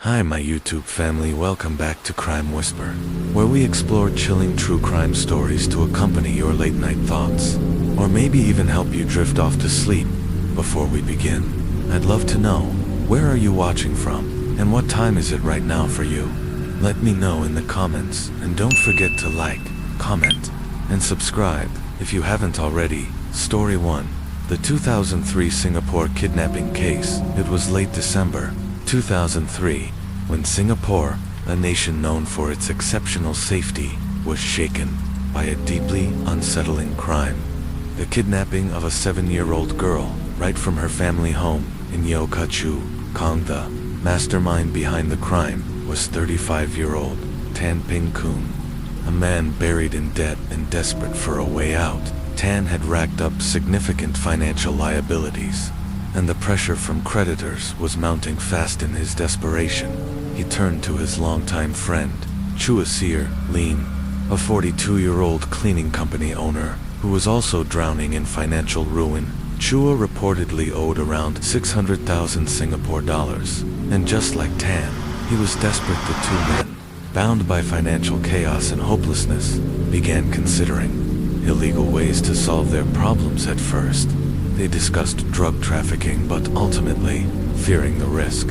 Hi my YouTube family, welcome back to Crime Whisper, where we explore chilling true crime stories to accompany your late night thoughts, or maybe even help you drift off to sleep. Before we begin, I'd love to know, where are you watching from, and what time is it right now for you? Let me know in the comments, and don't forget to like, comment, and subscribe if you haven't already. Story 1. The 2003 Singapore kidnapping case. It was late December 2003, when Singapore, a nation known for its exceptional safety, was shaken by a deeply unsettling crime. The kidnapping of a 7-year-old girl right from her family home in Yeo Ka Chu, Kong. The mastermind behind the crime was 35-year-old Tan Ping Kun, a man buried in debt and desperate for a way out. Tan had racked up significant financial liabilities, and the pressure from creditors was mounting fast. In his desperation, he turned to his longtime friend, Chua Seer Lean, a 42-year-old cleaning company owner who was also drowning in financial ruin. Chua reportedly owed around 600,000 Singapore dollars, and just like Tan, he was desperate. The two men, bound by financial chaos and hopelessness, began considering illegal ways to solve their problems. At first, they discussed drug trafficking, but ultimately, fearing the risk,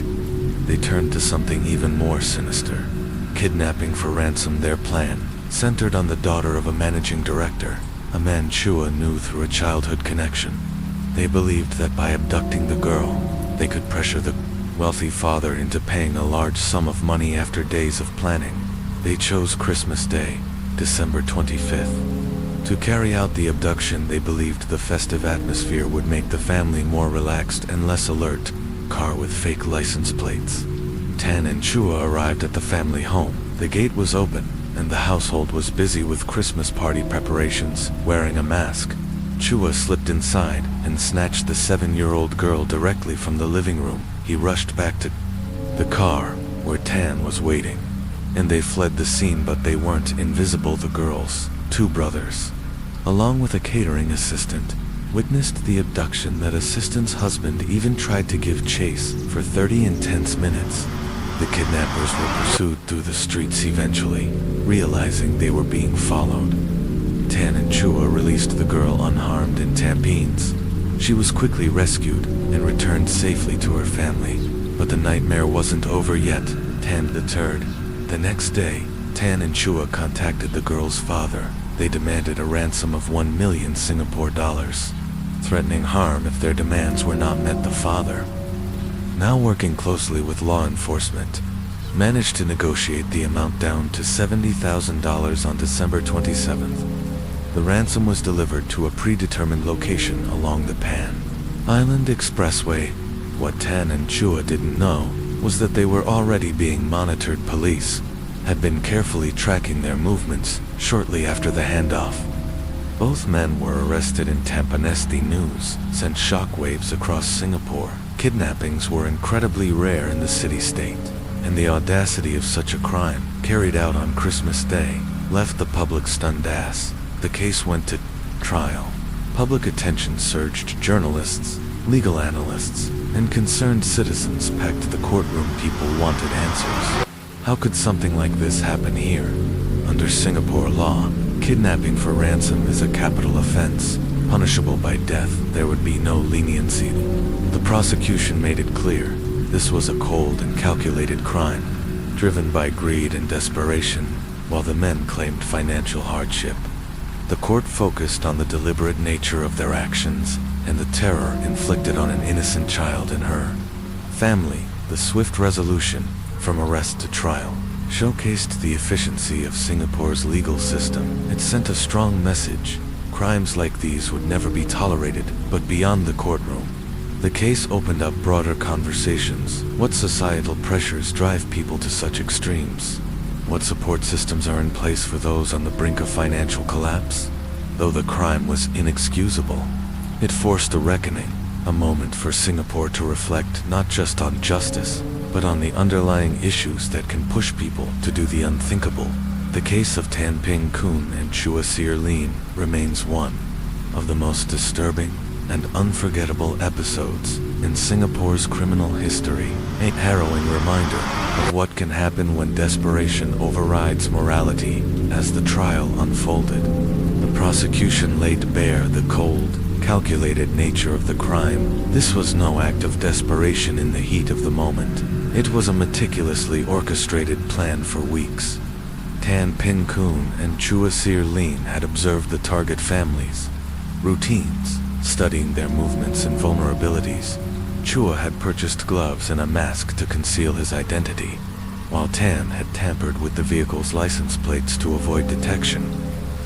they turned to something even more sinister: kidnapping for ransom. Their plan centered on the daughter of a managing director, a man Chua knew through a childhood connection. They believed that by abducting the girl, they could pressure the wealthy father into paying a large sum of money. After days of planning, they chose Christmas Day, December 25th. To carry out the abduction. They believed the festive atmosphere would make the family more relaxed and less alert. Car with fake license plates. Tan and Chua arrived at the family home. The gate was open, and the household was busy with Christmas party preparations. Wearing a mask, Chua slipped inside and snatched the 7-year-old girl directly from the living room. He rushed back to the car, where Tan was waiting, and they fled the scene. But they weren't invisible. The girl's two brothers, along with a catering assistant, witnessed the abduction. That assistant's husband even tried to give chase for 30 intense minutes. The kidnappers were pursued through the streets. Eventually, realizing they were being followed, Tan and Chua released the girl unharmed in Tampines. She was quickly rescued and returned safely to her family. But the nightmare wasn't over yet. Tan deterred. The next day, Tan and Chua contacted the girl's father. They demanded a ransom of 1 million Singapore dollars, threatening harm if their demands were not met. The father, now working closely with law enforcement, managed to negotiate the amount down to $70,000 on December 27th. The ransom was delivered to a predetermined location along the Pan Island Expressway. What Tan and Chua didn't know was that they were already being monitored. Police had been carefully tracking their movements. Shortly after the handoff, both men were arrested. In Tampines, news sent shockwaves across Singapore. Kidnappings were incredibly rare in the city-state, and the audacity of such a crime, carried out on Christmas Day, left the public stunned. As the case went to trial, public attention surged. Journalists, legal analysts, and concerned citizens packed the courtroom. People wanted answers. How could something like this happen here? Under Singapore law, kidnapping for ransom is a capital offense, punishable by death. There would be no leniency. The prosecution made it clear this was a cold and calculated crime, driven by greed and desperation, while the men claimed financial hardship. The court focused on the deliberate nature of their actions and the terror inflicted on an innocent child and her family. The swift resolution from arrest to trial showcased the efficiency of Singapore's legal system. It sent a strong message: crimes like these would never be tolerated. But beyond the courtroom, the case opened up broader conversations. What societal pressures drive people to such extremes? What support systems are in place for those on the brink of financial collapse? Though the crime was inexcusable, it forced a reckoning, a moment for Singapore to reflect not just on justice, but on the underlying issues that can push people to do the unthinkable. The case of Tan Ping Kun and Chua Seer Lean remains one of the most disturbing and unforgettable episodes in Singapore's criminal history. A harrowing reminder of what can happen when desperation overrides morality. As the trial unfolded, the prosecution laid bare the cold, calculated nature of the crime. This was no act of desperation in the heat of the moment. It was a meticulously orchestrated plan for weeks. Tan Pin Kun and Chua Sir Lin had observed the target family's routines, studying their movements and vulnerabilities. Chua had purchased gloves and a mask to conceal his identity, while Tan had tampered with the vehicle's license plates to avoid detection.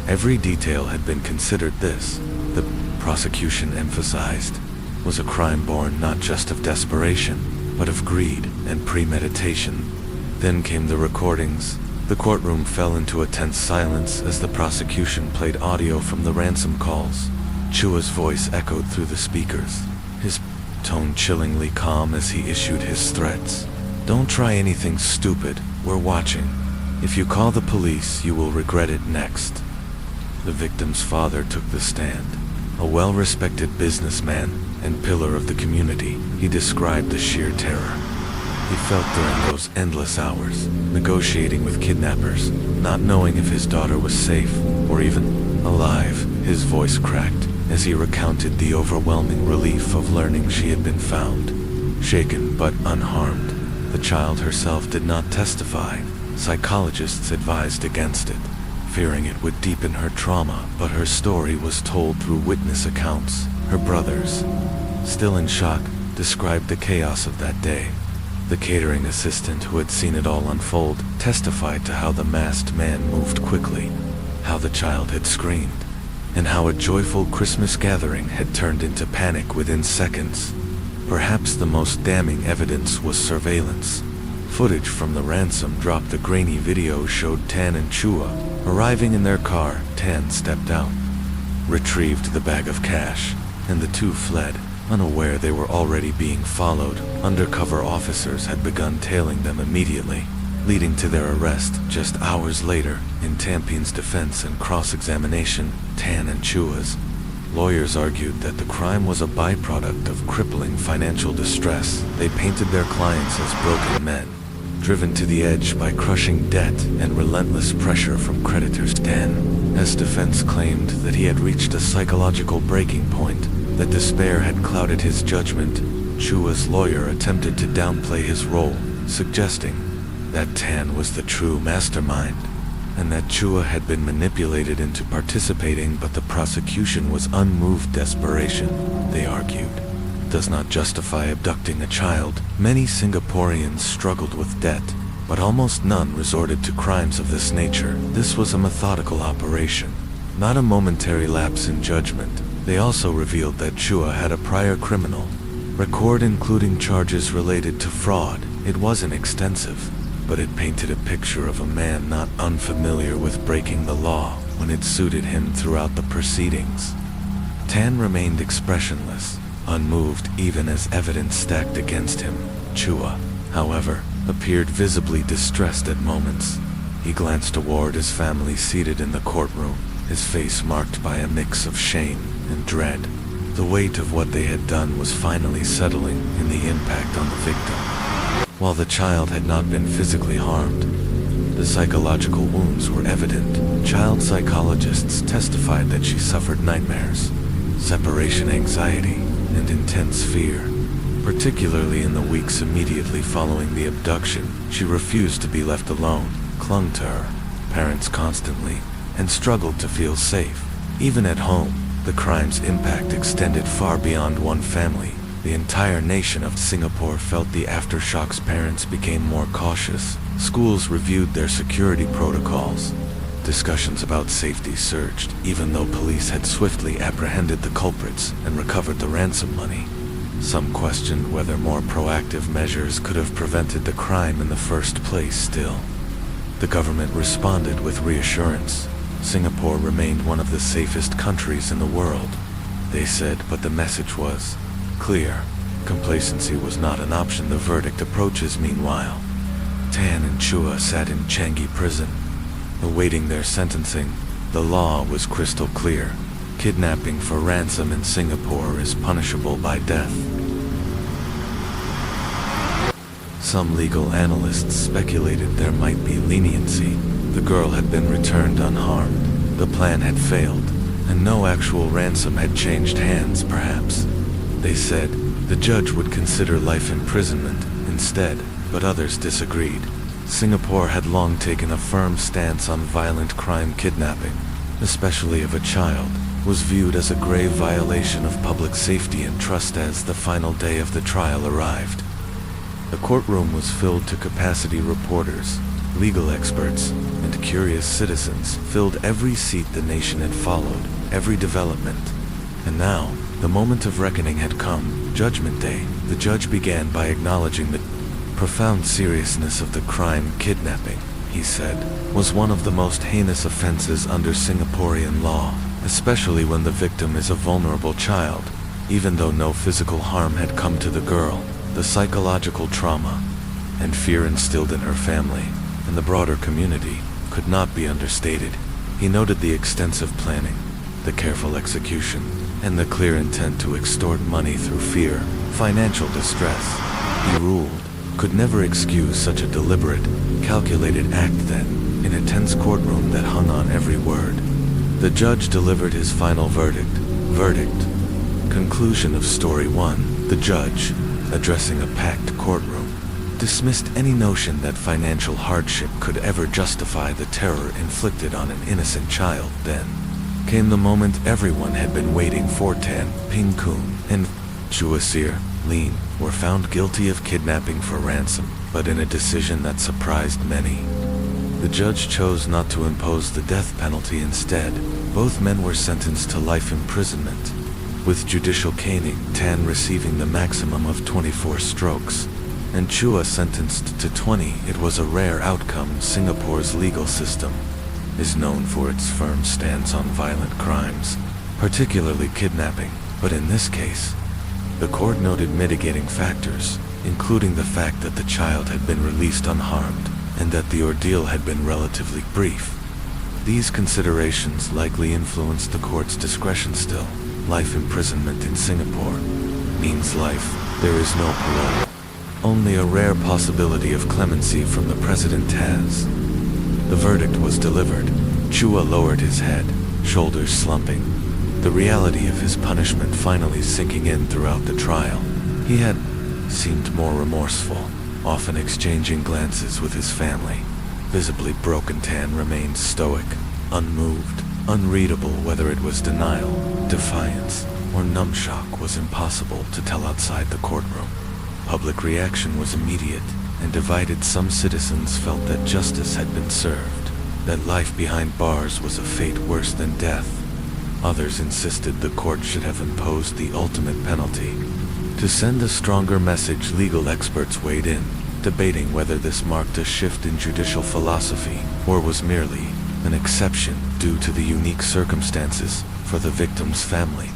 Every detail had been considered. This, the prosecution emphasized, was a crime born not just of desperation, but of greed and premeditation. Then came the recordings. The courtroom fell into a tense silence as the prosecution played audio from the ransom calls. Chua's voice echoed through the speakers, his tone chillingly calm as he issued his threats. "Don't try anything stupid, we're watching. If you call the police, you will regret it next." The victim's father took the stand. A well-respected businessman and pillar of the community, he described the sheer terror he felt during those endless hours, negotiating with kidnappers, not knowing if his daughter was safe or even alive. His voice cracked as he recounted the overwhelming relief of learning she had been found, shaken but unharmed. The child herself did not testify. Psychologists advised against it, fearing it would deepen her trauma, but her story was told through witness accounts. Her brothers, still in shock, described the chaos of that day. The catering assistant who had seen it all unfold testified to how the masked man moved quickly, how the child had screamed, and how a joyful Christmas gathering had turned into panic within seconds. Perhaps the most damning evidence was surveillance. Footage from the ransom drop. The grainy video showed Tan and Chua arriving in their car. Tan stepped out, retrieved the bag of cash, and the two fled, unaware they were already being followed. Undercover officers had begun tailing them immediately, leading to their arrest just hours later. In Tampin's defense and cross-examination, Tan and Chua's lawyers argued that the crime was a byproduct of crippling financial distress. They painted their clients as broken men, driven to the edge by crushing debt and relentless pressure from creditors. Tan's defense claimed that he had reached a psychological breaking point, that despair had clouded his judgment. Chua's lawyer attempted to downplay his role, suggesting that Tan was the true mastermind, and that Chua had been manipulated into participating. But the prosecution was unmoved. Desperation, they argued, does not justify abducting a child. Many Singaporeans struggled with debt, but almost none resorted to crimes of this nature. This was a methodical operation, not a momentary lapse in judgment. They also revealed that Chua had a prior criminal record, including charges related to fraud. It wasn't extensive, but it painted a picture of a man not unfamiliar with breaking the law when it suited him throughout the proceedings. Tan remained expressionless, unmoved even as evidence stacked against him. Chua, however, appeared visibly distressed at moments. He glanced toward his family seated in the courtroom, his face marked by a mix of shame and dread. The weight of what they had done was finally settling in the impact on the victim. While the child had not been physically harmed, the psychological wounds were evident. Child psychologists testified that she suffered nightmares, separation anxiety, and intense fear. Particularly in the weeks immediately following the abduction, she refused to be left alone, clung to her parents constantly, and struggled to feel safe. Even at home, the crime's impact extended far beyond one family. The entire nation of Singapore felt the aftershocks. Parents became more cautious. Schools reviewed their security protocols. Discussions about safety surged, even though police had swiftly apprehended the culprits and recovered the ransom money. Some questioned whether more proactive measures could have prevented the crime in the first place. Still, the government responded with reassurance. Singapore remained one of the safest countries in the world, they said, but the message was clear. Complacency was not an option. The verdict approaches. Meanwhile, Tan and Chua sat in Changi prison, awaiting their sentencing. The law was crystal clear. Kidnapping for ransom in Singapore is punishable by death. Some legal analysts speculated there might be leniency. The girl had been returned unharmed, the plan had failed, and no actual ransom had changed hands, perhaps. They said the judge would consider life imprisonment instead, but others disagreed. Singapore had long taken a firm stance on violent crime. Kidnapping, especially of a child, was viewed as a grave violation of public safety and trust. As the final day of the trial arrived, the courtroom was filled to capacity. Reporters, legal experts, and curious citizens filled every seat. The nation had followed every development. And now, the moment of reckoning had come. Judgment Day. The judge began by acknowledging the profound seriousness of the crime. Kidnapping, he said, was one of the most heinous offenses under Singaporean law, especially when the victim is a vulnerable child. Even though no physical harm had come to the girl, the psychological trauma and fear instilled in her family and the broader community could not be understated. He noted the extensive planning, the careful execution, and the clear intent to extort money through fear, financial distress. He ruled, could never excuse such a deliberate, calculated act. Then, in a tense courtroom that hung on every word, the judge delivered his final verdict. Conclusion of Story 1. The judge, addressing a packed courtroom, dismissed any notion that financial hardship could ever justify the terror inflicted on an innocent child. Then came the moment everyone had been waiting for. Tan Ping Kun and Chua Sir Lin were found guilty of kidnapping for ransom, but in a decision that surprised many. The judge chose not to impose the death penalty. Instead, both men were sentenced to life imprisonment, with judicial caning, Tan receiving the maximum of 24 strokes, and Chua sentenced to 20. It was a rare outcome. Singapore's legal system is known for its firm stance on violent crimes, particularly kidnapping, but in this case, the court noted mitigating factors, including the fact that the child had been released unharmed and that the ordeal had been relatively brief. These considerations likely influenced the court's discretion. Still, life imprisonment in Singapore means life. There is no parole. Only a rare possibility of clemency from the president has. The verdict was delivered. Chua lowered his head, shoulders slumping, the reality of his punishment finally sinking in throughout the trial. He had seemed more remorseful, often exchanging glances with his family. Visibly broken, Tan remained stoic, unmoved, unreadable. Whether it was denial, defiance, or numb shock was impossible to tell outside the courtroom. Public reaction was immediate and divided. Some citizens felt that justice had been served, that life behind bars was a fate worse than death. Others insisted the court should have imposed the ultimate penalty. To send a stronger message, legal experts weighed in, debating whether this marked a shift in judicial philosophy or was merely an exception due to the unique circumstances for the victim's family.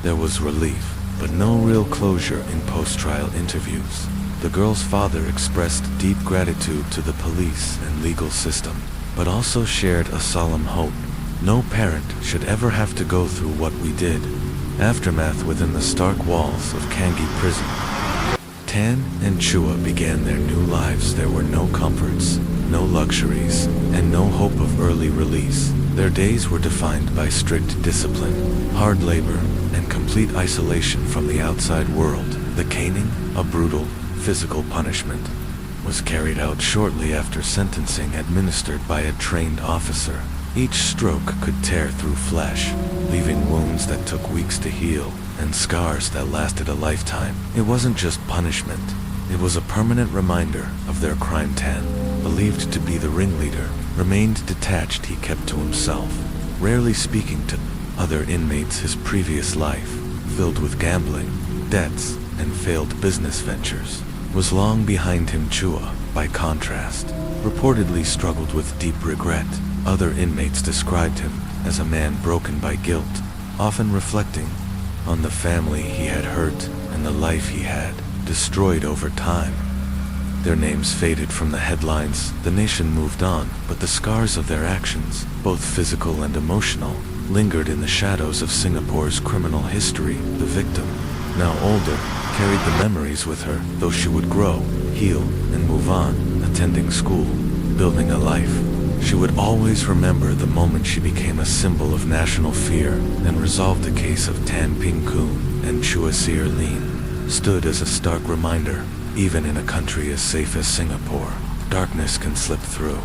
There was relief, but no real closure in post-trial interviews. The girl's father expressed deep gratitude to the police and legal system, but also shared a solemn hope. No parent should ever have to go through what we did. Aftermath within the stark walls of Kangi prison. Tan and Chua began their new lives. There were no comforts, no luxuries, and no hope of early release. Their days were defined by strict discipline, hard labor, and complete isolation from the outside world. The caning, a brutal, physical punishment, was carried out shortly after sentencing, administered by a trained officer. Each stroke could tear through flesh, leaving wounds that took weeks to heal, and scars that lasted a lifetime. It wasn't just punishment, it was a permanent reminder of their crime. Tan, believed to be the ringleader, remained detached. He kept to himself, rarely speaking to other inmates. His previous life, filled with gambling, debts, and failed business ventures, was long behind him. Chua, by contrast, reportedly struggled with deep regret. Other inmates described him as a man broken by guilt, often reflecting on the family he had hurt and the life he had destroyed over time. Their names faded from the headlines. The nation moved on, but the scars of their actions, both physical and emotional, lingered in the shadows of Singapore's criminal history. The victim, now older, carried the memories with her, though she would grow, heal, and move on, attending school, building a life. She would always remember the moment she became a symbol of national fear and resolved the case of Tan Ping Kun and Chua Sier Lin, stood as a stark reminder, even in a country as safe as Singapore, darkness can slip through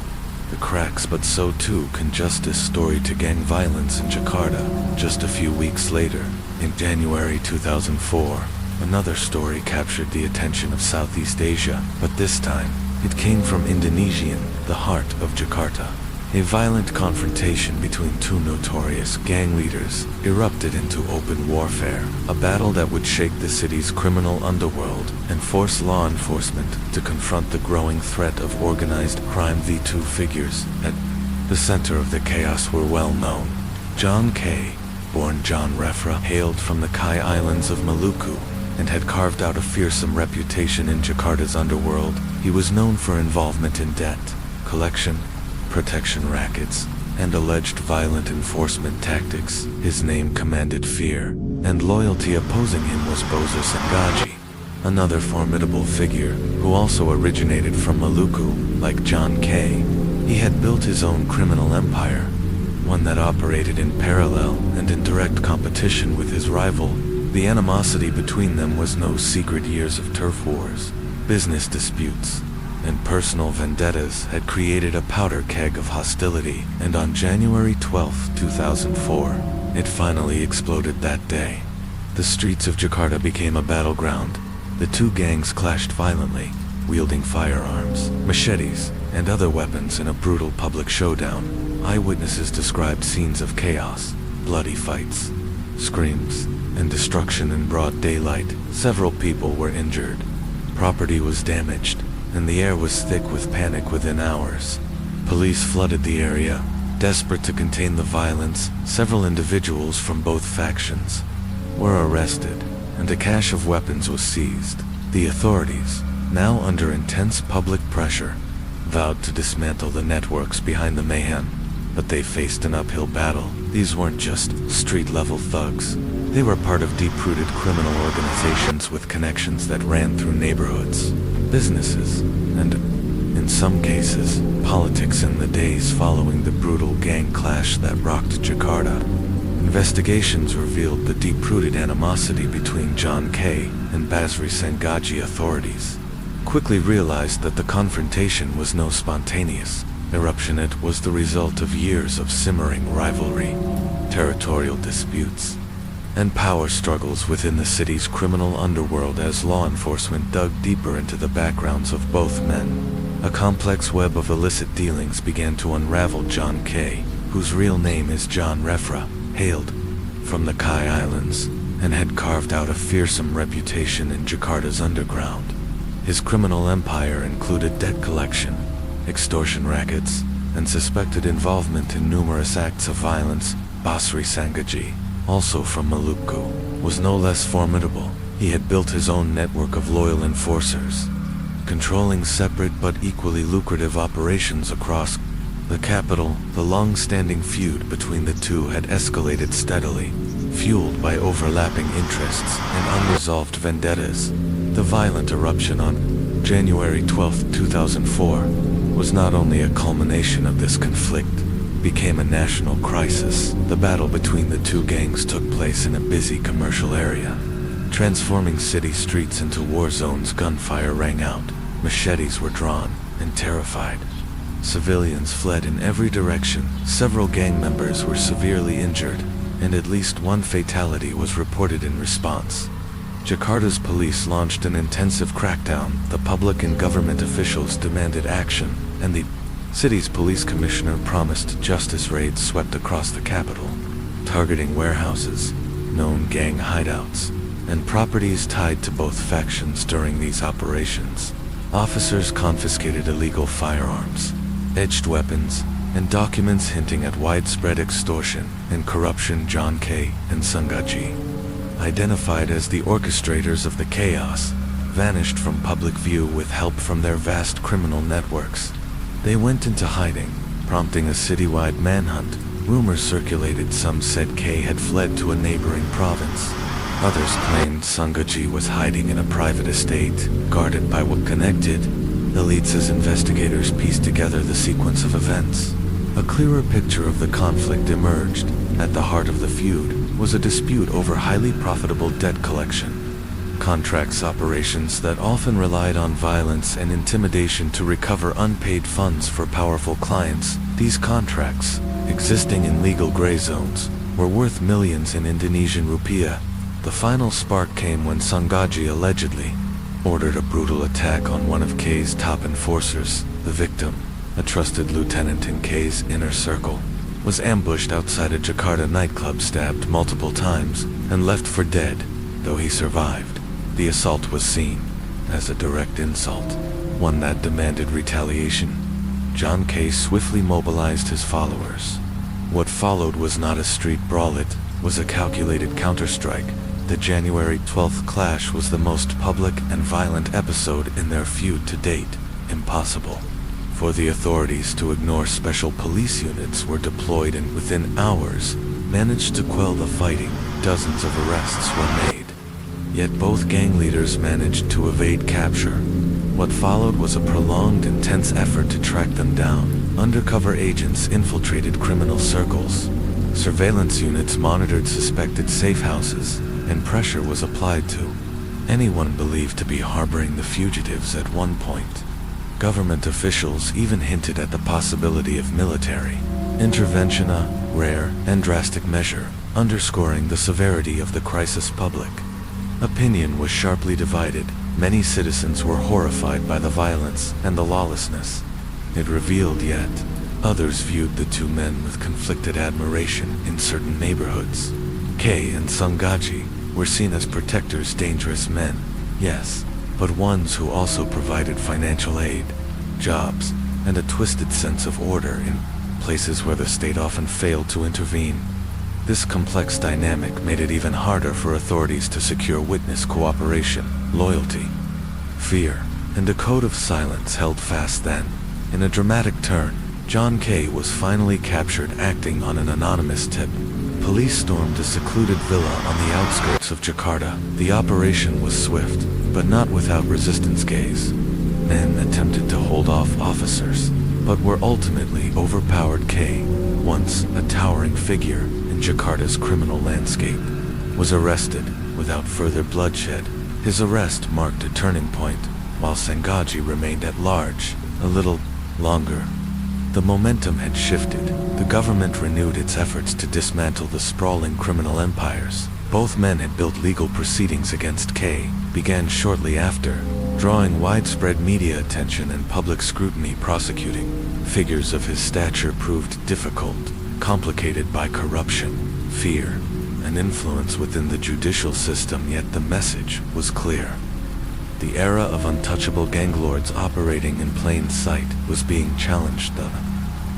the cracks, but so too can justice. Story to gang violence in Jakarta. Just a few weeks later, in January 2004, another story captured the attention of Southeast Asia, but this time, it came from Indonesia, the heart of Jakarta. A violent confrontation between two notorious gang leaders erupted into open warfare, a battle that would shake the city's criminal underworld and force law enforcement to confront the growing threat of organized crime. The two figures at the center of the chaos were well known. John K., born John Refra, hailed from the Kai Islands of Maluku and had carved out a fearsome reputation in Jakarta's underworld. He was known for involvement in debt collection, protection rackets, and alleged violent enforcement tactics. His name commanded fear, and loyalty. Opposing him was Bozo Sengaji, another formidable figure who also originated from Maluku. Like John K., he had built his own criminal empire, one that operated in parallel and in direct competition with his rival. The animosity between them was no secret. Years of turf wars, business disputes, and personal vendettas had created a powder keg of hostility, and on January 12, 2004, it finally exploded that day. The streets of Jakarta became a battleground. The two gangs clashed violently, wielding firearms, machetes, and other weapons in a brutal public showdown. Eyewitnesses described scenes of chaos, bloody fights, screams, and destruction in broad daylight. Several people were injured. Property was damaged, and the air was thick with panic within hours. Police flooded the area, desperate to contain the violence. Several individuals from both factions were arrested, and a cache of weapons was seized. The authorities, now under intense public pressure, vowed to dismantle the networks behind the mayhem, but they faced an uphill battle. These weren't just street-level thugs. They were part of deep-rooted criminal organizations with connections that ran through neighborhoods, businesses, and, in some cases, politics. In the days following the brutal gang clash that rocked Jakarta, investigations revealed the deep-rooted animosity between John K. and Basri Sengaji. Authorities quickly realized that the confrontation was no spontaneous eruption. It was the result of years of simmering rivalry, territorial disputes, and power struggles within the city's criminal underworld. As law enforcement dug deeper into the backgrounds of both men, a complex web of illicit dealings began to unravel. John K., whose real name is John Refra, hailed from the Kai Islands and had carved out a fearsome reputation in Jakarta's underground. His criminal empire included debt collection, extortion rackets, and suspected involvement in numerous acts of violence. Basri Sengaji, also from Maluku, was no less formidable. He had built his own network of loyal enforcers, controlling separate but equally lucrative operations across the capital. The long-standing feud between the two had escalated steadily, fueled by overlapping interests and unresolved vendettas. The violent eruption on January 12, 2004, was not only a culmination of this conflict, became a national crisis. The battle between the two gangs took place in a busy commercial area, transforming city streets into war zones. Gunfire rang out, machetes were drawn, and terrified civilians fled in every direction. Several gang members were severely injured, and at least one fatality was reported in response. Jakarta's police launched an intensive crackdown. The public and government officials demanded action, and the city's police commissioner promised justice. Raids swept across the capital, targeting warehouses, known gang hideouts, and properties tied to both factions. During these operations, officers confiscated illegal firearms, edged weapons, and documents hinting at widespread extortion and corruption. John K. and Sengaji, identified as the orchestrators of the chaos, vanished from public view with help from their vast criminal networks. They went into hiding, prompting a citywide manhunt. Rumors circulated. Some said K had fled to a neighboring province, Others claimed Sangaji was hiding in a private estate, guarded by what connected elites as investigators pieced together the sequence of events. A clearer picture of the conflict emerged. At the heart of the feud was a dispute over highly profitable debt collection. Contracts operations that often relied on violence and intimidation to recover unpaid funds for powerful clients. These contracts, existing in legal gray zones, were worth millions in Indonesian rupiah. The final spark came when Sangaji allegedly ordered a brutal attack on one of K's top enforcers. The victim, a trusted lieutenant in K's inner circle, was ambushed outside a Jakarta nightclub, stabbed multiple times, and left for dead. Though he survived, the assault was seen as a direct insult, one that demanded retaliation. John K. swiftly mobilized his followers. What followed was not a street brawl, it was a calculated counterstrike. The January 12th clash was the most public and violent episode in their feud to date. Impossible for the authorities to ignore. Special police units were deployed and within hours managed to quell the fighting. Dozens of arrests were made. Yet both gang leaders managed to evade capture. What followed was a prolonged, intense effort to track them down. Undercover agents infiltrated criminal circles. Surveillance units monitored suspected safe houses, and pressure was applied to anyone believed to be harboring the fugitives at one point. Government officials even hinted at the possibility of military intervention, a rare and drastic measure, underscoring the severity of the crisis. Public opinion was sharply divided. Many citizens were horrified by the violence and the lawlessness it revealed, yet others viewed the two men with conflicted admiration. In certain neighborhoods, K and Sangaji were seen as protectors, dangerous men, yes, but ones who also provided financial aid, jobs, and a twisted sense of order in places where the state often failed to intervene. This complex dynamic made it even harder for authorities to secure witness cooperation, loyalty, fear, and a code of silence held fast. Then, in a dramatic turn, John K. was finally captured acting on an anonymous tip. Police stormed a secluded villa on the outskirts of Jakarta. The operation was swift, but not without resistance. K's men attempted to hold off officers, but were ultimately overpowered. K, once a towering figure in Jakarta's criminal landscape, was arrested without further bloodshed. His arrest marked a turning point, while Sangaji remained at large a little longer. The momentum had shifted. The government renewed its efforts to dismantle the sprawling criminal empires. Both men had built legal proceedings against K, began shortly after, drawing widespread media attention and public scrutiny. Prosecuting figures of his stature proved difficult, complicated by corruption, fear, and influence within the judicial system. Yet the message was clear. The era of untouchable gang lords operating in plain sight was being challenged. The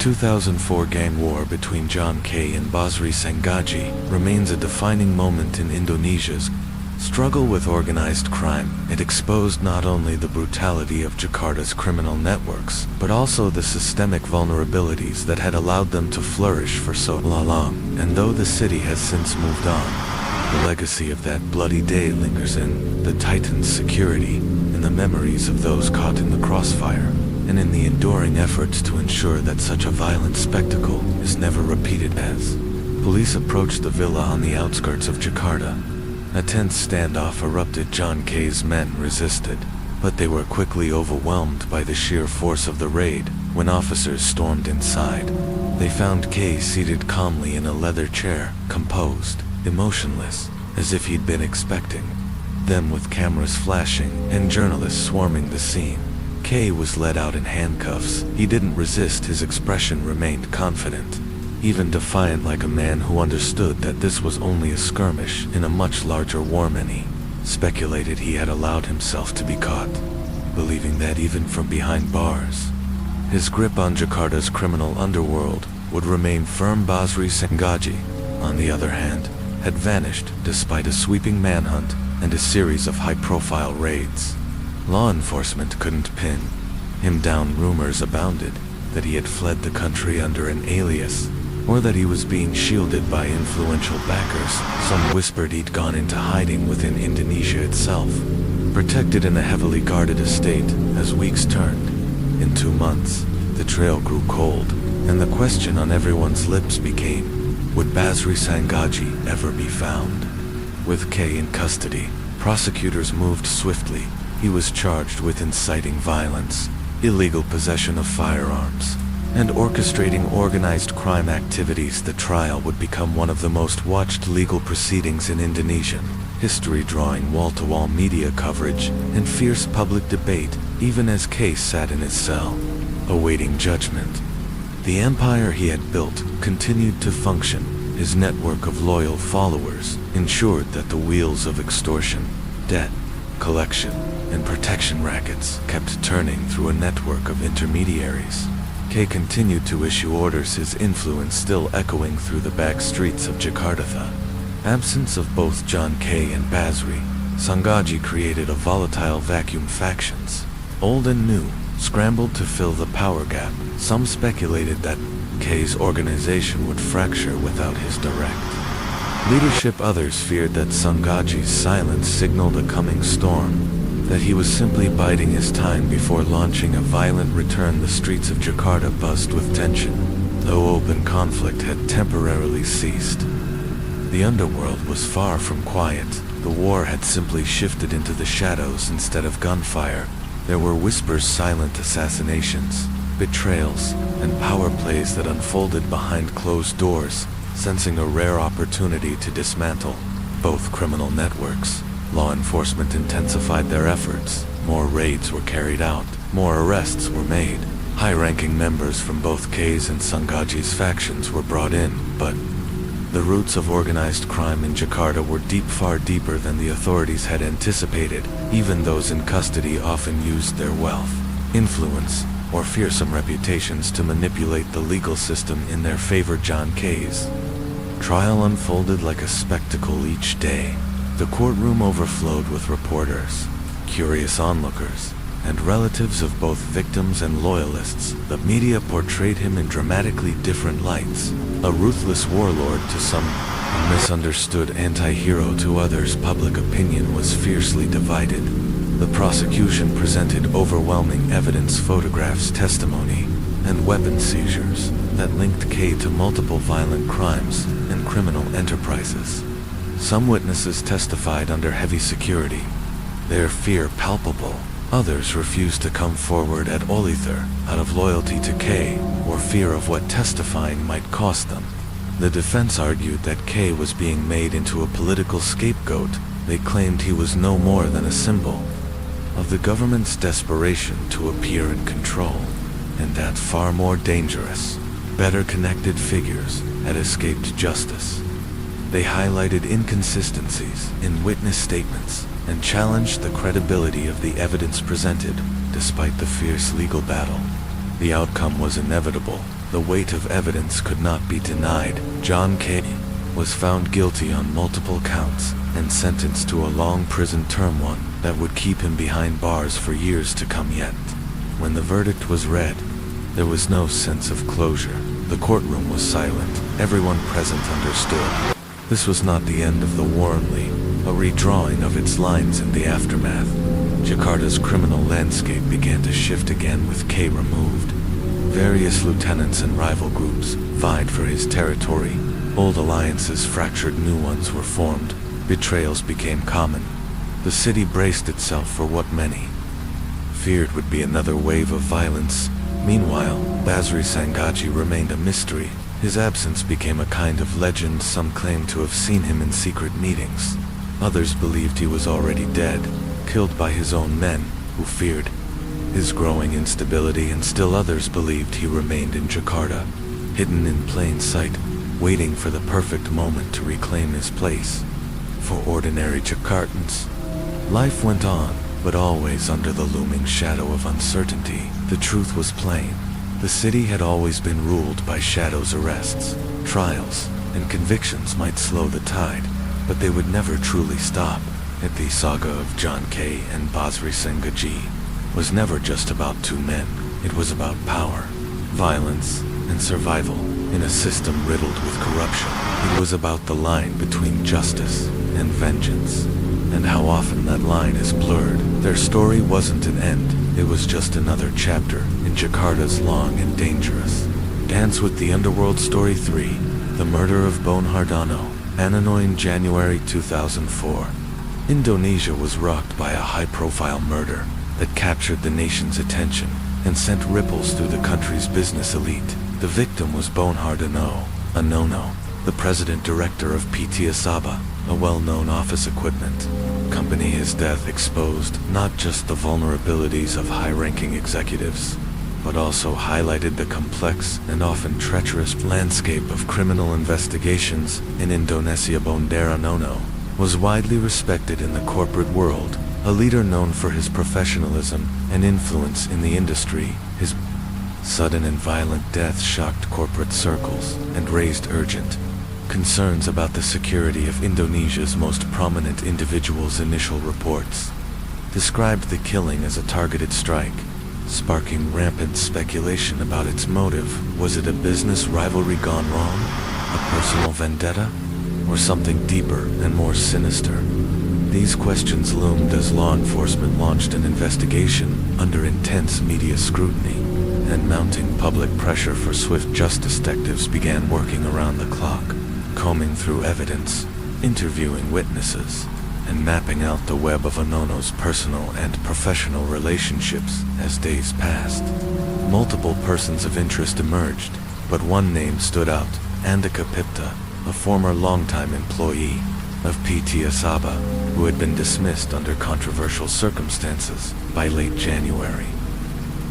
2004 gang war between John K. and Basri Sangaji remains a defining moment in Indonesia's struggle with organized crime. It exposed not only the brutality of Jakarta's criminal networks, but also the systemic vulnerabilities that had allowed them to flourish for so long. And though the city has since moved on, the legacy of that bloody day lingers in the tightened security, in the memories of those caught in the crossfire, and in the enduring efforts to ensure that such a violent spectacle is never repeated. As police approached the villa on the outskirts of Jakarta, a tense standoff erupted. John K.'s men resisted, but they were quickly overwhelmed by the sheer force of the raid. When officers stormed inside, they found K seated calmly in a leather chair, composed, emotionless, as if he'd been expecting them. With cameras flashing and journalists swarming the scene, K was led out in handcuffs. He didn't resist. His expression remained confident, even defiant, like a man who understood that this was only a skirmish in a much larger war. Many speculated he had allowed himself to be caught, believing that even from behind bars, his grip on Jakarta's criminal underworld would remain firm. Basri Sangaji, on the other hand, had vanished despite a sweeping manhunt and a series of high-profile raids. Law enforcement couldn't pin him down. Rumors abounded that he had fled the country under an alias, or that he was being shielded by influential backers. Some whispered he'd gone into hiding within Indonesia itself, protected in a heavily guarded estate. As weeks turned into months, the trail grew cold, and the question on everyone's lips became, would Basri Sangaji ever be found? With Kay in custody, prosecutors moved swiftly. He was charged with inciting violence, illegal possession of firearms, and orchestrating organized crime activities. The trial would become one of the most watched legal proceedings in Indonesian history, drawing wall-to-wall media coverage and fierce public debate, even as Kay sat in his cell, awaiting judgment. The empire he had built continued to function. His network of loyal followers ensured that the wheels of extortion, debt collection, and protection rackets kept turning through a network of intermediaries. Kay continued to issue orders, his influence still echoing through the back streets of Jakarta. The absence of both John Kay and Basri Sangaji created a volatile vacuum. Factions, old and new, scrambled to fill the power gap. Some speculated that Kay's organization would fracture without his direct leadership. Others feared that Sangaji's silence signaled a coming storm, that he was simply biding his time before launching a violent return. The streets of Jakarta buzzed with tension, though open conflict had temporarily ceased. The underworld was far from quiet. The war had simply shifted into the shadows instead of gunfire. There were whispers, silent assassinations, betrayals, and power plays that unfolded behind closed doors. Sensing a rare opportunity to dismantle both criminal networks, law enforcement intensified their efforts. More raids were carried out, more arrests were made. High-ranking members from both Kay's and Sangaji's factions were brought in, but the roots of organized crime in Jakarta were deep, far deeper than the authorities had anticipated. Even those in custody often used their wealth, influence, or fearsome reputations to manipulate the legal system in their favor. John Kay's trial unfolded like a spectacle each day. The courtroom overflowed with reporters, curious onlookers, and relatives of both victims and loyalists. The media portrayed him in dramatically different lights, a ruthless warlord to some, a misunderstood anti-hero to others. Public opinion was fiercely divided. The prosecution presented overwhelming evidence, photographs, testimony, and weapon seizures that linked Kay to multiple violent crimes and criminal enterprises. Some witnesses testified under heavy security, their fear palpable. Others refused to come forward at all, either out of loyalty to Kay or fear of what testifying might cost them. The defense argued that Kay was being made into a political scapegoat. They claimed he was no more than a symbol of the government's desperation to appear in control, and that far more dangerous, better connected figures had escaped justice. They highlighted inconsistencies in witness statements and challenged the credibility of the evidence presented. Despite the fierce legal battle, the outcome was inevitable. The weight of evidence could not be denied. John Kay was found guilty on multiple counts and sentenced to a long prison term, one that would keep him behind bars for years to come. Yet, when the verdict was read, there was no sense of closure. The courtroom was silent. Everyone present understood this was not the end of the war, only a redrawing of its lines in the aftermath. Jakarta's criminal landscape began to shift again. With Kay removed, various lieutenants and rival groups vied for his territory. Old alliances fractured, new ones were formed. Betrayals became common. The city braced itself for what many feared would be another wave of violence. Meanwhile, Basri Sangaji remained a mystery. His absence became a kind of legend. Some claimed to have seen him in secret meetings. Others believed he was already dead, killed by his own men, who feared his growing instability, and still others believed he remained in Jakarta, hidden in plain sight, waiting for the perfect moment to reclaim his place. For ordinary Jakartans, life went on, but always under the looming shadow of uncertainty. The truth was plain. The city had always been ruled by shadows. Arrests, trials, and convictions might slow the tide, but they would never truly stop. Yet the saga of John Kay and Basri Sangaji was never just about two men. It was about power, violence, and survival in a system riddled with corruption. It was about the line between justice and vengeance, and how often that line is blurred. Their story wasn't an end, it was just another chapter in Jakarta's long and dangerous Dance with the Underworld Story 3, The Murder of Bone Hardono, Ananoy in January 2004. Indonesia was rocked by a high-profile murder that captured the nation's attention and sent ripples through the country's business elite. The victim was Bone Hardono, a no-no, the president-director of PT Asaba, a well-known office equipment company. His death exposed not just the vulnerabilities of high-ranking executives, but also highlighted the complex and often treacherous landscape of criminal investigations in Indonesia. Bone Hardono was widely respected in the corporate world, a leader known for his professionalism and influence in the industry. His sudden and violent death shocked corporate circles and raised urgent concerns about the security of Indonesia's most prominent individuals. Initial reports described the killing as a targeted strike, sparking rampant speculation about its motive. Was it a business rivalry gone wrong, a personal vendetta, or something deeper and more sinister? These questions loomed as law enforcement launched an investigation under intense media scrutiny, and mounting public pressure for swift justice. Detectives began working around the clock, combing through evidence, interviewing witnesses, and mapping out the web of Anono's personal and professional relationships. As days passed, multiple persons of interest emerged, but one name stood out: Andika Pipta, a former longtime employee of PT Asaba, who had been dismissed under controversial circumstances by late January.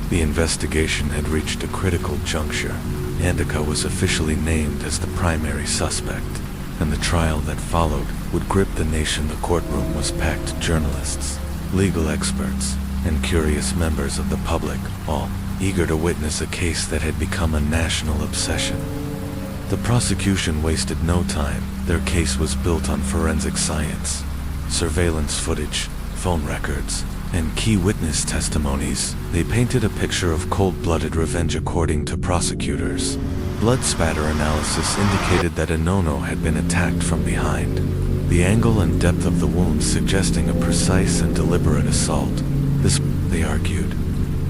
The investigation had reached a critical juncture. Andika was officially named as the primary suspect, and the trial that followed would grip the nation. The courtroom was packed: journalists, legal experts, and curious members of the public, all eager to witness a case that had become a national obsession. The prosecution wasted no time. Their case was built on forensic science, surveillance footage, phone records, and key witness testimonies. They painted a picture of cold-blooded revenge. According to prosecutors, blood spatter analysis indicated that Anono had been attacked from behind, the angle and depth of the wounds suggesting a precise and deliberate assault. This, they argued,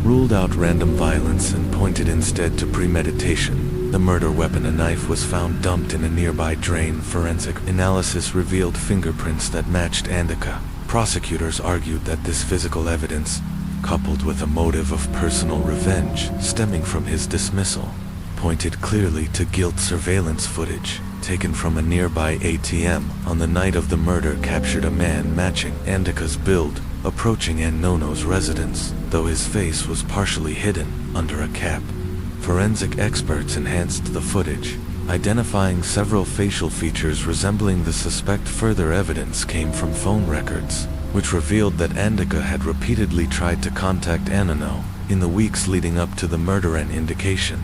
ruled out random violence and pointed instead to premeditation. The murder weapon, a knife, was found dumped in a nearby drain. Forensic analysis revealed fingerprints that matched Andika. Prosecutors argued that this physical evidence, coupled with a motive of personal revenge stemming from his dismissal, pointed clearly to guilt. Surveillance footage taken from a nearby ATM on the night of the murder captured a man matching Andika's build approaching Anono's residence, though his face was partially hidden under a cap. Forensic experts enhanced the footage, identifying several facial features resembling the suspect. Further evidence came from phone records, which revealed that Andika had repeatedly tried to contact Anono in the weeks leading up to the murder. An indication,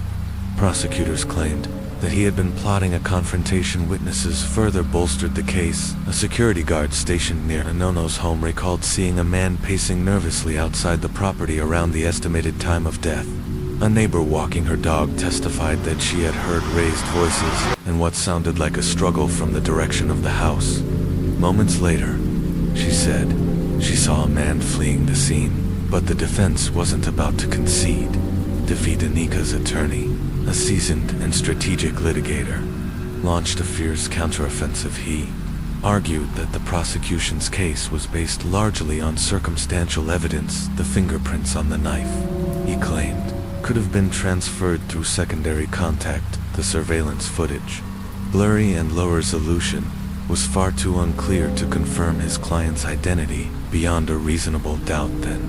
prosecutors claimed, that he had been plotting a confrontation. Witnesses further bolstered the case. A security guard stationed near Anono's home recalled seeing a man pacing nervously outside the property around the estimated time of death. A neighbor walking her dog testified that she had heard raised voices and what sounded like a struggle from the direction of the house. Moments later, she said, she saw a man fleeing the scene, but the defense wasn't about to concede. David Anika's attorney, a seasoned and strategic litigator, launched a fierce counteroffensive. He argued that the prosecution's case was based largely on circumstantial evidence. The fingerprints on the knife, he claimed, could have been transferred through secondary contact. The surveillance footage, blurry and low resolution, was far too unclear to confirm his client's identity. Beyond a reasonable doubt, then,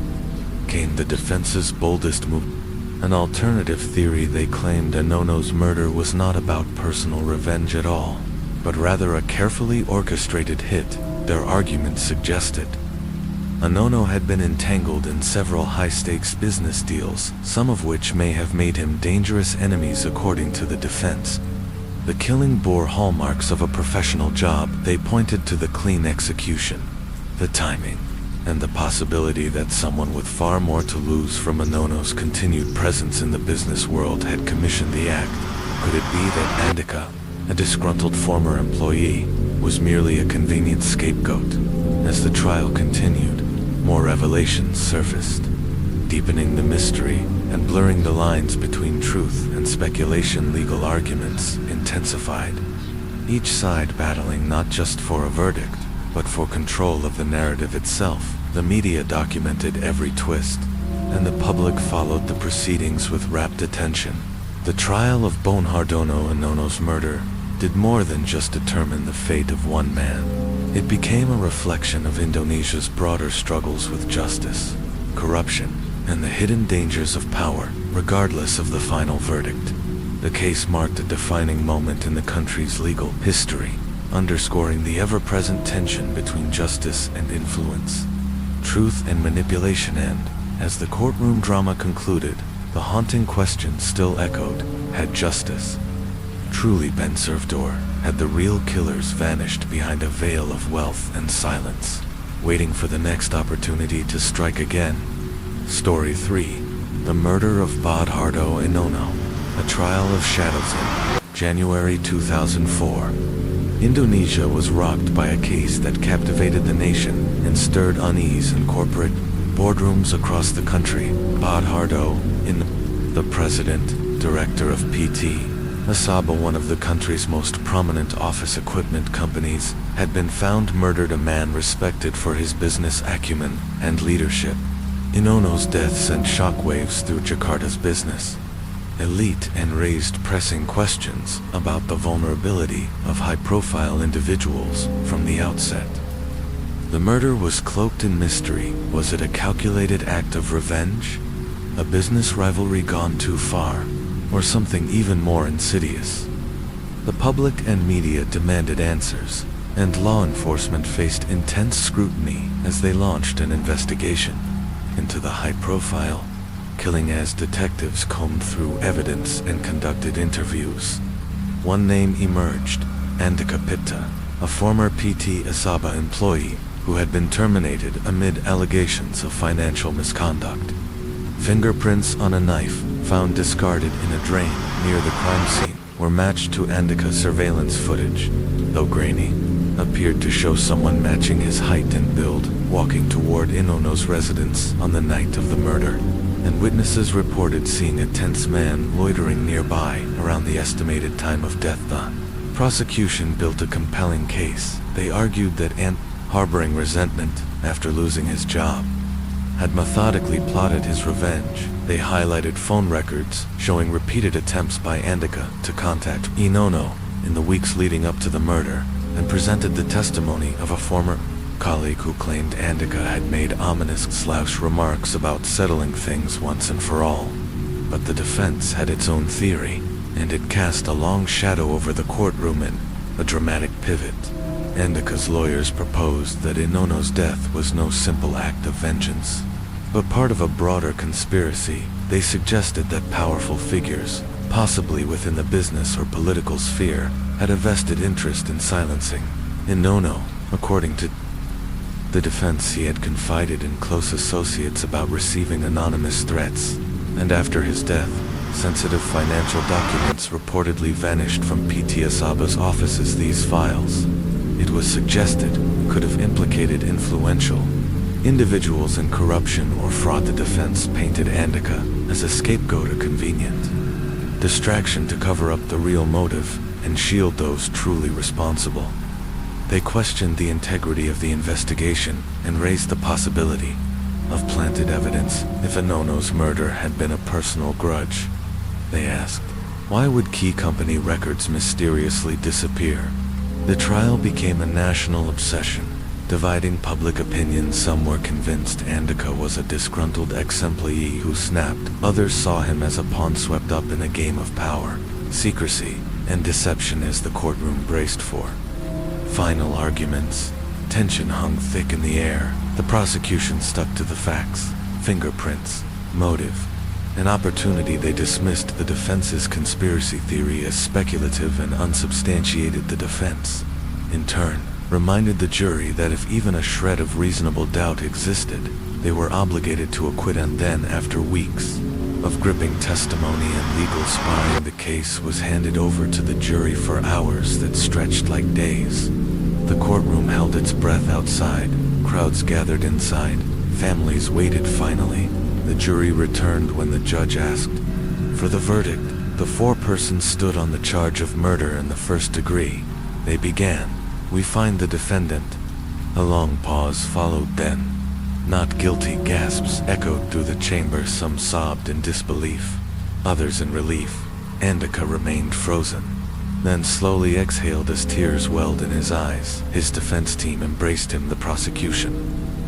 came the defense's boldest move. An alternative theory. They claimed Anono's murder was not about personal revenge at all, but rather a carefully orchestrated hit. Their argument suggested Anono had been entangled in several high-stakes business deals, some of which may have made him dangerous enemies. According to the defense, the killing bore hallmarks of a professional job. They pointed to the clean execution, the timing, and the possibility that someone with far more to lose from Inono's continued presence in the business world had commissioned the act. Could it be that Andika, a disgruntled former employee, was merely a convenient scapegoat? As the trial continued, more revelations surfaced, deepening the mystery and blurring the lines between truth and speculation. Legal arguments intensified, each side battling not just for a verdict, but for control of the narrative itself. The media documented every twist, and the public followed the proceedings with rapt attention. The trial of Bernardo Inono's murder did more than just determine the fate of one man. It became a reflection of Indonesia's broader struggles with justice, corruption, and the hidden dangers of power, regardless of the final verdict. The case marked a defining moment in the country's legal history, underscoring the ever-present tension between justice and influence, truth and manipulation. And, as the courtroom drama concluded, the haunting question still echoed: had justice truly been served, or had the real killers vanished behind a veil of wealth and silence, waiting for the next opportunity to strike again? Story 3. The Murder of Bernardo Inono, A Trial of Shadows. In January 2004, Indonesia was rocked by a case that captivated the nation and stirred unease in corporate boardrooms across the country. Bernardo Inono, the president, director of PT Asaba, one of the country's most prominent office equipment companies, had been found murdered. A man respected for his business acumen and leadership. Inono's death sent shockwaves through Jakarta's business elite and raised pressing questions about the vulnerability of high-profile individuals from the outset. The murder was cloaked in mystery. Was it a calculated act of revenge, a business rivalry gone too far, or something even more insidious? The public and media demanded answers, and law enforcement faced intense scrutiny as they launched an investigation into the high-profile killing. As detectives combed through evidence and conducted interviews, one name emerged: Andika Pitta, a former PT Asaba employee who had been terminated amid allegations of financial misconduct. Fingerprints on a knife found discarded in a drain near the crime scene were matched to Andika's surveillance footage, though grainy, appeared to show someone matching his height and build walking toward Inono's residence on the night of the murder, and witnesses reported seeing a tense man loitering nearby around the estimated time of death. The prosecution built a compelling case. They argued that Andika, harboring resentment after losing his job, had methodically plotted his revenge. They highlighted phone records showing repeated attempts by Andika to contact Inono in the weeks leading up to the murder, and presented the testimony of a former colleague who claimed Andika had made ominous remarks about settling things once and for all. But the defense had its own theory, and it cast a long shadow over the courtroom in a dramatic pivot. Andika's lawyers proposed that Inono's death was no simple act of vengeance, but part of a broader conspiracy. They suggested that powerful figures, possibly within the business or political sphere, had a vested interest in silencing Inono. According to the defense, he had confided in close associates about receiving anonymous threats, and after his death, sensitive financial documents reportedly vanished from PT Asaba's offices. These files, it was suggested, could have implicated influential individuals in corruption or fraud. The defense painted Andika as a scapegoat, a convenient distraction to cover up the real motive and shield those truly responsible. They questioned the integrity of the investigation and raised the possibility of planted evidence. If Inono's murder had been a personal grudge, they asked, why would key company records mysteriously disappear? The trial became a national obsession, dividing public opinion. Some were convinced Andika was a disgruntled ex-employee who snapped. Others saw him as a pawn swept up in a game of power, secrecy, and deception. As the courtroom braced for final arguments, tension hung thick in the air. The prosecution stuck to the facts: fingerprints, motive, and opportunity. They dismissed the defense's conspiracy theory as speculative and unsubstantiated. The defense, in turn, reminded the jury that if even a shred of reasonable doubt existed, they were obligated to acquit. And then, after weeks of gripping testimony and legal sparring, the case was handed over to the jury for hours that stretched like days. The courtroom held its breath outside, crowds gathered inside, families waited. Finally, the jury returned when the judge asked for the verdict. The four persons stood on the charge of murder in the first degree. They began, "We find the defendant." A long pause followed. Then, "Not guilty," gasps echoed through the chamber. Some sobbed in disbelief, others in relief. Andika remained frozen, then slowly exhaled as tears welled in his eyes. His defense team embraced him. The prosecution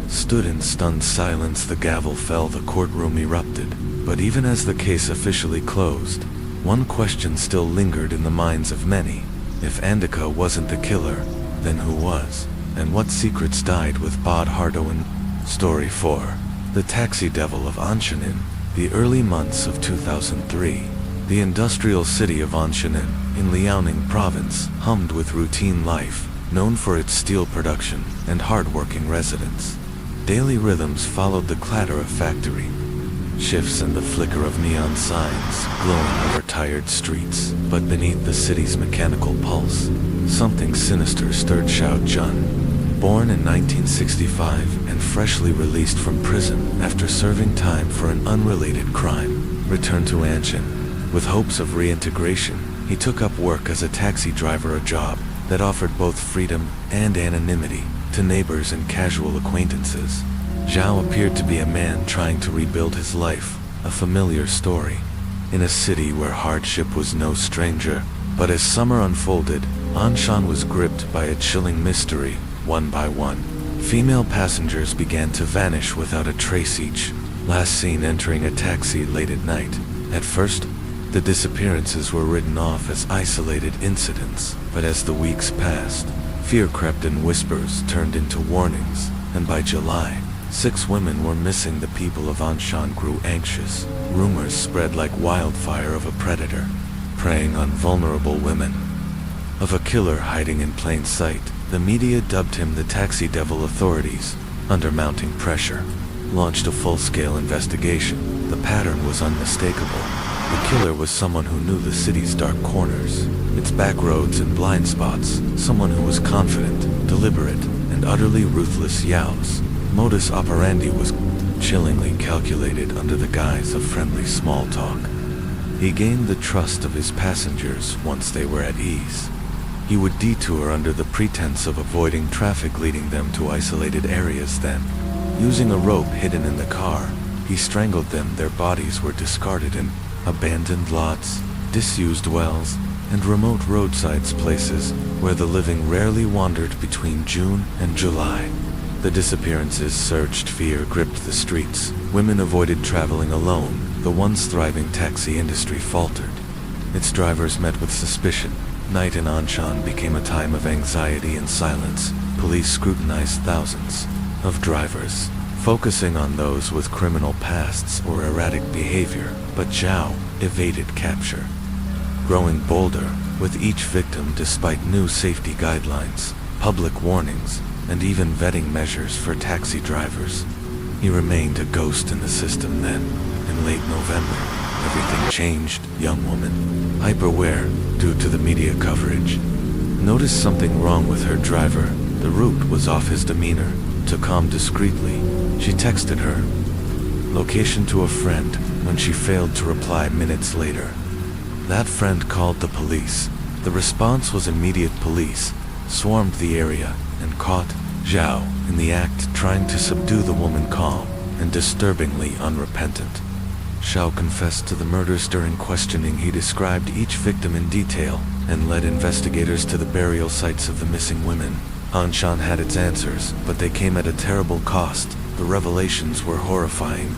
stood in stunned silence. The gavel fell. The courtroom erupted. But even as the case officially closed, one question still lingered in the minds of many. If Andika wasn't the killer, then who was? And what secrets died with Bod Hardoin? Story 4. The Taxi Devil of Anshanin. The early months of 2003. The industrial city of Anshanin, in Liaoning province, hummed with routine life, known for its steel production and hard-working residents. Daily rhythms followed the clatter of factory shifts and the flicker of neon signs glowing over tired streets. But beneath the city's mechanical pulse, something sinister stirred. Xiao Jun, born in 1965 and freshly released from prison after serving time for an unrelated crime, returned to Anshan. With hopes of reintegration, he took up work as a taxi driver, a job that offered both freedom and anonymity to neighbors and casual acquaintances. Zhao appeared to be a man trying to rebuild his life, a familiar story, in a city where hardship was no stranger. But as summer unfolded, Anshan was gripped by a chilling mystery. One by one, female passengers began to vanish without a trace, each last seen entering a taxi late at night. At first, the disappearances were written off as isolated incidents, but as the weeks passed, fear crept and whispers turned into warnings, and by July, 6 women were missing. The people of Anshan grew anxious. Rumors spread like wildfire of a predator preying on vulnerable women, of a killer hiding in plain sight. The media dubbed him the Taxi Devil. Authorities, under mounting pressure, launched a full-scale investigation. The pattern was unmistakable. The killer was someone who knew the city's dark corners, its back roads and blind spots, someone who was confident, deliberate, and utterly ruthless. Yao's modus operandi was chillingly calculated. Under the guise of friendly small talk, he gained the trust of his passengers. Once they were at ease, he would detour under the pretense of avoiding traffic, leading them to isolated areas. Then, using a rope hidden in the car, he strangled them. Their bodies were discarded in abandoned lots, disused wells, and remote roadsides, places where the living rarely wandered. Between June and July, the disappearances surged. Fear gripped the streets. Women avoided traveling alone. The once thriving taxi industry faltered. Its drivers met with suspicion. Night in Anshan became a time of anxiety and silence. Police scrutinized thousands of drivers, focusing on those with criminal pasts or erratic behavior. But Zhao evaded capture, growing bolder with each victim despite new safety guidelines, public warnings, and even vetting measures for taxi drivers. He remained a ghost in the system. Then, in late November, everything changed. Young woman, hyper-aware due to the media coverage, noticed something wrong with her driver. The route was off. His demeanor. To calm discreetly, she texted her location to a friend. When she failed to reply minutes later, that friend called the police. The response was immediate. Police swarmed the area and caught Zhao in the act, trying to subdue the woman. Calm and disturbingly unrepentant, Zhao confessed to the murders. During questioning, he described each victim in detail and led investigators to the burial sites of the missing women. Anshan had its answers, but they came at a terrible cost. The revelations were horrifying.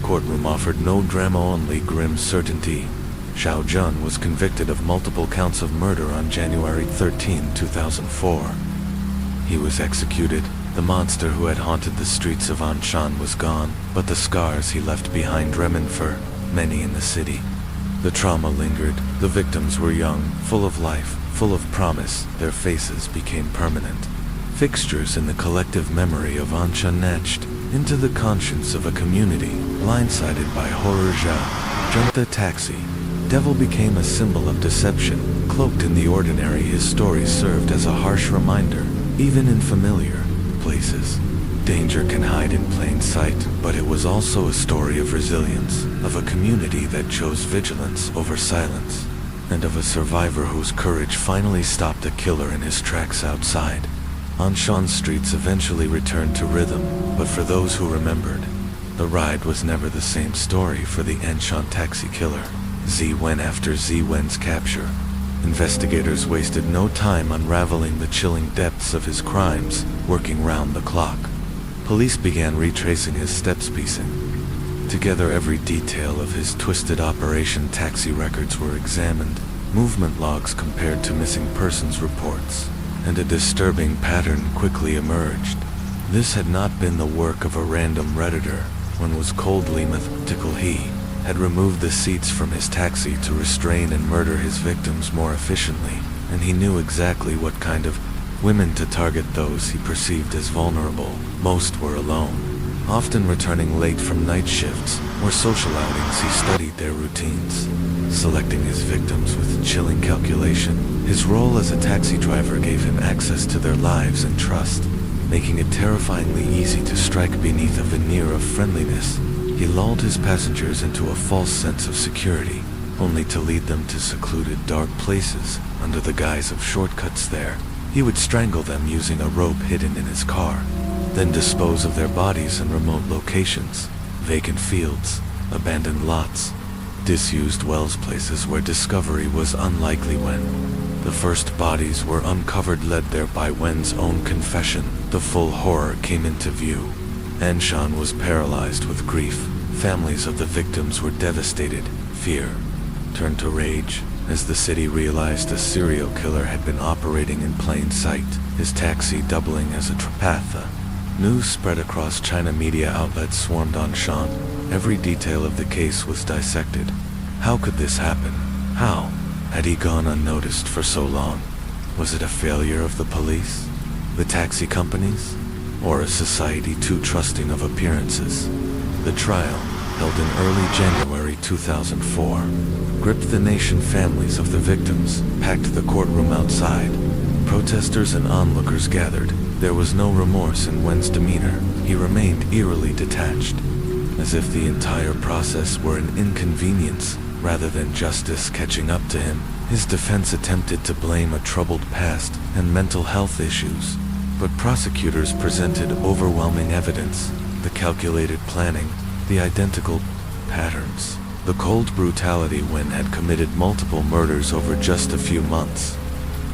Courtroom offered no drama, only grim certainty. Xiao Jun was convicted of multiple counts of murder on January 13, 2004. He was executed. The monster who had haunted the streets of Anshan was gone, but the scars he left behind remained for many in the city. The trauma lingered. The victims were young, full of life, full of promise. Their faces became permanent. fixtures in the collective memory of Anshan etched into the conscience of a community blindsided by horror. Junta Taxi. Devil became a symbol of deception, cloaked in the ordinary. His story served as a harsh reminder, even in familiar places. Danger can hide in plain sight, but it was also a story of resilience, of a community that chose vigilance over silence, and of a survivor whose courage finally stopped a killer in his tracks outside. Anshan streets eventually returned to rhythm, but for those who remembered, the ride was never the same story for the Anshan taxi killer. Wen. After Wen's capture, investigators wasted no time unraveling the chilling depths of his crimes, working round the clock. Police began retracing his steps, piecing together every detail of his twisted operation. Taxi records were examined, movement logs compared to missing persons reports, and a disturbing pattern quickly emerged. This had not been the work of a random redditor. One was coldly methodical. He had removed the seats from his taxi to restrain and murder his victims more efficiently, and he knew exactly what kind of women to target, those he perceived as vulnerable. Most were alone, often returning late from night shifts or social outings. He studied their routines, selecting his victims with chilling calculation. His role as a taxi driver gave him access to their lives and trust, making it terrifyingly easy to strike beneath a veneer of friendliness. He lulled his passengers into a false sense of security, only to lead them to secluded dark places under the guise of shortcuts. There, he would strangle them using a rope hidden in his car, then dispose of their bodies in remote locations, vacant fields, abandoned lots, disused wells, places where discovery was unlikely. When the first bodies were uncovered, led there by Wen's own confession, the full horror came into view. Anshan was paralyzed with grief. Families of the victims were devastated. Fear turned to rage as the city realized a serial killer had been operating in plain sight, his taxi doubling as a trap. News spread across China. Media outlets swarmed on Anshan. Every detail of the case was dissected. How could this happen? How had he gone unnoticed for so long? Was it a failure of the police, the taxi companies, or a society too trusting of appearances? The trial, held in early January 2004, gripped the nation. Families of the victims packed the courtroom outside. Protesters and onlookers gathered. There was no remorse in Wen's demeanor. He remained eerily detached, as if the entire process were an inconvenience rather than justice catching up to him. His defense attempted to blame a troubled past and mental health issues, but prosecutors presented overwhelming evidence: the calculated planning, the identical patterns, the cold brutality. Wen had committed multiple murders over just a few months.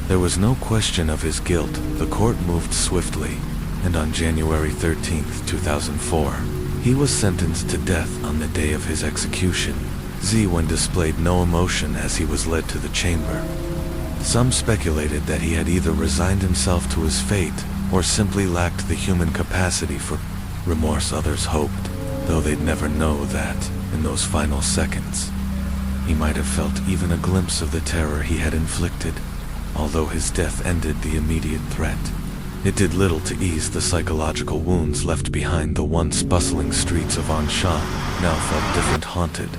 There was no question of his guilt. The court moved swiftly, and on January 13, 2004, he was sentenced to death on the day of his execution. Wen displayed no emotion as he was led to the chamber. Some speculated that he had either resigned himself to his fate or simply lacked the human capacity for remorse. Others hoped, though they'd never know, that, in those final seconds, he might have felt even a glimpse of the terror he had inflicted. Although his death ended the immediate threat, it did little to ease the psychological wounds left behind. The once bustling streets of Anshan now felt different, haunted.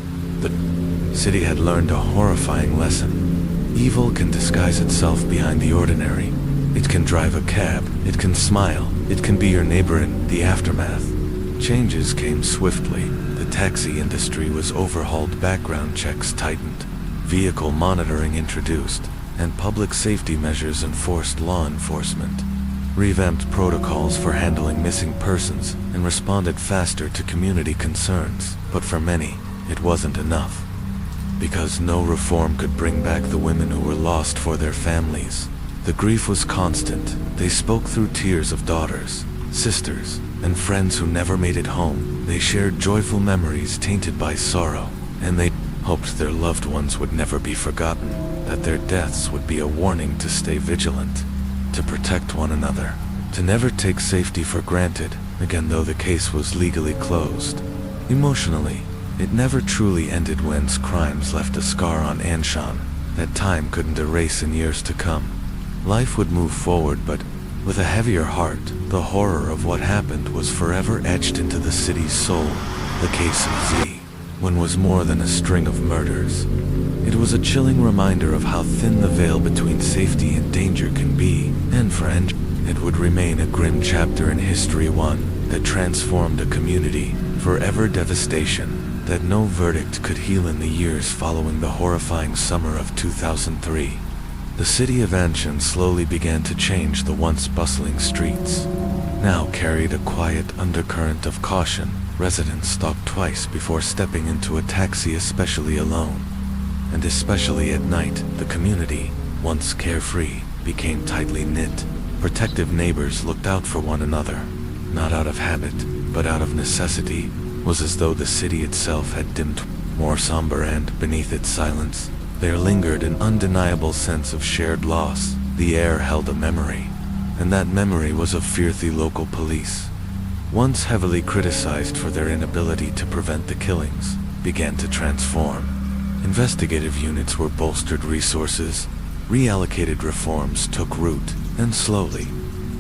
The city had learned a horrifying lesson. Evil can disguise itself behind the ordinary. It can drive a cab, it can smile, it can be your neighbor. In the aftermath, changes came swiftly. The taxi industry was overhauled, background checks tightened, vehicle monitoring introduced, and public safety measures enforced. Law enforcement revamped protocols for handling missing persons and responded faster to community concerns. But for many, it wasn't enough, because no reform could bring back the women who were lost for their families. The grief was constant. They spoke through tears of daughters, sisters, and friends who never made it home. They shared joyful memories tainted by sorrow, and they hoped their loved ones would never be forgotten, that their deaths would be a warning to stay vigilant, to protect one another, to never take safety for granted. Again, though the case was legally closed, emotionally, it never truly ended. Wen's crimes left a scar on Anshan that time couldn't erase in years to come. Life would move forward, but With a heavier heart, the horror of what happened was forever etched into the city's soul. The case of Z one was more than a string of murders. It was a chilling reminder of how thin the veil between safety and danger can be, and for Angel, it would remain a grim chapter in history, one that transformed a community, forever devastation that no verdict could heal in the years following the horrifying summer of 2003. The city of Anshan slowly began to change. The once bustling streets now carried a quiet undercurrent of caution. Residents stopped twice before stepping into a taxi, especially alone. And especially at night, the community, once carefree, became tightly knit. Protective neighbors looked out for one another, not out of habit, but out of necessity. It was as though the city itself had dimmed, more somber, and beneath its silence, there lingered an undeniable sense of shared loss. The air held a memory, and that memory was of fearsy local police. Once heavily criticized for their inability to prevent the killings, began to transform. Investigative units were bolstered, resources reallocated, reforms took root, and slowly,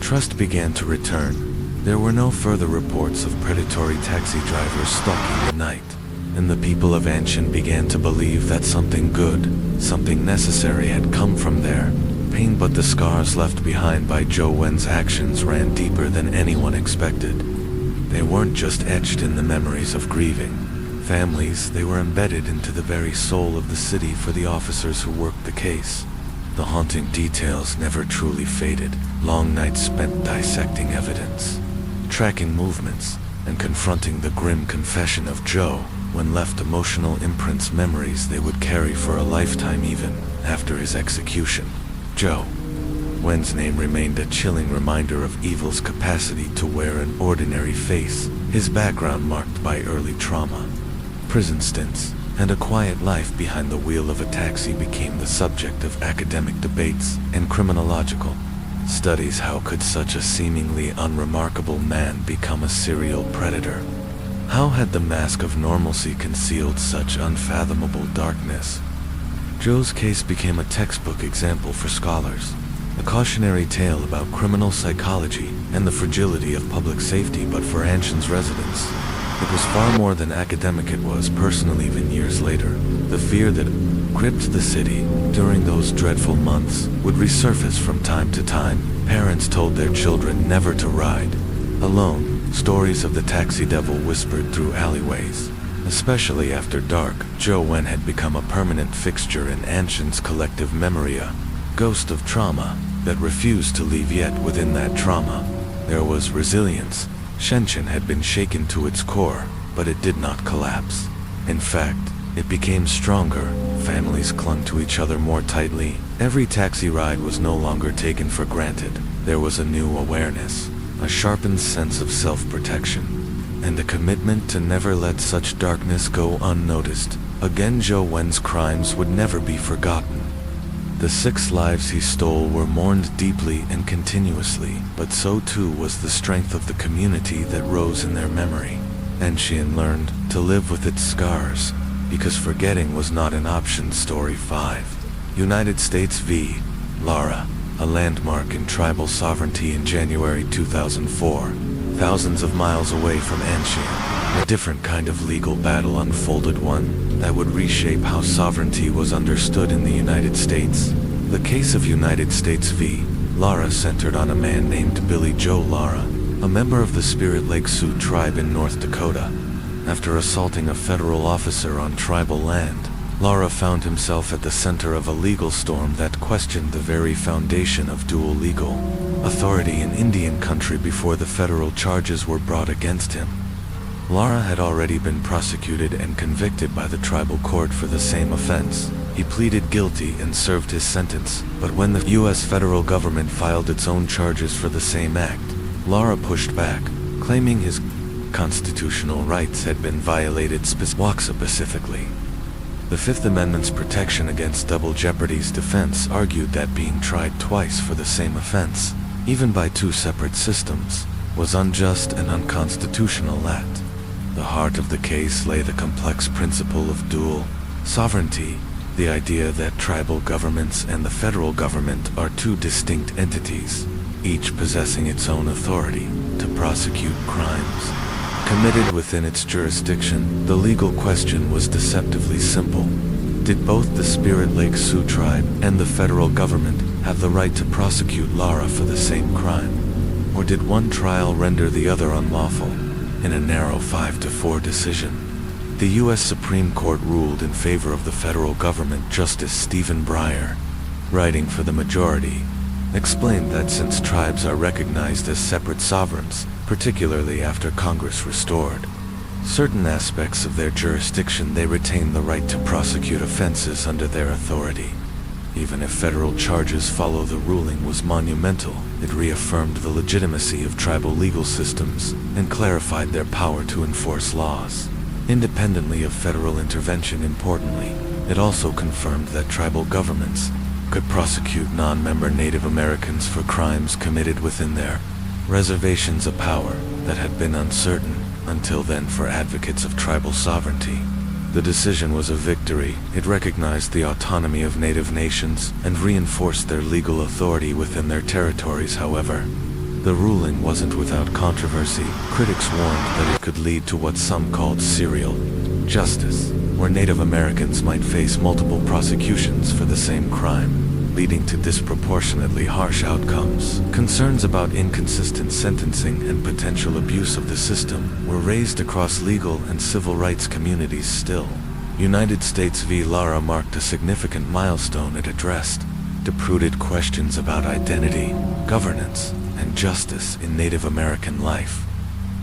trust began to return. There were no further reports of predatory taxi drivers stalking the night, and the people of Anshan began to believe that something good, something necessary had come from there. Pain, but the scars left behind by Joe Wen's actions ran deeper than anyone expected. They weren't just etched in the memories of grieving families, they were embedded into the very soul of the city. For the officers who worked the case, the haunting details never truly faded. Long nights spent dissecting evidence, tracking movements, and confronting the grim confession of Joe. When left, emotional imprints, memories they would carry for a lifetime, even after his execution. Joe Wen's name remained a chilling reminder of evil's capacity to wear an ordinary face. His background marked by early trauma, prison stints, and a quiet life behind the wheel of a taxi became the subject of academic debates and criminological studies. How could such a seemingly unremarkable man become a serial predator? How had the mask of normalcy concealed such unfathomable darkness? Joe's case became a textbook example for scholars, a cautionary tale about criminal psychology and the fragility of public safety. But for Anshan's residents, it was far more than academic. It was personal. Even years later, the fear that gripped the city during those dreadful months would resurface from time to time. Parents told their children never to ride alone. Stories of the taxi devil whispered through alleyways. Especially after dark, Joe Wen had become a permanent fixture in Anshan's collective memory, a ghost of trauma that refused to leave. Yet within that trauma, there was resilience. Shenzhen had been shaken to its core, but it did not collapse. In fact, it became stronger. Families clung to each other more tightly. Every taxi ride was no longer taken for granted. There was a new awareness, a sharpened sense of self-protection, and a commitment to never let such darkness go unnoticed. Again, Joe Wen's crimes would never be forgotten. The 6 lives he stole were mourned deeply and continuously, but so too was the strength of the community that rose in their memory. Anshan learned to live with its scars, because forgetting was not an option. Story 5. United States v. Lara, a landmark in tribal sovereignty. In January 2004, thousands of miles away from Anshan, a different kind of legal battle unfolded, one that would reshape how sovereignty was understood in the United States. The case of United States v. Lara centered on a man named Billy Joe Lara, a member of the Spirit Lake Sioux tribe in North Dakota. After assaulting a federal officer on tribal land, Lara found himself at the center of a legal storm that questioned the very foundation of dual legal authority in Indian country. Before the federal charges were brought against him, Lara had already been prosecuted and convicted by the tribal court for the same offense. He pleaded guilty and served his sentence, but when the U.S. federal government filed its own charges for the same act, Lara pushed back, claiming his constitutional rights had been violated. Specifically, the Fifth Amendment's protection against double jeopardy's defense argued that being tried twice for the same offense, even by 2 separate systems, was unjust and unconstitutional. At the heart of the case lay the complex principle of dual sovereignty, the idea that tribal governments and the federal government are 2 distinct entities, each possessing its own authority to prosecute crimes committed within its jurisdiction. The legal question was deceptively simple. Did both the Spirit Lake Sioux tribe and the federal government have the right to prosecute Lara for the same crime? Or did one trial render the other unlawful? In a narrow 5-4 decision, the U.S. Supreme Court ruled in favor of the federal government. Justice Stephen Breyer, writing for the majority, explained that since tribes are recognized as separate sovereigns, particularly after Congress restored certain aspects of their jurisdiction, they retain the right to prosecute offenses under their authority. Even if federal charges follow, the ruling was monumental. It reaffirmed the legitimacy of tribal legal systems and clarified their power to enforce laws independently of federal intervention. Importantly, it also confirmed that tribal governments could prosecute non-member Native Americans for crimes committed within their reservations, a power that had been uncertain until then for advocates of tribal sovereignty. The decision was a victory. It recognized the autonomy of Native nations and reinforced their legal authority within their territories. However, the ruling wasn't without controversy. Critics warned that it could lead to what some called serial justice, where Native Americans might face multiple prosecutions for the same crime, leading to disproportionately harsh outcomes. Concerns about inconsistent sentencing and potential abuse of the system were raised across legal and civil rights communities. Still, United States v. Lara marked a significant milestone. It addressed deep-rooted questions about identity, governance, and justice in Native American life.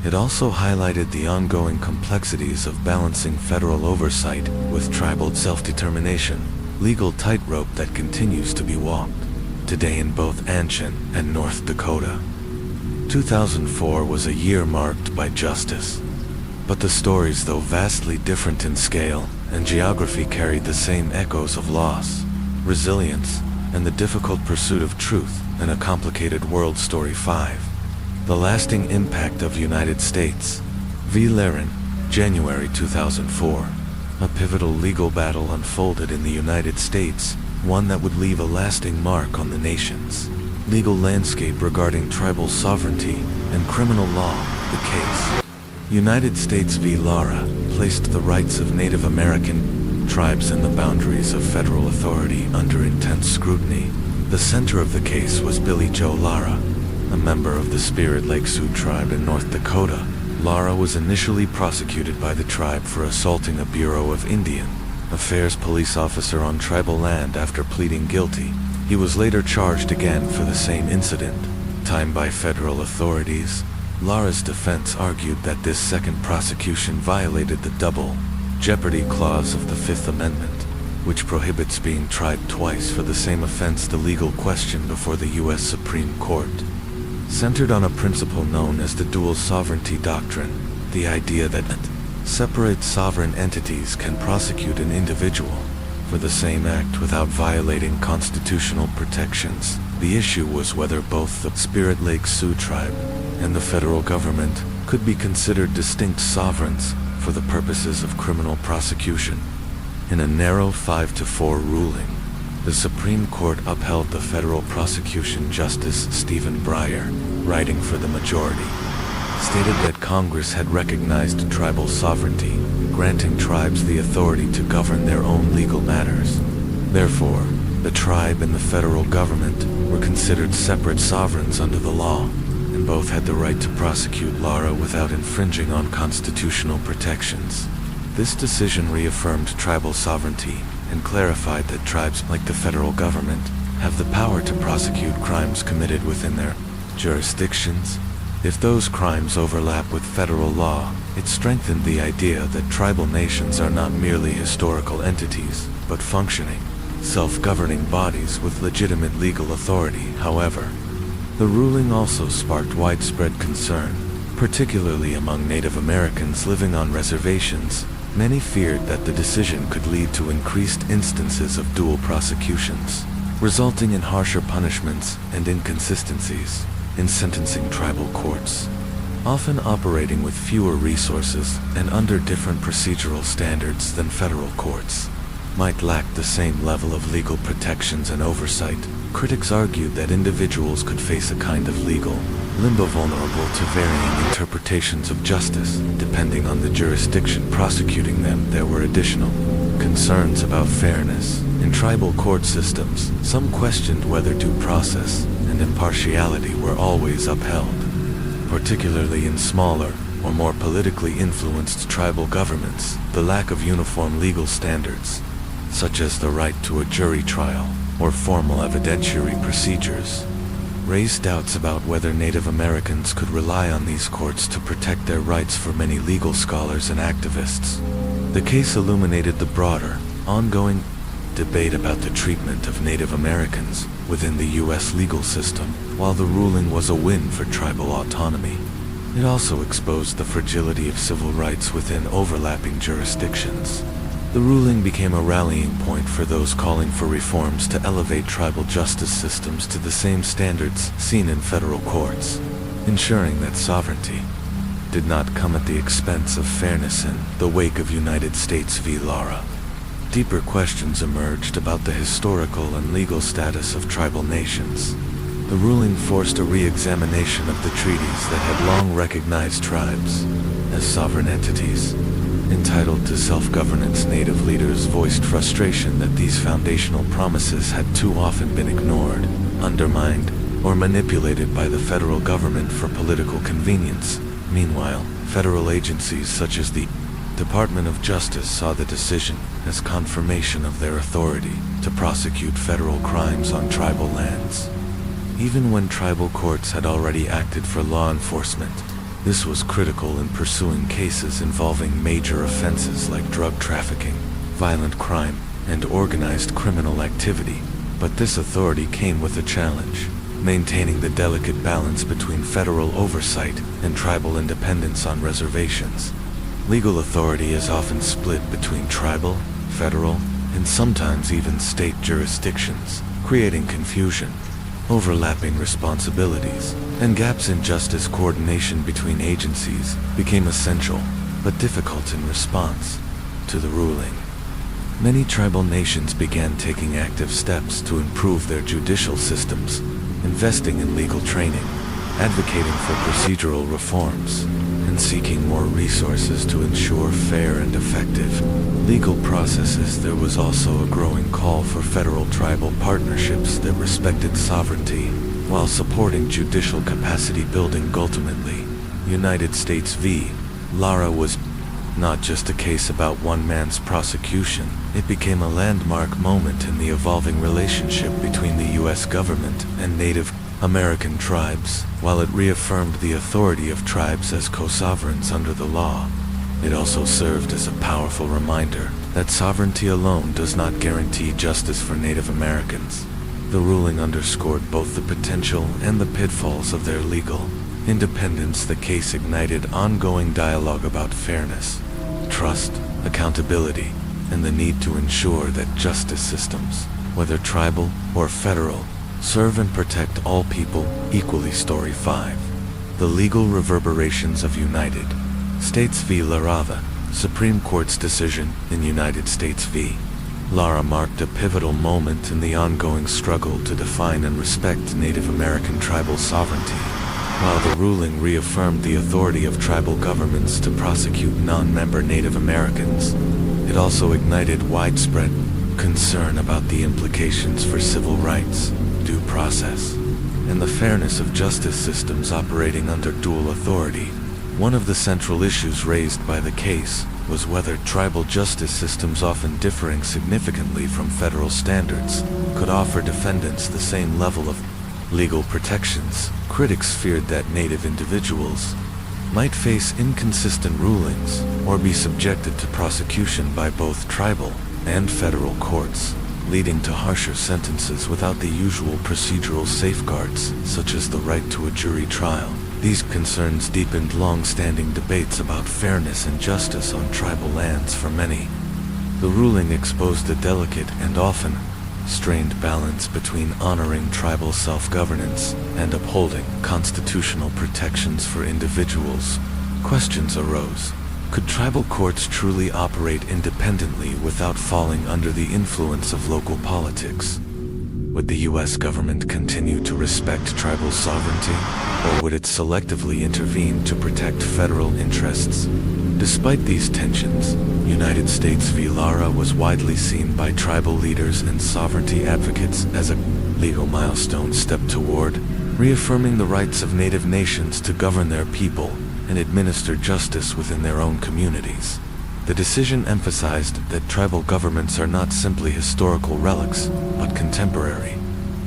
It also highlighted the ongoing complexities of balancing federal oversight with tribal self-determination, legal tightrope that continues to be walked today in both Anshin and North Dakota. 2004 was a year marked by justice, but the stories, though vastly different in scale and geography, carried the same echoes of loss, resilience, and the difficult pursuit of truth in a complicated world. Story 5. The lasting impact of United States v. Laren, January 2004. A pivotal legal battle unfolded in the United States, one that would leave a lasting mark on the nation's legal landscape regarding tribal sovereignty and criminal law. The case, United States v. Lara, placed the rights of Native American tribes and the boundaries of federal authority under intense scrutiny. The center of the case was Billy Joe Lara, a member of the Spirit Lake Sioux tribe in North Dakota. Lara was initially prosecuted by the tribe for assaulting a Bureau of Indian Affairs police officer on tribal land. After pleading guilty, he was later charged again for the same incident, time by federal authorities. Lara's defense argued that this second prosecution violated the double jeopardy clause of the Fifth Amendment, which prohibits being tried twice for the same offense. The legal question before the U.S. Supreme Court centered on a principle known as the dual sovereignty doctrine, the idea that separate sovereign entities can prosecute an individual for the same act without violating constitutional protections. The issue was whether both the Spirit Lake Sioux tribe and the federal government could be considered distinct sovereigns for the purposes of criminal prosecution. In a narrow 5-4 ruling, the Supreme Court upheld the federal prosecution. Justice Stephen Breyer, writing for the majority, stated that Congress had recognized tribal sovereignty, granting tribes the authority to govern their own legal matters. Therefore, the tribe and the federal government were considered separate sovereigns under the law, and both had the right to prosecute Lara without infringing on constitutional protections. This decision reaffirmed tribal sovereignty and clarified that tribes, like the federal government, have the power to prosecute crimes committed within their jurisdictions. If those crimes overlap with federal law, it strengthened the idea that tribal nations are not merely historical entities, but functioning, self-governing bodies with legitimate legal authority. However, the ruling also sparked widespread concern, particularly among Native Americans living on reservations. Many feared that the decision could lead to increased instances of dual prosecutions, resulting in harsher punishments and inconsistencies in sentencing. Tribal courts, often operating with fewer resources and under different procedural standards than federal courts, might lack the same level of legal protections and oversight. Critics argued that individuals could face a kind of legal limbo vulnerable to varying interpretations of justice, depending on the jurisdiction prosecuting them. There were additional concerns about fairness. In tribal court systems, some questioned whether due process and impartiality were always upheld, particularly in smaller or more politically influenced tribal governments. The lack of uniform legal standards, such as the right to a jury trial or formal evidentiary procedures, raised doubts about whether Native Americans could rely on these courts to protect their rights. For many legal scholars and activists, the case illuminated the broader, ongoing debate about the treatment of Native Americans within the U.S. legal system. While the ruling was a win for tribal autonomy, it also exposed the fragility of civil rights within overlapping jurisdictions. The ruling became a rallying point for those calling for reforms to elevate tribal justice systems to the same standards seen in federal courts, ensuring that sovereignty did not come at the expense of fairness. In the wake of United States v. Lara, deeper questions emerged about the historical and legal status of tribal nations. The ruling forced a re-examination of the treaties that had long recognized tribes as sovereign entities, entitled to self-governance. Native leaders voiced frustration that these foundational promises had too often been ignored, undermined, or manipulated by the federal government for political convenience. Meanwhile, federal agencies such as the Department of Justice saw the decision as confirmation of their authority to prosecute federal crimes on tribal lands. Even when tribal courts had already acted for law enforcement, this was critical in pursuing cases involving major offenses like drug trafficking, violent crime, and organized criminal activity. But this authority came with a challenge: maintaining the delicate balance between federal oversight and tribal independence on reservations. Legal authority is often split between tribal, federal, and sometimes even state jurisdictions, creating confusion, overlapping responsibilities, and gaps in justice. Coordination between agencies became essential, but difficult in response to the ruling. Many tribal nations began taking active steps to improve their judicial systems, investing in legal training, advocating for procedural reforms, and seeking more resources to ensure fair and effective legal processes. There was also a growing call for federal-tribal partnerships that respected sovereignty while supporting judicial capacity building. Ultimately, United States v. Lara was not just a case about one man's prosecution. It became a landmark moment in the evolving relationship between the U.S. government and Native American tribes. While it reaffirmed the authority of tribes as co-sovereigns under the law, it also served as a powerful reminder that sovereignty alone does not guarantee justice for Native Americans. The ruling underscored both the potential and the pitfalls of their legal independence. The case ignited ongoing dialogue about fairness, trust, accountability, and the need to ensure that justice systems, whether tribal or federal, serve and protect all people equally. Story 5. The legal reverberations of United States v. Lara. The Supreme Court's decision in United States v. Lara marked a pivotal moment in the ongoing struggle to define and respect Native American tribal sovereignty. While the ruling reaffirmed the authority of tribal governments to prosecute non-member Native Americans, it also ignited widespread concern about the implications for civil rights, due process, and the fairness of justice systems operating under dual authority. One of the central issues raised by the case was whether tribal justice systems, often differing significantly from federal standards, could offer defendants the same level of legal protections. Critics feared that Native individuals might face inconsistent rulings or be subjected to prosecution by both tribal and federal courts, leading to harsher sentences without the usual procedural safeguards, such as the right to a jury trial. These concerns deepened long-standing debates about fairness and justice on tribal lands. For many, the ruling exposed a delicate and often strained balance between honoring tribal self-governance and upholding constitutional protections for individuals. Questions arose Could tribal courts truly operate independently without falling under the influence of local politics? Would the US government continue to respect tribal sovereignty, or would it selectively intervene to protect federal interests? Despite these tensions, United States v. Lara was widely seen by tribal leaders and sovereignty advocates as a legal milestone step toward reaffirming the rights of native nations to govern their people and administer justice within their own communities. The decision emphasized that tribal governments are not simply historical relics, but contemporary,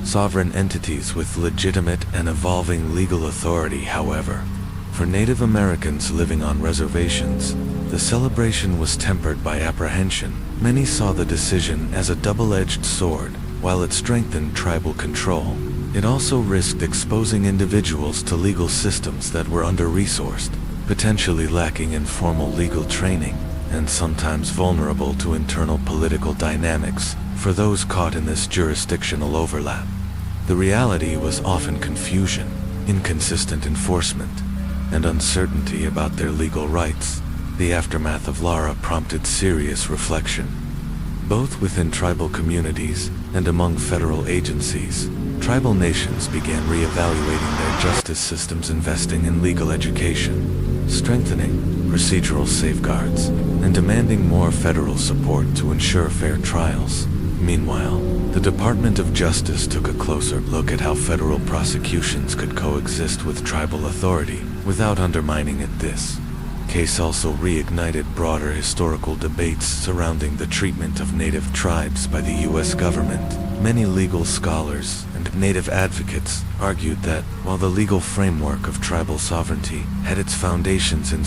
sovereign entities with legitimate and evolving legal authority. However, for Native Americans living on reservations, the celebration was tempered by apprehension. Many saw the decision as a double-edged sword. While it strengthened tribal control, it also risked exposing individuals to legal systems that were under-resourced, potentially lacking in formal legal training, and sometimes vulnerable to internal political dynamics for those caught in this jurisdictional overlap. The reality was often confusion, inconsistent enforcement, and uncertainty about their legal rights. The aftermath of Lara prompted serious reflection, both within tribal communities and among federal agencies. Tribal nations began re-evaluating their justice systems, investing in legal education, strengthening procedural safeguards, and demanding more federal support to ensure fair trials. Meanwhile, the Department of Justice took a closer look at how federal prosecutions could coexist with tribal authority without undermining it. This case also reignited broader historical debates surrounding the treatment of native tribes by the U.S. government. Many legal scholars and native advocates argued that, while the legal framework of tribal sovereignty had its foundations in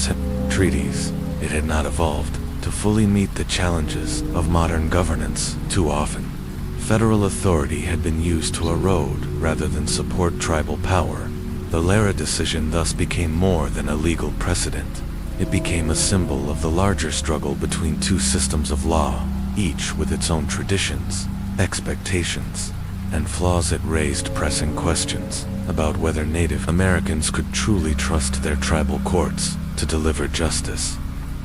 treaties, it had not evolved to fully meet the challenges of modern governance. Too often, federal authority had been used to erode rather than support tribal power. The Lara decision thus became more than a legal precedent. It became a symbol of the larger struggle between two systems of law, each with its own traditions, expectations, and flaws. It raised pressing questions about whether Native Americans could truly trust their tribal courts to deliver justice,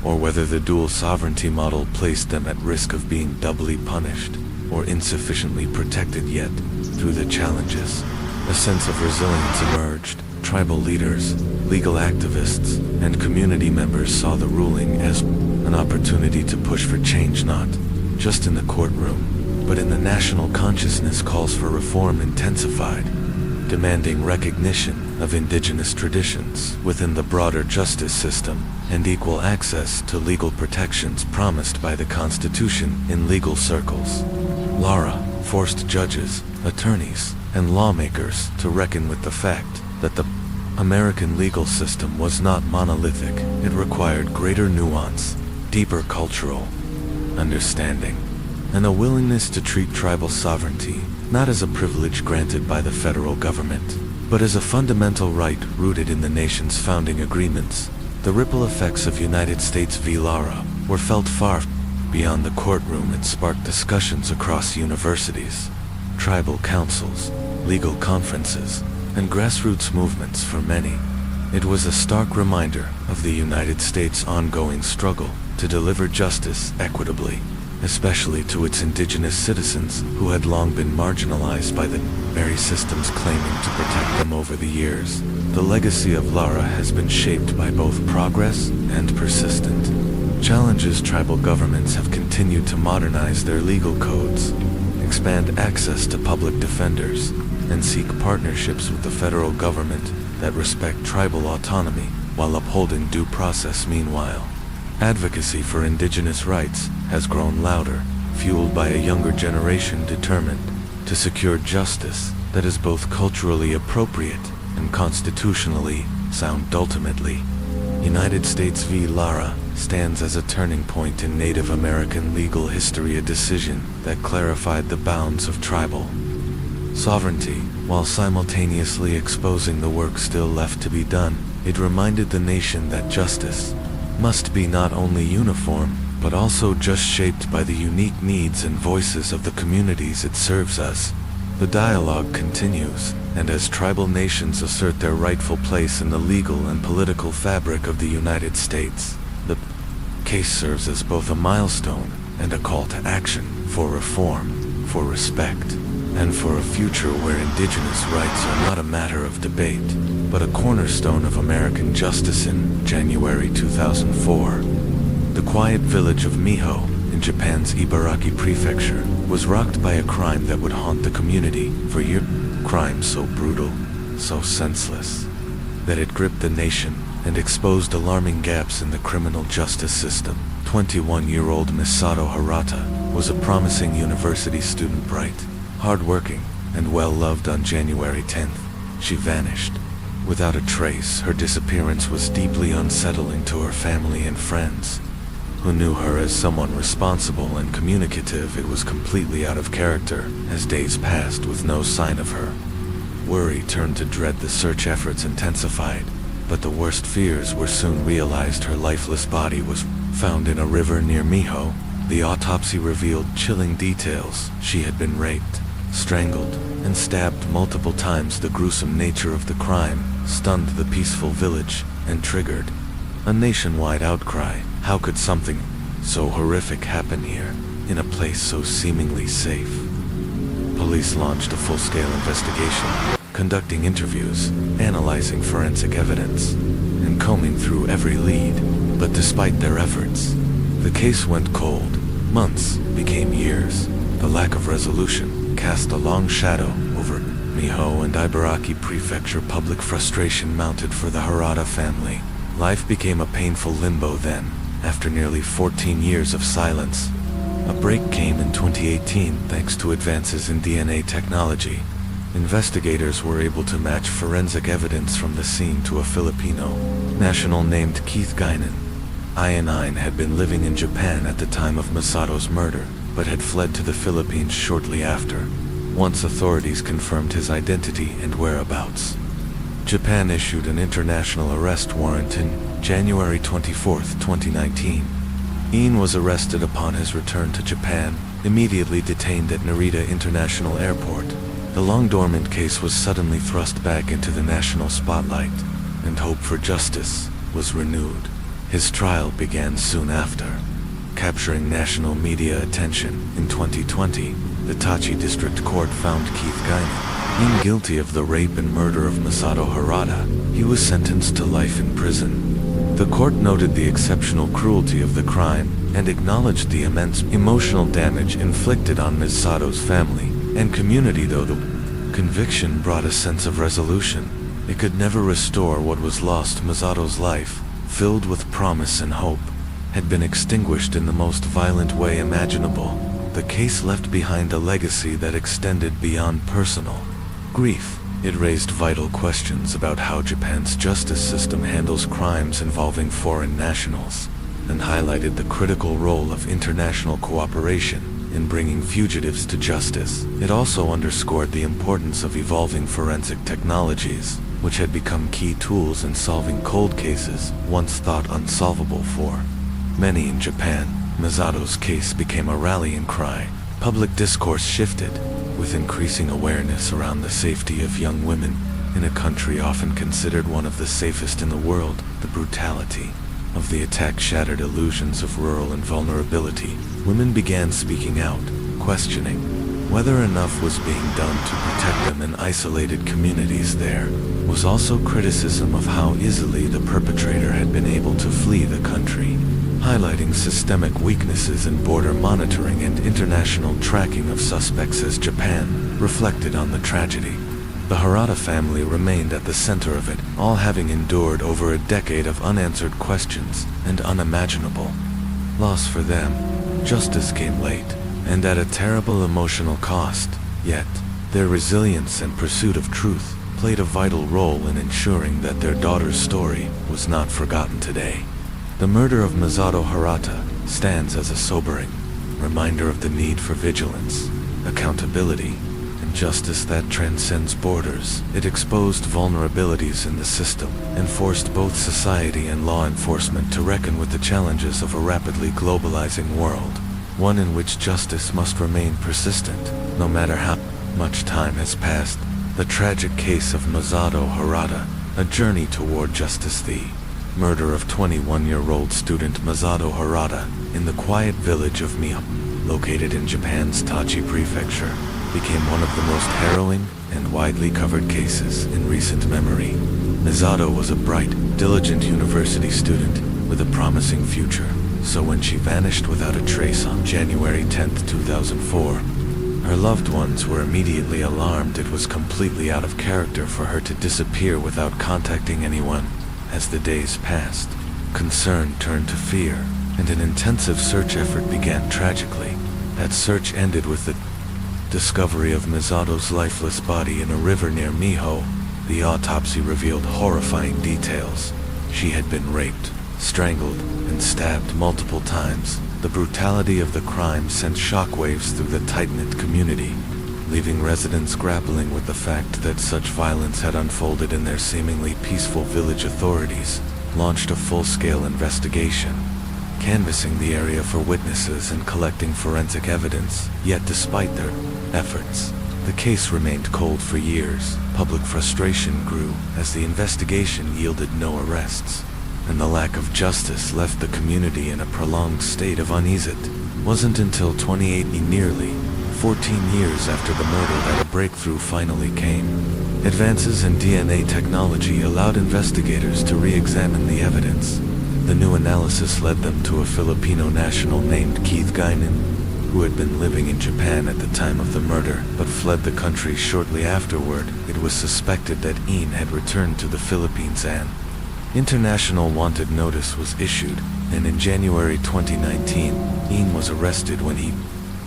or whether the dual sovereignty model placed them at risk of being doubly punished or insufficiently protected. Yet, through the challenges, a sense of resilience emerged. Tribal leaders, legal activists, and community members saw the ruling as an opportunity to push for change, not just in the courtroom, but in the national consciousness. Calls for reform intensified, demanding recognition of indigenous traditions within the broader justice system and equal access to legal protections promised by the Constitution in legal circles. Lara forced judges, attorneys, and lawmakers to reckon with the fact that the American legal system was not monolithic. It required greater nuance, deeper cultural understanding, and a willingness to treat tribal sovereignty not as a privilege granted by the federal government, but as a fundamental right rooted in the nation's founding agreements. The ripple effects of United States v. Lara were felt far beyond the courtroom. It sparked discussions across universities, tribal councils, legal conferences, and grassroots movements. For many, it was a stark reminder of the United States' ongoing struggle to deliver justice equitably, especially to its indigenous citizens who had long been marginalized by the very systems claiming to protect them. Over the years, the legacy of Lara has been shaped by both progress and persistent challenges. Tribal governments have continued to modernize their legal codes, expand access to public defenders, and seek partnerships with the federal government that respect tribal autonomy while upholding due process. Meanwhile, advocacy for indigenous rights has grown louder, fueled by a younger generation determined to secure justice that is both culturally appropriate and constitutionally sound. Ultimately, United States v. Lara stands as a turning point in Native American legal history, a decision that clarified the bounds of tribal sovereignty, while simultaneously exposing the work still left to be done. It reminded the nation that justice must be not only uniform, but also just shaped by the unique needs and voices of the communities it serves. As the dialogue continues, and as tribal nations assert their rightful place in the legal and political fabric of the United States, the case serves as both a milestone and a call to action for reform, for respect, and for a future where indigenous rights are not a matter of debate, but a cornerstone of American justice. In January 2004, the quiet village of Miho, in Japan's Ibaraki prefecture, was rocked by a crime that would haunt the community for years. Crime so brutal, so senseless, that it gripped the nation and exposed alarming gaps in the criminal justice system. 21-year-old Misato Harata was a promising university student, bright, hardworking, and well-loved. On January 10th, she vanished. Without a trace, her disappearance was deeply unsettling to her family and friends, who knew her as someone responsible and communicative. It was completely out of character. As days passed with no sign of her, worry turned to dread. The search efforts intensified, but the worst fears were soon realized. Her lifeless body was found in a river near Miho. The autopsy revealed chilling details. She had been raped, strangled, and stabbed multiple times. The gruesome nature of the crime stunned the peaceful village and triggered a nationwide outcry. How could something so horrific happen here, in a place so seemingly safe? Police launched a full-scale investigation, conducting interviews, analyzing forensic evidence, and combing through every lead. But despite their efforts, the case went cold. Months became years. The lack of resolution cast a long shadow over Miho and Ibaraki prefecture. Public frustration mounted for the Harada family. Life became a painful limbo then. After nearly 14 years of silence, a break came in 2018 thanks to advances in DNA technology. Investigators were able to match forensic evidence from the scene to a Filipino national named Keith Guinan. Ionine had been living in Japan at the time of Misato's murder, but had fled to the Philippines shortly after, once authorities confirmed his identity and whereabouts. Japan issued an international arrest warrant in January 24, 2019. Ian was arrested upon his return to Japan, immediately detained at Narita International Airport. The long-dormant case was suddenly thrust back into the national spotlight, and hope for justice was renewed. His trial began soon after, capturing national media attention. In 2020, the Tachi District Court found Keith Guinan guilty of the rape and murder of Misato Harada. He was sentenced to life in prison. The court noted the exceptional cruelty of the crime and acknowledged the immense emotional damage inflicted on Misato's family and community. Though the conviction brought a sense of resolution, it could never restore what was lost. Misato's life, filled with promise and hope, had been extinguished in the most violent way imaginable. The case left behind a legacy that extended beyond personal grief. It raised vital questions about how Japan's justice system handles crimes involving foreign nationals, and highlighted the critical role of international cooperation in bringing fugitives to justice. It also underscored the importance of evolving forensic technologies, which had become key tools in solving cold cases once thought unsolvable for many in Japan. Misato's case became a rallying cry. Public discourse shifted, with increasing awareness around the safety of young women in a country often considered one of the safest in the world. The brutality of the attack shattered illusions of rural invulnerability. Women began speaking out, questioning whether enough was being done to protect them in isolated communities. There was also criticism of how easily the perpetrator had been able to flee the country, highlighting systemic weaknesses in border monitoring and international tracking of suspects. As Japan reflected on the tragedy, the Harada family remained at the center of it, all having endured over a decade of unanswered questions and unimaginable loss. For them, justice came late, and at a terrible emotional cost, yet their resilience and pursuit of truth played a vital role in ensuring that their daughter's story was not forgotten today. The murder of Misato Harata stands as a sobering reminder of the need for vigilance, accountability, and justice that transcends borders. It exposed vulnerabilities in the system and forced both society and law enforcement to reckon with the challenges of a rapidly globalizing world, one in which justice must remain persistent, no matter how much time has passed. The tragic case of Misato Harata, a journey toward justice. The murder of 21-year-old student Masato Harada in the quiet village of Mio, located in Japan's Tachi Prefecture, became one of the most harrowing and widely covered cases in recent memory. Masato was a bright, diligent university student with a promising future, so when she vanished without a trace on January 10, 2004, her loved ones were immediately alarmed. It was completely out of character for her to disappear without contacting anyone. As the days passed, concern turned to fear, and an intensive search effort began tragically. That search ended with the discovery of Masato's lifeless body in a river near Miho. The autopsy revealed horrifying details. She had been raped, strangled, and stabbed multiple times. The brutality of the crime sent shockwaves through the tight-knit community, leaving residents grappling with the fact that such violence had unfolded in their seemingly peaceful village. Authorities launched a full-scale investigation, canvassing the area for witnesses and collecting forensic evidence. Yet despite their efforts, the case remained cold for years. Public frustration grew as the investigation yielded no arrests, and the lack of justice left the community in a prolonged state of unease. It wasn't until 2018, nearly 14 years after the murder, that a breakthrough finally came. Advances in DNA technology allowed investigators to re-examine the evidence. The new analysis led them to a Filipino national named Keith Guinan, who had been living in Japan at the time of the murder, but fled the country shortly afterward. It was suspected that Ian had returned to the Philippines. An international wanted notice was issued, and in January 2019, Ian was arrested when he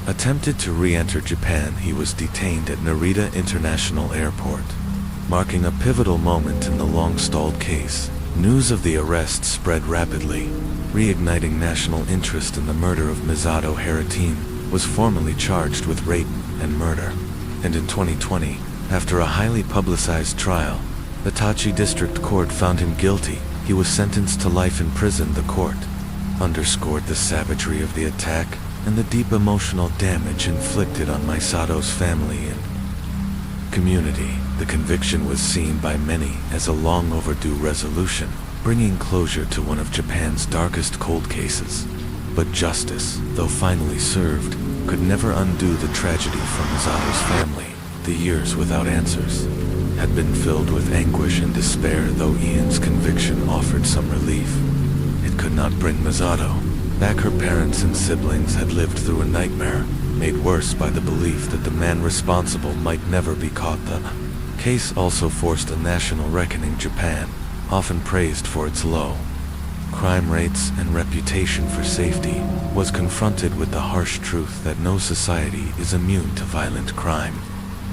attempted to re-enter Japan. He was detained at Narita International Airport, marking a pivotal moment in the long-stalled case. News of the arrest spread rapidly, reigniting national interest in the murder of Masato. Harada was formally charged with rape and murder, and in 2020, after a highly publicized trial, the Tachi District Court found him guilty. He was sentenced to life in prison. The court underscored the savagery of the attack and the deep emotional damage inflicted on Masato's family and community. The conviction was seen by many as a long overdue resolution, bringing closure to one of Japan's darkest cold cases. But justice, though finally served, could never undo the tragedy for Masato's family. The years without answers had been filled with anguish and despair. Though Ian's conviction offered some relief, it could not bring Masato back. Her parents and siblings had lived through a nightmare, made worse by the belief that the man responsible might never be caught. The case also forced a national reckoning. Japan, often praised for its low crime rates and reputation for safety, was confronted with the harsh truth that no society is immune to violent crime.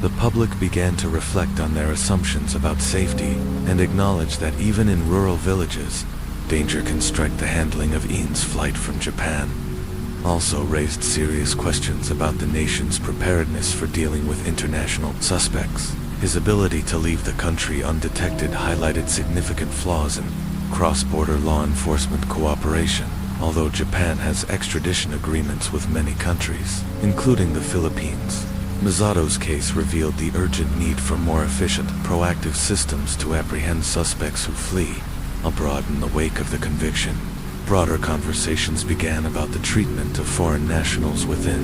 The public began to reflect on their assumptions about safety and acknowledge that even in rural villages, danger can strike. The handling of Ian's flight from Japan also raised serious questions about the nation's preparedness for dealing with international suspects. His ability to leave the country undetected highlighted significant flaws in cross-border law enforcement cooperation. Although Japan has extradition agreements with many countries, including the Philippines, Masato's case revealed the urgent need for more efficient, proactive systems to apprehend suspects who flee abroad. In the wake of the conviction, broader conversations began about the treatment of foreign nationals within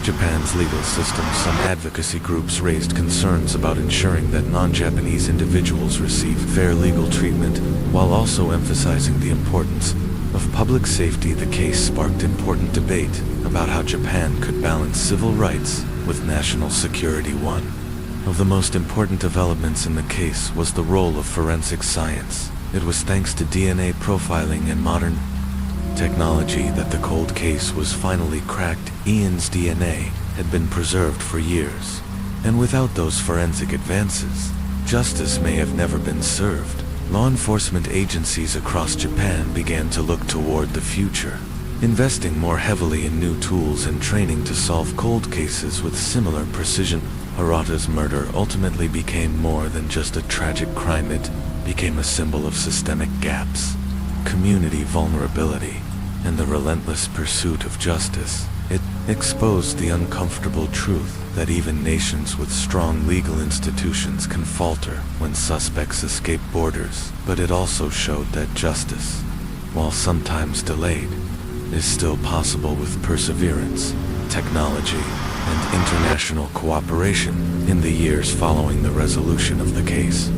Japan's legal system. Some advocacy groups raised concerns about ensuring that non-Japanese individuals receive fair legal treatment, while also emphasizing the importance of public safety. The case sparked important debate about how Japan could balance civil rights with national security. One of the most important developments in the case was the role of forensic science. It was thanks to DNA profiling and modern technology that the cold case was finally cracked. Ian's DNA had been preserved for years, and without those forensic advances, justice may have never been served. Law enforcement agencies across Japan began to look toward the future, investing more heavily in new tools and training to solve cold cases with similar precision. Harada's murder ultimately became more than just a tragic crime. It became a symbol of systemic gaps, community vulnerability, and the relentless pursuit of justice. It exposed the uncomfortable truth that even nations with strong legal institutions can falter when suspects escape borders, but it also showed that justice, while sometimes delayed, is still possible with perseverance, technology, and international cooperation. In the years following the resolution of the case,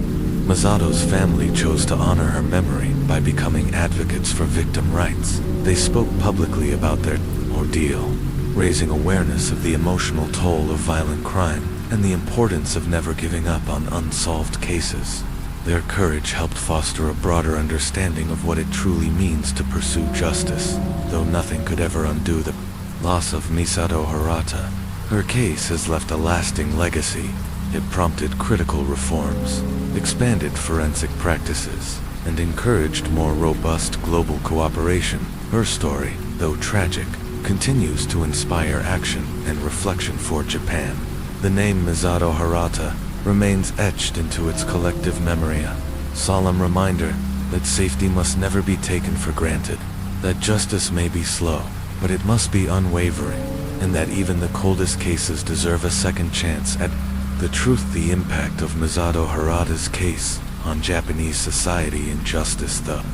Mazato's family chose to honor her memory by becoming advocates for victim rights. They spoke publicly about their ordeal, raising awareness of the emotional toll of violent crime and the importance of never giving up on unsolved cases. Their courage helped foster a broader understanding of what it truly means to pursue justice, though nothing could ever undo the loss of Misato Hirata. Her case has left a lasting legacy. It prompted critical reforms, expanded forensic practices, and encouraged more robust global cooperation. Her story, though tragic, continues to inspire action and reflection for Japan. The name Misato Hirata remains etched into its collective memory, a solemn reminder that safety must never be taken for granted, that justice may be slow, but it must be unwavering, and that even the coldest cases deserve a second chance at the impact of Misato Hirata's case on Japanese society and justice. The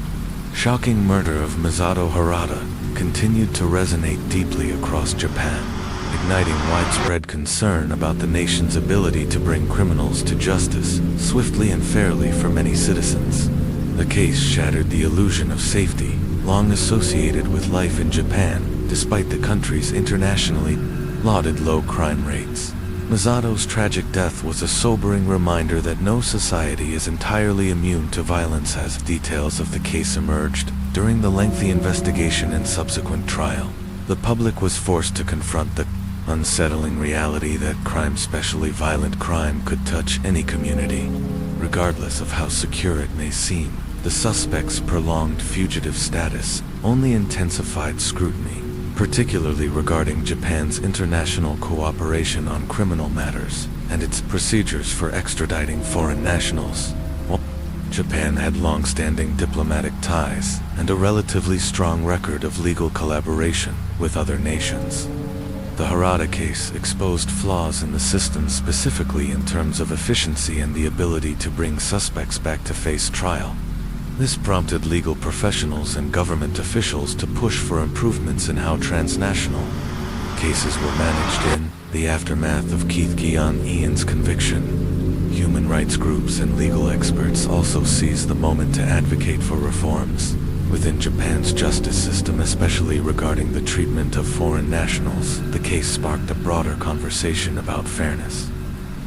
shocking murder of Misato Hirata continued to resonate deeply across Japan, igniting widespread concern about the nation's ability to bring criminals to justice swiftly and fairly for many citizens. The case shattered the illusion of safety long associated with life in Japan, despite the country's internationally lauded low crime rates. Misato's tragic death was a sobering reminder that no society is entirely immune to violence. As details of the case emerged during the lengthy investigation and subsequent trial, the public was forced to confront the unsettling reality that crime, especially violent crime, could touch any community, regardless of how secure it may seem. The suspect's prolonged fugitive status only intensified scrutiny, particularly regarding Japan's international cooperation on criminal matters and its procedures for extraditing foreign nationals. While Japan had long-standing diplomatic ties and a relatively strong record of legal collaboration with other nations, the Hirata case exposed flaws in the system, specifically in terms of efficiency and the ability to bring suspects back to face trial. This prompted legal professionals and government officials to push for improvements in how transnational cases were managed. In the aftermath of Keith Keon-Ian's conviction, human rights groups and legal experts also seized the moment to advocate for reforms within Japan's justice system, especially regarding the treatment of foreign nationals. The case sparked a broader conversation about fairness,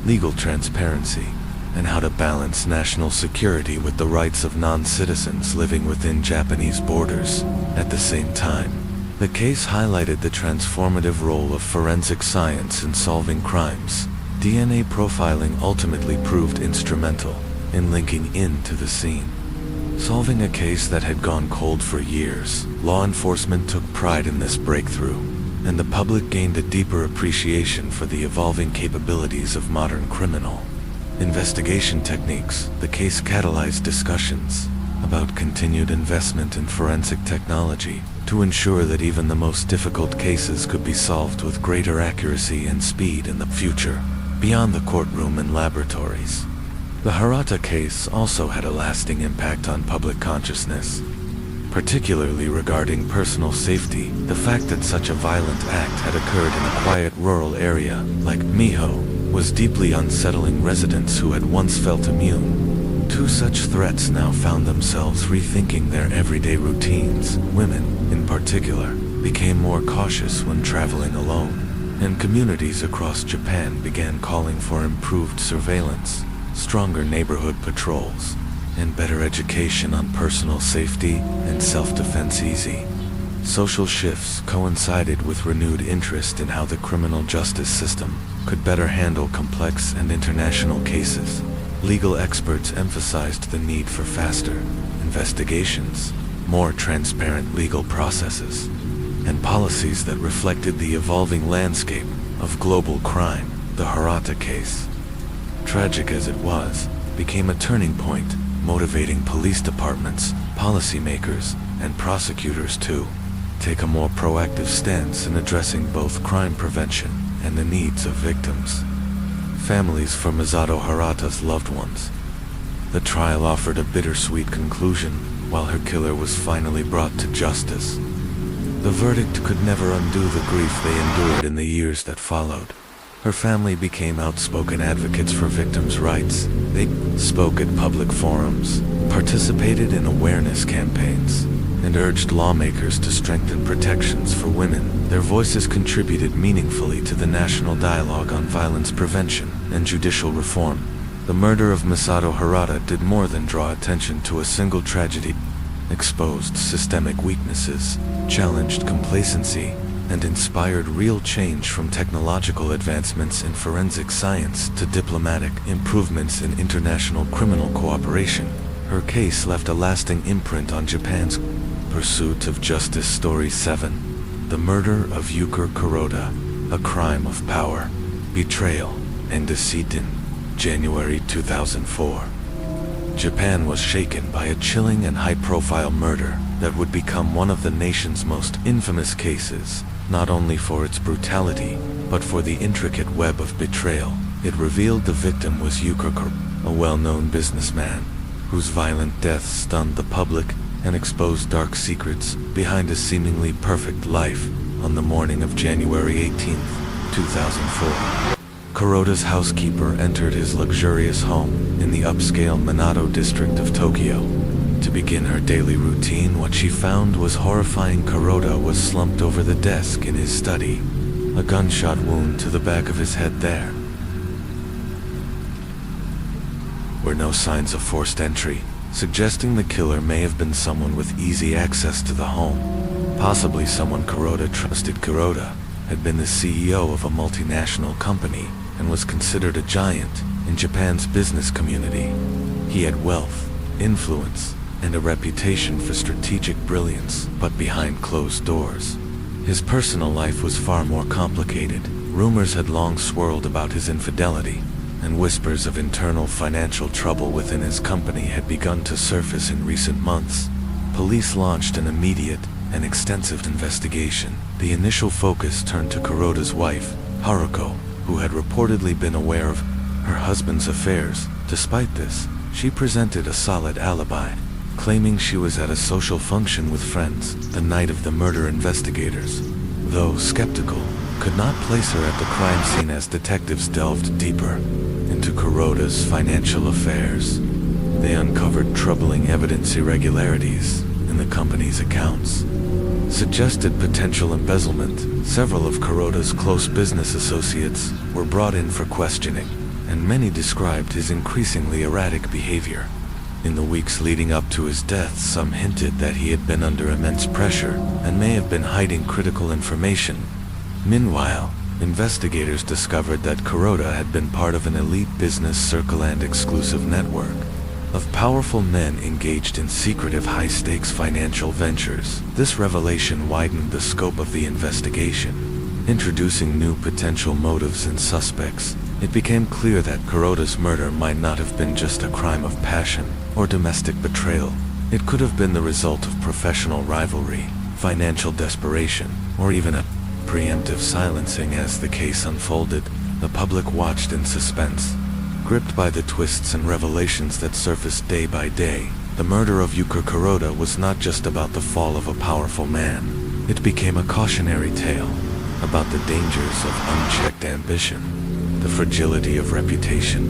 legal transparency, and how to balance national security with the rights of non-citizens living within Japanese borders. At the same time, the case highlighted the transformative role of forensic science in solving crimes. DNA profiling ultimately proved instrumental in linking in to the scene, solving a case that had gone cold for years. Law enforcement took pride in this breakthrough, and the public gained a deeper appreciation for the evolving capabilities of modern criminal investigation techniques. The case catalyzed discussions about continued investment in forensic technology to ensure that even the most difficult cases could be solved with greater accuracy and speed in the future, beyond the courtroom and laboratories. The Hirata case also had a lasting impact on public consciousness, particularly regarding personal safety. The fact that such a violent act had occurred in a quiet rural area like Miho was deeply unsettling. Residents who had once felt immune to such threats now found themselves rethinking their everyday routines. Women, in particular, became more cautious when traveling alone, and communities across Japan began calling for improved surveillance, stronger neighborhood patrols, and better education on personal safety and self-defense. Social shifts coincided with renewed interest in how the criminal justice system could better handle complex and international cases. Legal experts emphasized the need for faster investigations, more transparent legal processes, and policies that reflected the evolving landscape of global crime. The Hirata case, tragic as it was, became a turning point, motivating police departments, policymakers, and prosecutors to take a more proactive stance in addressing both crime prevention and the needs of victims. Families for Masato Harata's loved ones. The trial offered a bittersweet conclusion, while her killer was finally brought to justice. The verdict could never undo the grief they endured in the years that followed. Her family became outspoken advocates for victims' rights. They spoke at public forums, participated in awareness campaigns, and urged lawmakers to strengthen protections for women. Their voices contributed meaningfully to the national dialogue on violence prevention and judicial reform. The murder of Masato Harata did more than draw attention to a single tragedy. Exposed systemic weaknesses, challenged complacency, and inspired real change, from technological advancements in forensic science to diplomatic improvements in international criminal cooperation. Her case left a lasting imprint on Japan's pursuit of justice. Story 7. The Murder of Yukar Kuroda, A Crime of Power, Betrayal, and Deceit. In January 2004. Japan was shaken by a chilling and high-profile murder that would become one of the nation's most infamous cases, not only for its brutality, but for the intricate web of betrayal. It revealed the victim was Yukar Kuroda, a well-known businessman, whose violent death stunned the public and exposed dark secrets behind a seemingly perfect life. On the morning of January 18, 2004, Kuroda's housekeeper entered his luxurious home in the upscale Minato district of Tokyo. To begin her daily routine, what she found was horrifying. Kuroda was slumped over the desk in his study. A gunshot wound to the back of his head. There were no signs of forced entry, suggesting the killer may have been someone with easy access to the home. Possibly someone Kuroda trusted. Kuroda had been the CEO of a multinational company and was considered a giant in Japan's business community. He had wealth, influence, and a reputation for strategic brilliance, but behind closed doors, his personal life was far more complicated. Rumors had long swirled about his infidelity, and whispers of internal financial trouble within his company had begun to surface in recent months. Police launched an immediate and extensive investigation. The initial focus turned to Kuroda's wife, Haruko, who had reportedly been aware of her husband's affairs. Despite this, she presented a solid alibi, claiming she was at a social function with friends the night of the murder. Investigators, though skeptical, could not place her at the crime scene as detectives delved deeper into Kuroda's financial affairs. They uncovered troubling evidence. Irregularities in the company's accounts suggested potential embezzlement. Several of Kuroda's close business associates were brought in for questioning, and many described his increasingly erratic behavior. In the weeks leading up to his death, some hinted that he had been under immense pressure and may have been hiding critical information. Meanwhile, investigators discovered that Kuroda had been part of an elite business circle and exclusive network of powerful men engaged in secretive high-stakes financial ventures. This revelation widened the scope of the investigation, introducing new potential motives and suspects. It became clear that Kuroda's murder might not have been just a crime of passion or domestic betrayal. It could have been the result of professional rivalry, financial desperation, or even a preemptive silencing. As the case unfolded, the public watched in suspense, gripped by the twists and revelations that surfaced day by day. The murder of Yukar Kuroda was not just about the fall of a powerful man. It became a cautionary tale about the dangers of unchecked ambition, the fragility of reputation,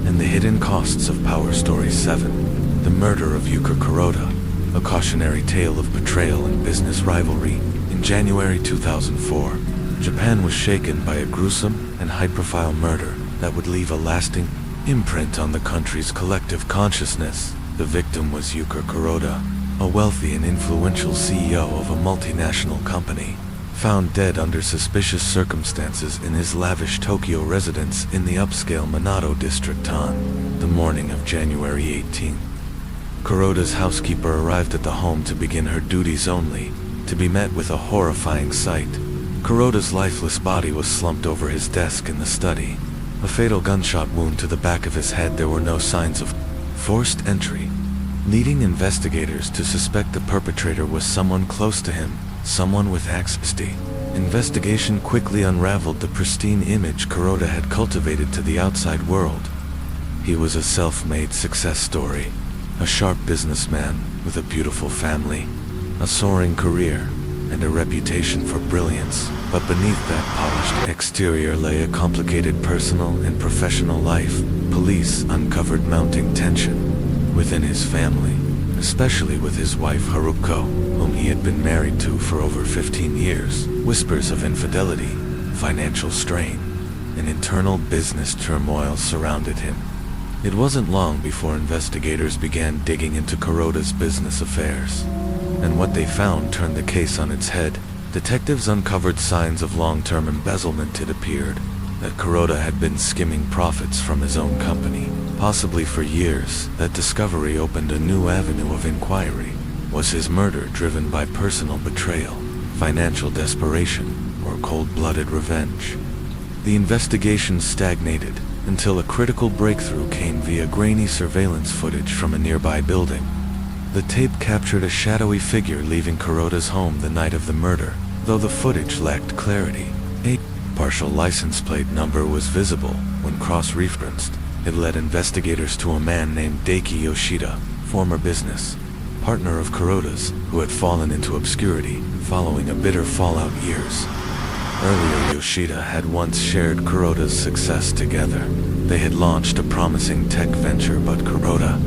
and the hidden costs of power. Story 7. The Murder of Yukar Kuroda, a cautionary tale of betrayal and business rivalry. In January 2004, Japan was shaken by a gruesome and high-profile murder that would leave a lasting imprint on the country's collective consciousness. The victim was Yukar Kuroda, a wealthy and influential CEO of a multinational company, found dead under suspicious circumstances in his lavish Tokyo residence in the upscale Minato district. On the morning of January 18, Kuroda's housekeeper arrived at the home to begin her duties, only to be met with a horrifying sight. Kuroda's lifeless body was slumped over his desk in the study, a fatal gunshot wound to the back of his head. There were no signs of forced entry, leading investigators to suspect the perpetrator was someone close to him. someone with access to. Investigation quickly unraveled the pristine image Kuroda had cultivated to the outside world. He was a self-made success story, a sharp businessman with a beautiful family, a soaring career, and a reputation for brilliance. But beneath that polished exterior lay a complicated personal and professional life. Police uncovered mounting tension within his family, especially with his wife Haruko, whom he had been married to for over 15 years. Whispers of infidelity, financial strain, and internal business turmoil surrounded him. It wasn't long before investigators began digging into Kuroda's business affairs, and what they found turned the case on its head. Detectives uncovered signs of long-term embezzlement. It appeared that Kuroda had been skimming profits from his own company, possibly for years. That discovery opened a new avenue of inquiry. Was his murder driven by personal betrayal, financial desperation, or cold-blooded revenge? The investigation stagnated until a critical breakthrough came via grainy surveillance footage from a nearby building. The tape captured a shadowy figure leaving Kuroda's home the night of the murder. Though the footage lacked clarity, a partial license plate number was visible. When cross-referenced, it led investigators to a man named Daiki Yoshida, former business partner of Kuroda's, who had fallen into obscurity following a bitter fallout years earlier. Yoshida had once shared Kuroda's success together. They had launched a promising tech venture, but Kuroda,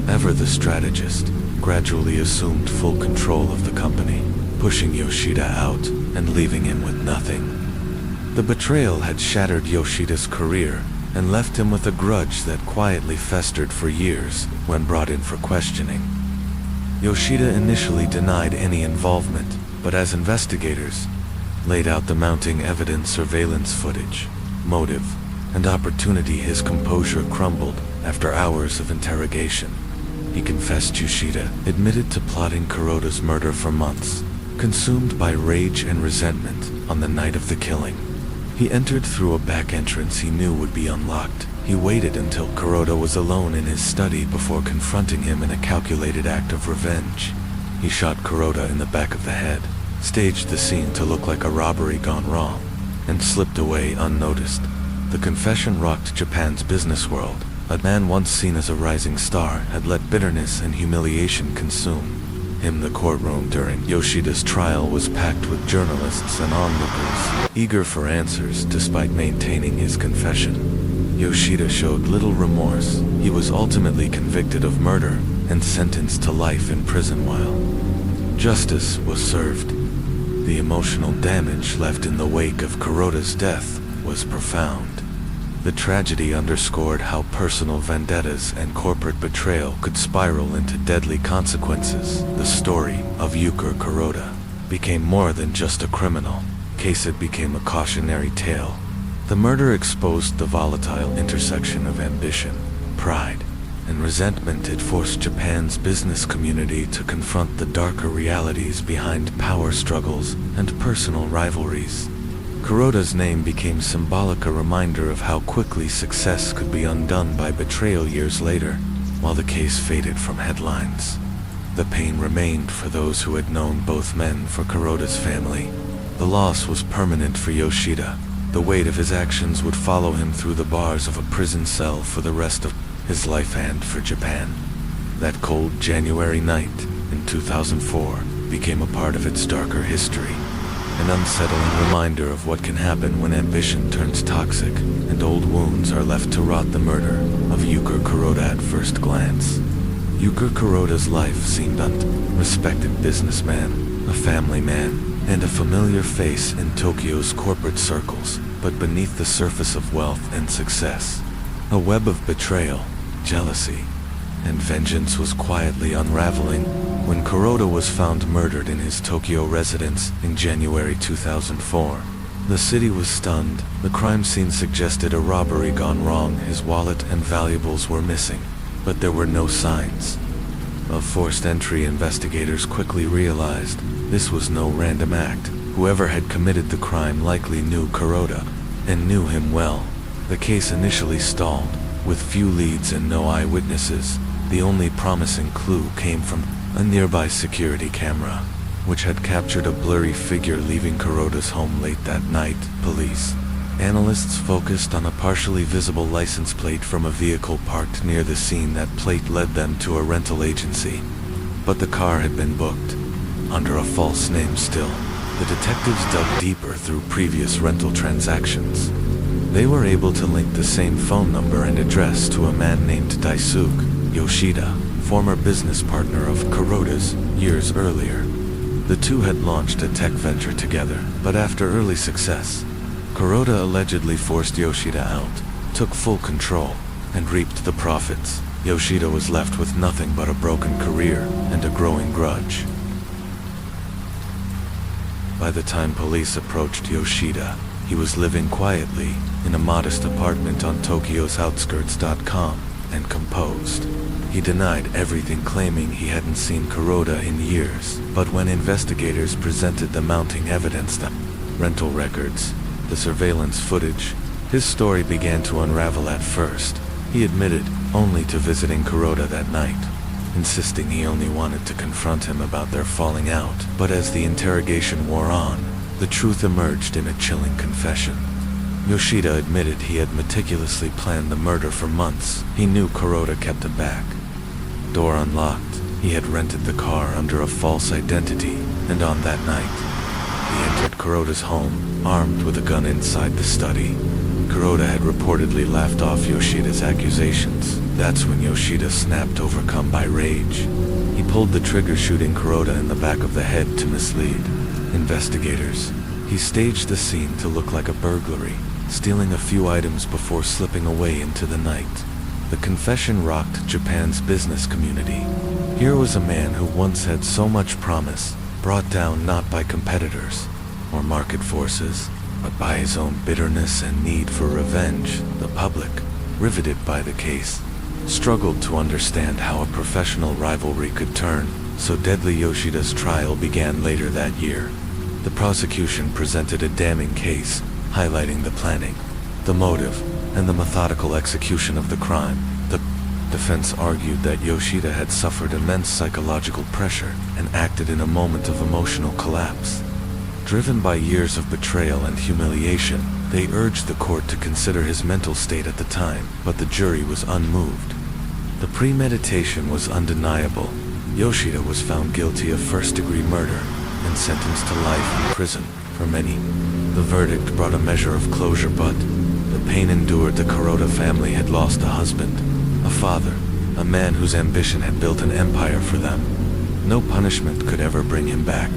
ever the strategist, gradually assumed full control of the company, pushing Yoshida out and leaving him with nothing. The betrayal had shattered Yoshida's career and left him with a grudge that quietly festered for years. When brought in for questioning, Yoshida initially denied any involvement, but as investigators laid out the mounting evidence, surveillance footage, motive, and opportunity, his composure crumbled. After hours of interrogation, he confessed. Yoshida admitted to plotting Kuroda's murder for months, consumed by rage and resentment. On the night of the killing, he entered through a back entrance he knew would be unlocked. He waited until Kuroda was alone in his study before confronting him in a calculated act of revenge. He shot Kuroda in the back of the head, staged the scene to look like a robbery gone wrong, and slipped away unnoticed. The confession rocked Japan's business world. A man once seen as a rising star had let bitterness and humiliation consume him. The courtroom during Yoshida's trial was packed with journalists and onlookers, eager for answers. Despite maintaining his confession, Yoshida showed little remorse. He was ultimately convicted of murder and sentenced to life in prison. While justice was served, the emotional damage left in the wake of Kuroda's death was profound. The tragedy underscored how personal vendettas and corporate betrayal could spiral into deadly consequences. The story of Yukar Kuroda became more than just a criminal case. It became a cautionary tale. The murder exposed the volatile intersection of ambition, pride, and resentment. It forced Japan's business community to confront the darker realities behind power struggles and personal rivalries. Kuroda's name became symbolic, a reminder of how quickly success could be undone by betrayal. Years later, while the case faded from headlines, the pain remained for those who had known both men. For Kuroda's family, the loss was permanent. For Yoshida, the weight of his actions would follow him through the bars of a prison cell for the rest of his life. And for Japan, that cold January night in 2004 became a part of its darker history. An unsettling reminder of what can happen when ambition turns toxic and old wounds are left to rot. The murder of Yukar Kuroda. At first glance, Yukar Kuroda's life seemed respected businessman, a family man, and a familiar face in Tokyo's corporate circles. But beneath the surface of wealth and success, a web of betrayal, jealousy, and vengeance was quietly unraveling. When Kuroda was found murdered in his Tokyo residence in January 2004, the city was stunned. The crime scene suggested a robbery gone wrong. His wallet and valuables were missing, but there were no signs of forced entry. Investigators quickly realized this was no random act. Whoever had committed the crime likely knew Kuroda and knew him well. The case initially stalled, with few leads and no eyewitnesses. The only promising clue came from a nearby security camera. which had captured a blurry figure leaving Kuroda's home late that night. Police analysts focused on a partially visible license plate from a vehicle parked near the scene. That plate led them to a rental agency, but the car had been booked under a false name still. The detectives dug deeper through previous rental transactions. They were able to link the same phone number and address to a man named Daisuke Yoshida, former business partner of Kuroda's years earlier. The two had launched a tech venture together, but after early success, Kuroda allegedly forced Yoshida out, took full control, and reaped the profits. Yoshida was left with nothing but a broken career and a growing grudge. By the time police approached Yoshida, he was living quietly in a modest apartment on Tokyo's outskirts. Calm and composed. He denied everything, claiming he hadn't seen Kuroda in years. But when investigators presented the mounting evidence, the rental records, the surveillance footage, his story began to unravel. At first, he admitted only to visiting Kuroda that night, insisting he only wanted to confront him about their falling out. But as the interrogation wore on, the truth emerged in a chilling confession. Yoshida admitted he had meticulously planned the murder for months. He knew Kuroda kept it back. Door unlocked, he had rented the car under a false identity, and on that night, he entered Kuroda's home, armed with a gun inside the study. Kuroda had reportedly laughed off Yoshida's accusations. That's when Yoshida snapped, overcome by rage. He pulled the trigger, shooting Kuroda in the back of the head to mislead investigators. He staged the scene to look like a burglary, stealing a few items before slipping away into the night. The confession rocked Japan's business community. Here was a man who once had so much promise, brought down not by competitors or market forces, but by his own bitterness and need for revenge. The public, riveted by the case, struggled to understand how a professional rivalry could turn so deadly. Yoshida's trial began later that year. The prosecution presented a damning case, highlighting the planning, the motive, and the methodical execution of the crime. The defense argued that Yoshida had suffered immense psychological pressure and acted in a moment of emotional collapse. Driven by years of betrayal and humiliation, they urged the court to consider his mental state at the time, but the jury was unmoved. The premeditation was undeniable. Yoshida was found guilty of first-degree murder and sentenced to life in prison. For many, the verdict brought a measure of closure, but the pain endured. The Kuroda family had lost a husband, a father, a man whose ambition had built an empire for them. No punishment could ever bring him back.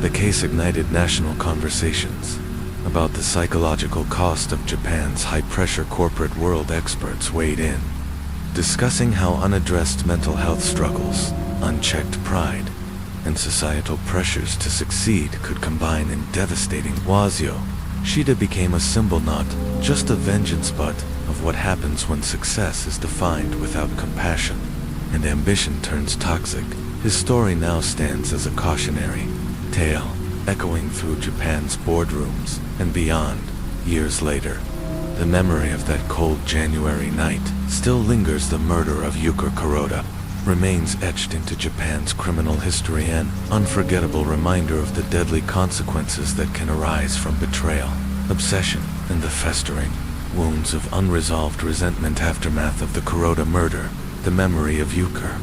The case ignited national conversations about the psychological cost of Japan's high-pressure corporate world. Experts weighed in, discussing how unaddressed mental health struggles, unchecked pride, and societal pressures to succeed could combine in devastating ways. Yoshida became a symbol not just of vengeance but of what happens when success is defined without compassion and ambition turns toxic. His story now stands as a cautionary tale, echoing through Japan's boardrooms and beyond. Years later, the memory of that cold January night still lingers. The murder of Yuka Kuroda remains etched into Japan's criminal history, an unforgettable reminder of the deadly consequences that can arise from betrayal, obsession, and the festering wounds of unresolved resentment. Aftermath of the Kuroda murder, the memory of Yuka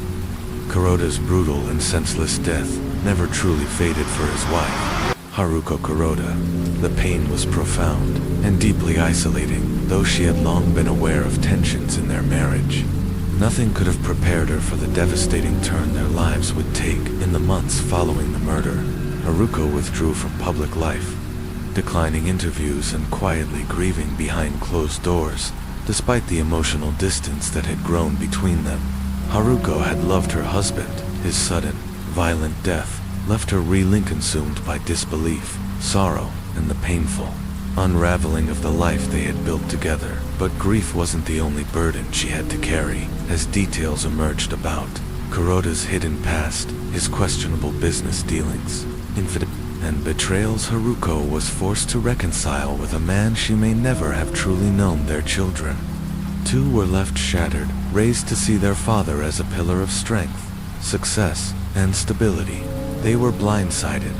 Kuroda's brutal and senseless death never truly faded for his wife, Haruko Kuroda. The pain was profound and deeply isolating, though she had long been aware of tensions in their marriage. Nothing could have prepared her for the devastating turn their lives would take. In the months following the murder, Haruko withdrew from public life, declining interviews and quietly grieving behind closed doors. Despite the emotional distance that had grown between them, Haruko had loved her husband. His sudden, violent death left her reeling, consumed by disbelief, sorrow, and the painful unraveling of the life they had built together. But grief wasn't the only burden she had to carry. As details emerged about Kuroda's hidden past, his questionable business dealings, infidelity, and betrayals, Haruko was forced to reconcile with a man she may never have truly known. Their children, too, were left shattered, raised to see their father as a pillar of strength, success, and stability. They were blindsided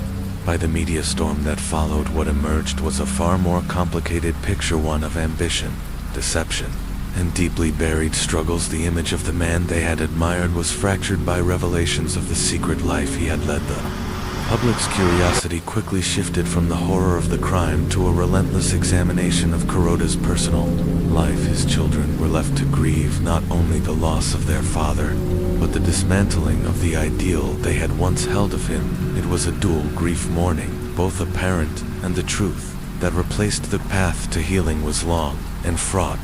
by the media storm that followed. What emerged was a far more complicated picture, one of ambition, deception, and deeply buried struggles. The image of the man they had admired was fractured by revelations of the secret life he had led. The public's curiosity quickly shifted from the horror of the crime to a relentless examination of Kuroda's personal life. His children were left to grieve not only the loss of their father, but the dismantling of the ideal they had once held of him. It was a dual grief, mourning both apparent and the truth that replaced. The path to healing was long and fraught.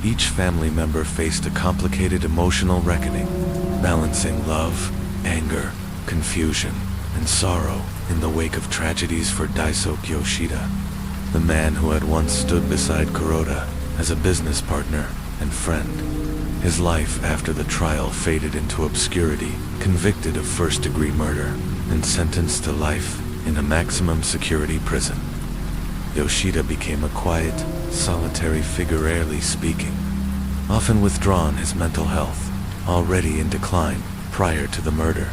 Each family member faced a complicated emotional reckoning, balancing love, anger, confusion, and sorrow in the wake of tragedies. For Daisuke Yoshida, the man who had once stood beside Kuroda as a business partner and friend, his life after the trial faded into obscurity. Convicted of first-degree murder and sentenced to life in a maximum security prison, Yoshida became a quiet, solitary figure. Rarely speaking, often withdrawn. His mental health, already in decline prior to the murder,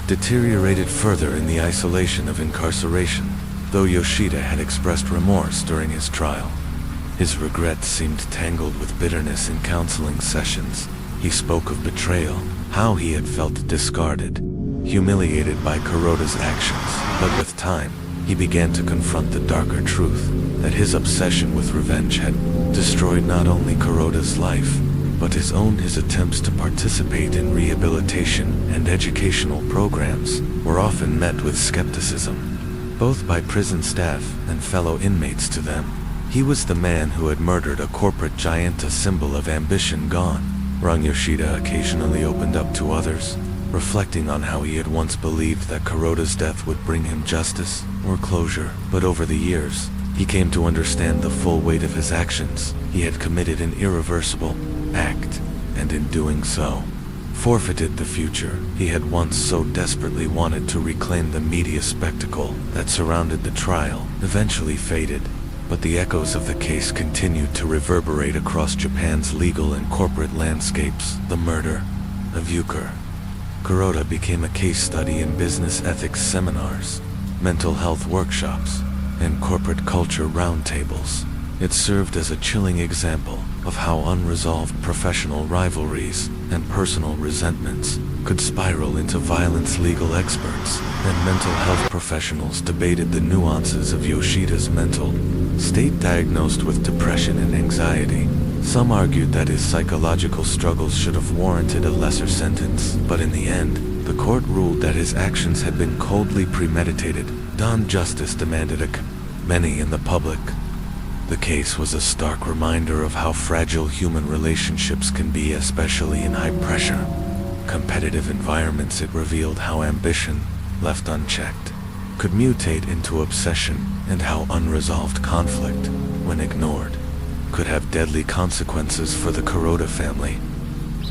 deteriorated further in the isolation of incarceration. Though Yoshida had expressed remorse during his trial, his regrets seemed tangled with bitterness. In counseling sessions, he spoke of betrayal, how he had felt discarded, humiliated by Kuroda's actions. But with time, he began to confront the darker truth that his obsession with revenge had destroyed not only Kuroda's life, but his own. His attempts to participate in rehabilitation and educational programs were often met with skepticism, both by prison staff and fellow inmates. To them, he was the man who had murdered a corporate giant, a symbol of ambition gone wrong. Yoshida occasionally opened up to others, reflecting on how he had once believed that Kuroda's death would bring him justice or closure. But over the years, he came to understand the full weight of his actions. He had committed an irreversible act, and in doing so, forfeited the future he had once so desperately wanted. To reclaim. The media spectacle that surrounded the trial eventually faded, but the echoes of the case continued to reverberate across Japan's legal and corporate landscapes. The murder of Kuroda became a case study in business ethics seminars, mental health workshops, and corporate culture roundtables. It served as a chilling example of how unresolved professional rivalries and personal resentments could spiral into violence. Legal experts and mental health professionals debated the nuances of Yoshida's mental state. Diagnosed with depression and anxiety, some argued that his psychological struggles should have warranted a lesser sentence, but in the end, the court ruled that his actions had been coldly premeditated. Justice demanded many in the public. The case was a stark reminder of how fragile human relationships can be, especially in high-pressure, competitive environments. It revealed how ambition, left unchecked, could mutate into obsession, and how unresolved conflict, when ignored, could have deadly consequences for the Kuroda family.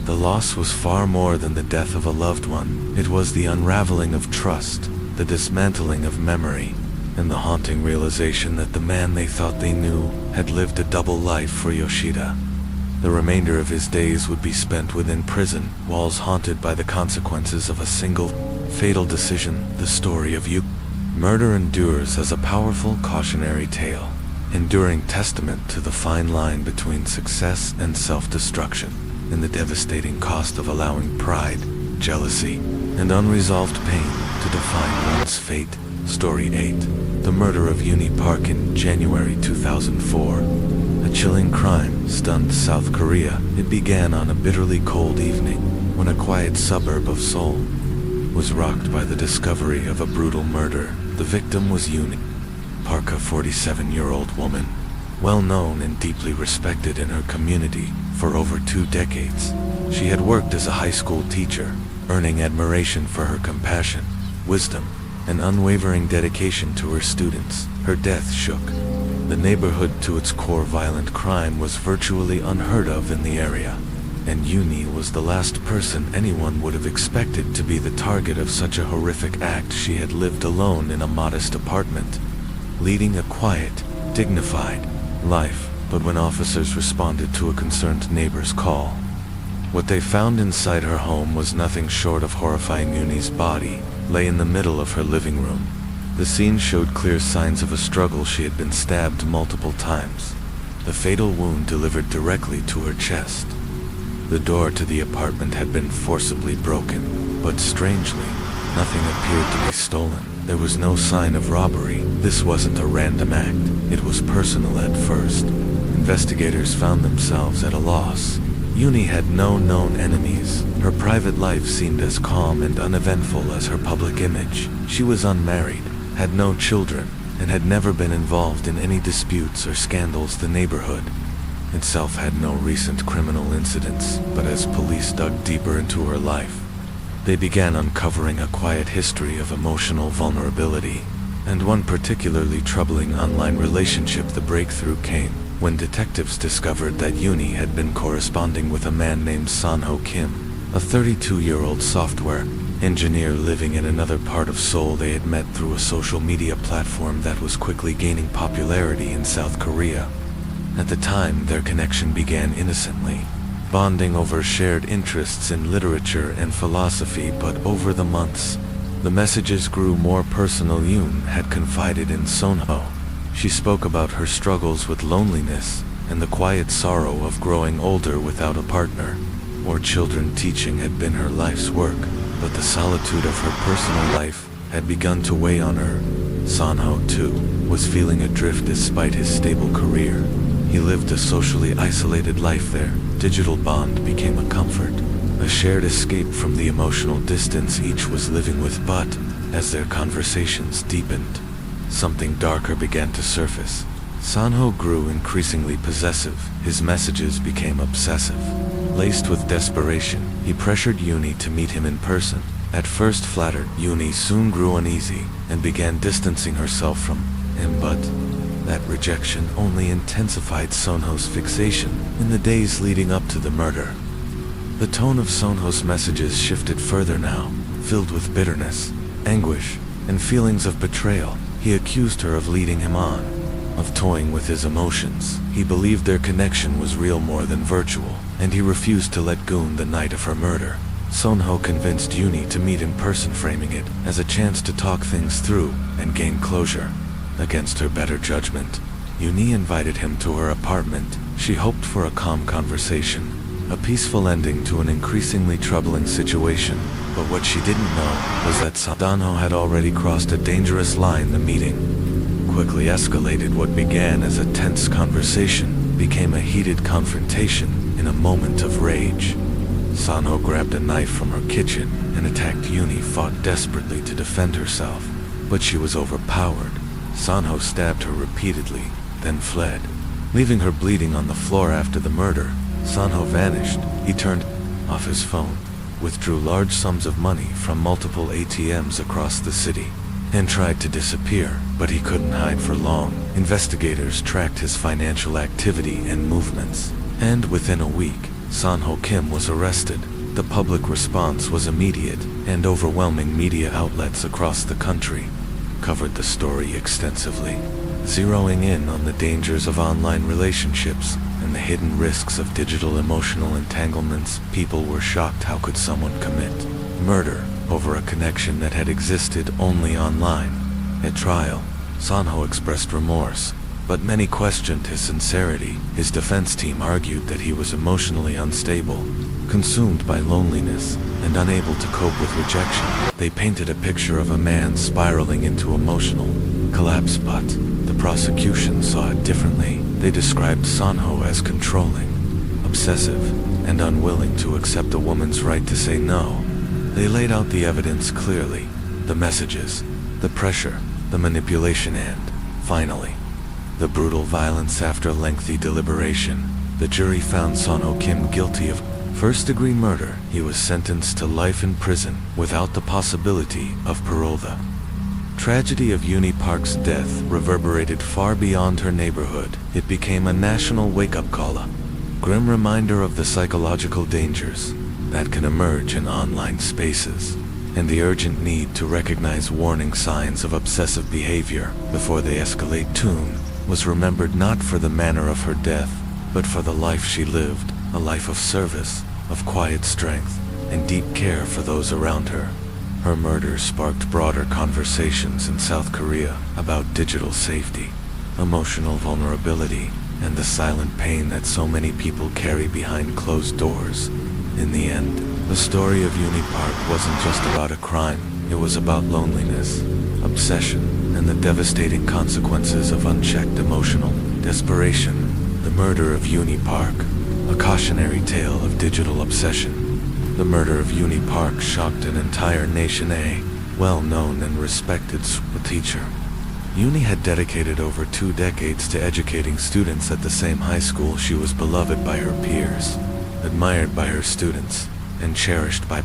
The loss was far more than the death of a loved one. It was the unraveling of trust, the dismantling of memory, and the haunting realization that the man they thought they knew had lived a double life. For Yoshida, the remainder of his days would be spent within prison walls, haunted by the consequences of a single, fatal decision. The story of murder endures as a powerful cautionary tale, enduring testament to the fine line between success and self-destruction, and the devastating cost of allowing pride, jealousy, and unresolved pain to define one's fate. Story 8. The murder of Uni Park in January 2004. A chilling crime stunned South Korea. It began on a bitterly cold evening, when a quiet suburb of Seoul was rocked by the discovery of a brutal murder. The victim was Uni Park, a 47-year-old woman, well known and deeply respected in her community for over 2 decades. She had worked as a high school teacher, earning admiration for her compassion, wisdom, and unwavering dedication to her students. Her death shook the neighborhood to its core. Violent crime was virtually unheard of in the area, and Uni was the last person anyone would have expected to be the target of such a horrific act. She had lived alone in a modest apartment, leading a quiet, dignified life. But when officers responded to a concerned neighbor's call, what they found inside her home was nothing short of horrifying. Uni's body lay in the middle of her living room. The scene showed clear signs of a struggle. She had been stabbed multiple times, the fatal wound delivered directly to her chest. The door to the apartment had been forcibly broken, but strangely, nothing appeared to be stolen. There was no sign of robbery. This wasn't a random act. It was personal at first. Investigators found themselves at a loss. Uni had no known enemies. Her private life seemed as calm and uneventful as her public image. She was unmarried, had no children, and had never been involved in any disputes or scandals. The neighborhood itself had no recent criminal incidents, but as police dug deeper into her life, they began uncovering a quiet history of emotional vulnerability, and one particularly troubling online relationship. The breakthrough came when detectives discovered that Uni had been corresponding with a man named Sanho Kim, a 32-year-old software engineer living in another part of Seoul. They had met through a social media platform that was quickly gaining popularity in South Korea. At the time, their connection began innocently, bonding over shared interests in literature and philosophy, but over the months, the messages grew more personal. Yoon had confided in Sonho. She spoke about her struggles with loneliness and the quiet sorrow of growing older without a partner or children. Teaching had been her life's work, but the solitude of her personal life had begun to weigh on her. Sonho, too, was feeling adrift despite his stable career. He lived a socially isolated life there. Digital bond became a comfort, a shared escape from the emotional distance each was living with. But as their conversations deepened, something darker began to surface. Sanho grew increasingly possessive. His messages became obsessive. Laced with desperation, he pressured Uni to meet him in person. At first flattered, Uni soon grew uneasy and began distancing herself from him, but that rejection only intensified Sonho's fixation. In the days leading up to the murder, the tone of Sonho's messages shifted further now, filled with bitterness, anguish, and feelings of betrayal. He accused her of leading him on, of toying with his emotions. He believed their connection was real more than virtual, and he refused to let go the night of her murder. Sonho convinced Uni to meet in person, framing it as a chance to talk things through and gain closure. Against her better judgment, Uni invited him to her apartment. She hoped for a calm conversation, a peaceful ending to an increasingly troubling situation. But what she didn't know was that Sonho had already crossed a dangerous line. The meeting quickly escalated. What began as a tense conversation became a heated confrontation. In a moment of rage, Sonho grabbed a knife from her kitchen and attacked Uni. Fought desperately to defend herself, but she was overpowered. Sonho stabbed her repeatedly, then fled, leaving her bleeding on the floor. After the murder, Sonho vanished. He turned off his phone, withdrew large sums of money from multiple ATMs across the city, and tried to disappear, but he couldn't hide for long. Investigators tracked his financial activity and movements, and within a week, Sonho Kim was arrested. The public response was immediate, and overwhelming. Media outlets across the country covered the story extensively, zeroing in on the dangers of online relationships and the hidden risks of digital emotional entanglements. People were shocked. How could someone commit murder over a connection that had existed only online? At trial, Sonho expressed remorse, but many questioned his sincerity. His defense team argued that he was emotionally unstable, consumed by loneliness, and unable to cope with rejection. They painted a picture of a man spiraling into emotional collapse, but the prosecution saw it differently. They described Sonho as controlling, obsessive, and unwilling to accept a woman's right to say no. They laid out the evidence clearly: the messages, the pressure, the manipulation, and, finally, the brutal violence. After lengthy deliberation, the jury found Sonho Kim guilty of first-degree murder. He was sentenced to life in prison without the possibility of parole. The tragedy of Uni Park's death reverberated far beyond her neighborhood. It became a national wake-up call, a grim reminder of the psychological dangers that can emerge in online spaces, and the urgent need to recognize warning signs of obsessive behavior before they escalate. Toon was remembered not for the manner of her death, but for the life she lived, a life of service, of quiet strength, and deep care for those around her. Her murder sparked broader conversations in South Korea about digital safety, emotional vulnerability, and the silent pain that so many people carry behind closed doors. In the end, the story of Uni Park wasn't just about a crime, it was about loneliness, obsession, and the devastating consequences of unchecked emotional desperation. The murder of Uni Park, a cautionary tale of digital obsession. The murder of Uni Park shocked an entire nation. A well-known and respected school teacher. Uni had dedicated over 2 decades to educating students at the same high school. She was beloved by her peers, admired by her students, and cherished by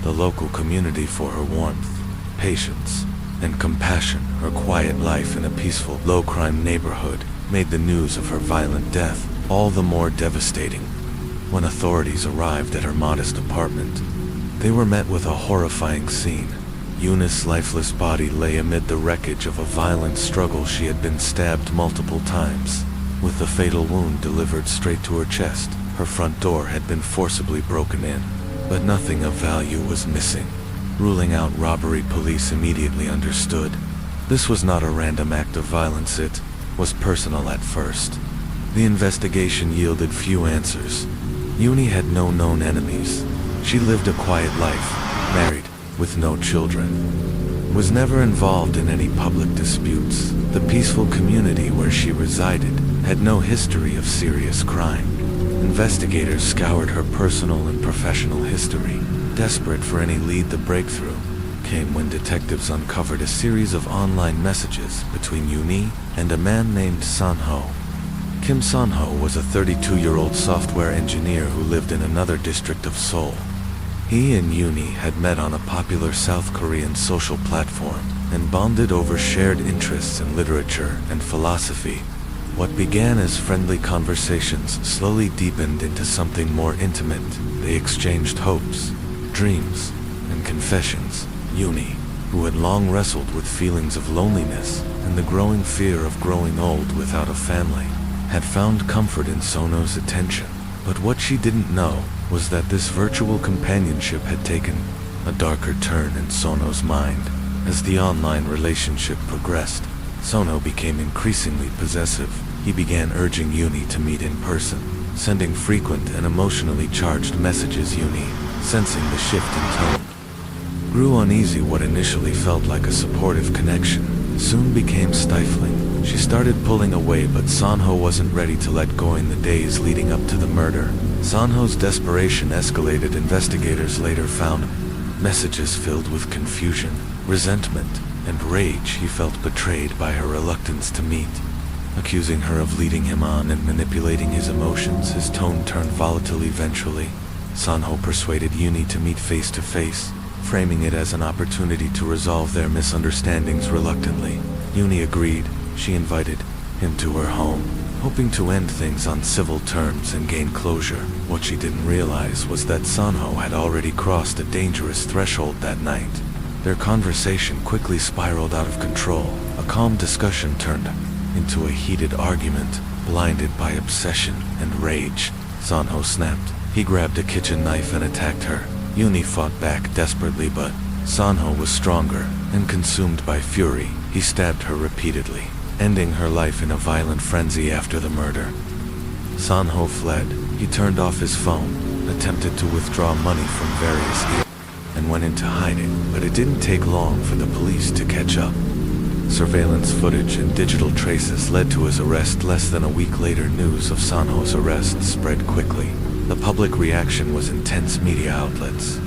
the local community for her warmth, patience, and compassion. Her quiet life in a peaceful, low-crime neighborhood made the news of her violent death all the more devastating. When authorities arrived at her modest apartment, they were met with a horrifying scene. Uni's lifeless body lay amid the wreckage of a violent struggle. She had been stabbed multiple times, with the fatal wound delivered straight to her chest. Her front door had been forcibly broken in, but nothing of value was missing. Ruling out robbery, police immediately understood this was not a random act of violence, it was personal at first. The investigation yielded few answers. Uni had no known enemies. She lived a quiet life, married, with no children. Was never involved in any public disputes. The peaceful community where she resided had no history of serious crime. Investigators scoured her personal and professional history, desperate for any lead. The breakthrough came when detectives uncovered a series of online messages between Uni and a man named Sanho. Kim Sanho was a 32-year-old software engineer who lived in another district of Seoul. He and Uni had met on a popular South Korean social platform and bonded over shared interests in literature and philosophy. What began as friendly conversations slowly deepened into something more intimate. They exchanged hopes, dreams, and confessions. Uni, who had long wrestled with feelings of loneliness and the growing fear of growing old without a family, had found comfort in Sono's attention. But what she didn't know was that this virtual companionship had taken a darker turn in Sono's mind. As the online relationship progressed, Sono became increasingly possessive. He began urging Uni to meet in person, sending frequent and emotionally charged messages. Uni, sensing the shift in tone, grew uneasy. What initially felt like a supportive connection soon became stifling. She started pulling away, but Sanho wasn't ready to let go. In the days leading up to the murder, Sanho's desperation escalated. Investigators later found messages filled with confusion, resentment, and rage. He felt betrayed by her reluctance to meet, accusing her of leading him on and manipulating his emotions. His tone turned volatile. Eventually, Sanho persuaded Uni to meet face to face, framing it as an opportunity to resolve their misunderstandings. Reluctantly, Uni agreed. She invited him to her home, hoping to end things on civil terms and gain closure. What she didn't realize was that Sanho had already crossed a dangerous threshold that night. Their conversation quickly spiraled out of control. A calm discussion turned into a heated argument. Blinded by obsession and rage, Sanho snapped. He grabbed a kitchen knife and attacked her. Uni fought back desperately, but Sanho was stronger, and consumed by fury, he stabbed her repeatedly, ending her life in a violent frenzy. After the murder, Sanho fled. He turned off his phone, attempted to withdraw money from various and went into hiding, but it didn't take long for the police to catch up. Surveillance footage and digital traces led to his arrest. Less than a week later, news of Sanho's arrest spread quickly. The public reaction was intense. Media outlets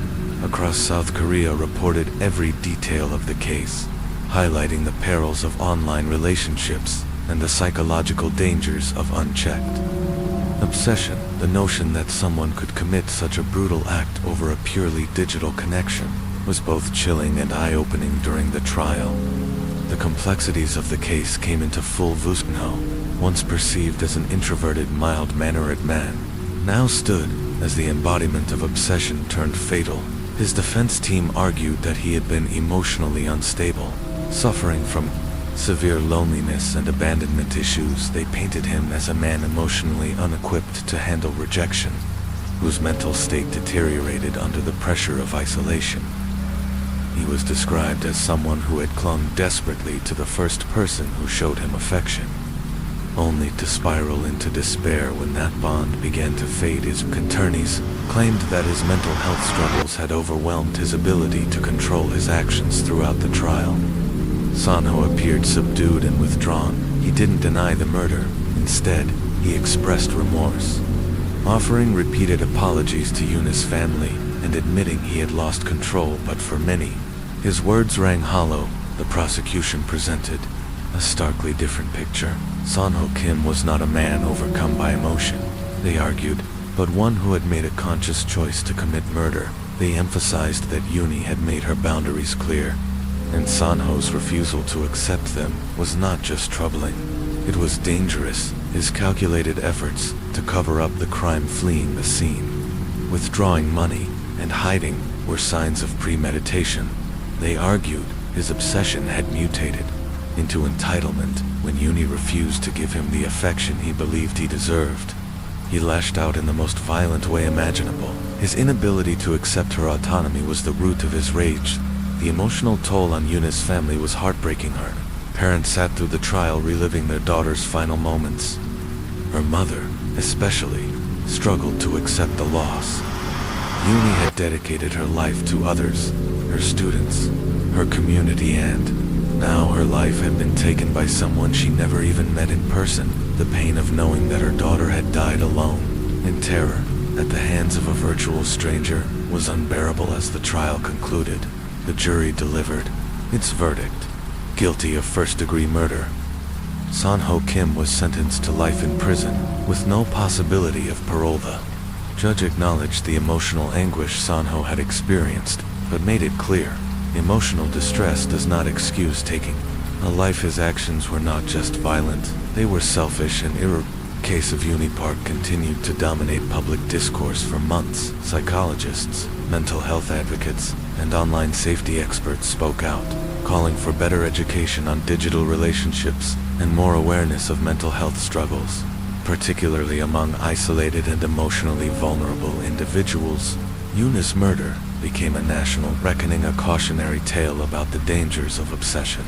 across South Korea reported every detail of the case, highlighting the perils of online relationships and the psychological dangers of unchecked obsession. The notion that someone could commit such a brutal act over a purely digital connection was both chilling and eye-opening. During the trial, the complexities of the case came into full view. Sanho, once perceived as an introverted, mild-mannered man, now stood as the embodiment of obsession turned fatal. His defense team argued that he had been emotionally unstable, suffering from severe loneliness and abandonment issues. They painted him as a man emotionally unequipped to handle rejection, whose mental state deteriorated under the pressure of isolation. He was described as someone who had clung desperately to the first person who showed him affection, only to spiral into despair when that bond began to fade. His attorneys claimed that his mental health struggles had overwhelmed his ability to control his actions throughout the trial. Sanho appeared subdued and withdrawn. He didn't deny the murder. Instead, he expressed remorse, offering repeated apologies to Yuna's family and admitting he had lost control. But for many, his words rang hollow. The prosecution presented a starkly different picture. Sanho Kim was not a man overcome by emotion, they argued, but one who had made a conscious choice to commit murder. They emphasized that Yuni had made her boundaries clear, and Sanho's refusal to accept them was not just troubling. It was dangerous. His calculated efforts to cover up the crime, fleeing the scene, withdrawing money, and hiding were signs of premeditation. They argued his obsession had mutated into entitlement when Yuni refused to give him the affection he believed he deserved. He lashed out in the most violent way imaginable. His inability to accept her autonomy was the root of his rage. The emotional toll on Yuna's family was heartbreaking. Her parents sat through the trial reliving their daughter's final moments. Her mother, especially, struggled to accept the loss. Yuni had dedicated her life to others, her students, her community, and now her life had been taken by someone she never even met in person. The pain of knowing that her daughter had died alone, in terror, at the hands of a virtual stranger, was unbearable. As the trial concluded, the jury delivered its verdict: guilty of first-degree murder. Sanho Kim was sentenced to life in prison, with no possibility of parole. The judge acknowledged the emotional anguish Sanho had experienced, but made it clear, emotional distress does not excuse taking a life. His actions were not just violent, they were selfish and irreversible. The case of Yuni Park continued to dominate public discourse for months. Psychologists, mental health advocates, and online safety experts spoke out, calling for better education on digital relationships and more awareness of mental health struggles, particularly among isolated and emotionally vulnerable individuals. Yuna's murder became a national reckoning, a cautionary tale about the dangers of obsession,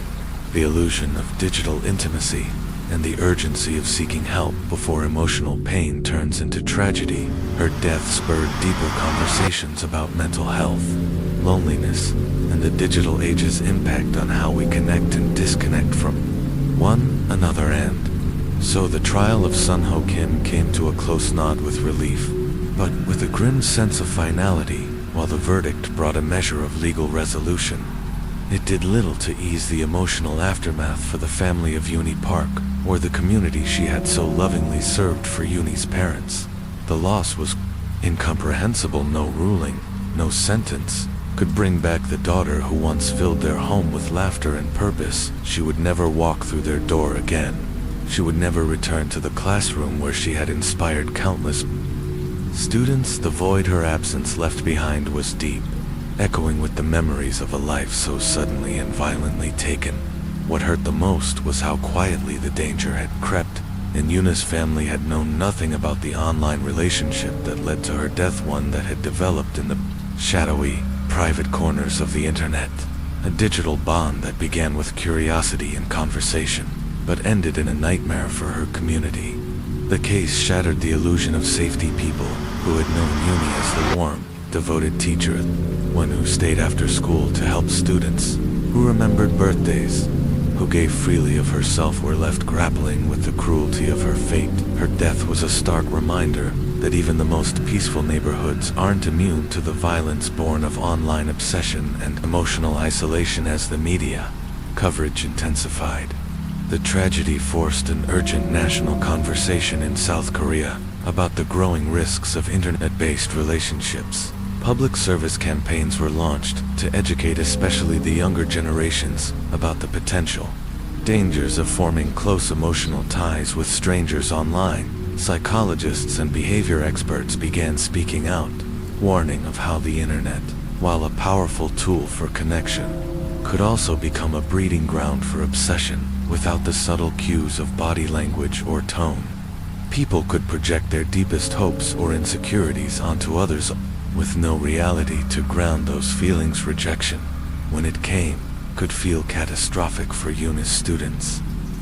the illusion of digital intimacy, and the urgency of seeking help before emotional pain turns into tragedy. Her death spurred deeper conversations about mental health, loneliness, and the digital age's impact on how we connect and disconnect from one another. And so the trial of Sanho Kim came to a close nod with relief, but with a grim sense of finality. While the verdict brought a measure of legal resolution, it did little to ease the emotional aftermath for the family of Yuni Park, or the community she had so lovingly served. For Yuni's parents, the loss was incomprehensible. No ruling, no sentence, could bring back the daughter who once filled their home with laughter and purpose. She would never walk through their door again. She would never return to the classroom where she had inspired countless students. The void her absence left behind was deep, echoing with the memories of a life so suddenly and violently taken. What hurt the most was how quietly the danger had crept, and Yuna's family had known nothing about the online relationship that led to her death, one that had developed in the shadowy, private corners of the internet. A digital bond that began with curiosity and conversation, but ended in a nightmare for her community. The case shattered the illusion of safety. People who had known Yuni as the warm, devoted teacher, one who stayed after school to help students, who remembered birthdays, who gave freely of herself, were left grappling with the cruelty of her fate. Her death was a stark reminder that even the most peaceful neighborhoods aren't immune to the violence born of online obsession and emotional isolation. As the media coverage intensified, the tragedy forced an urgent national conversation in South Korea about the growing risks of internet-based relationships. Public service campaigns were launched to educate especially the younger generations about the potential dangers of forming close emotional ties with strangers online. Psychologists and behavior experts began speaking out, warning of how the internet, while a powerful tool for connection, could also become a breeding ground for obsession. Without the subtle cues of body language or tone, people could project their deepest hopes or insecurities onto others, with no reality to ground those feelings. Rejection, when it came, could feel catastrophic for Eunice's students.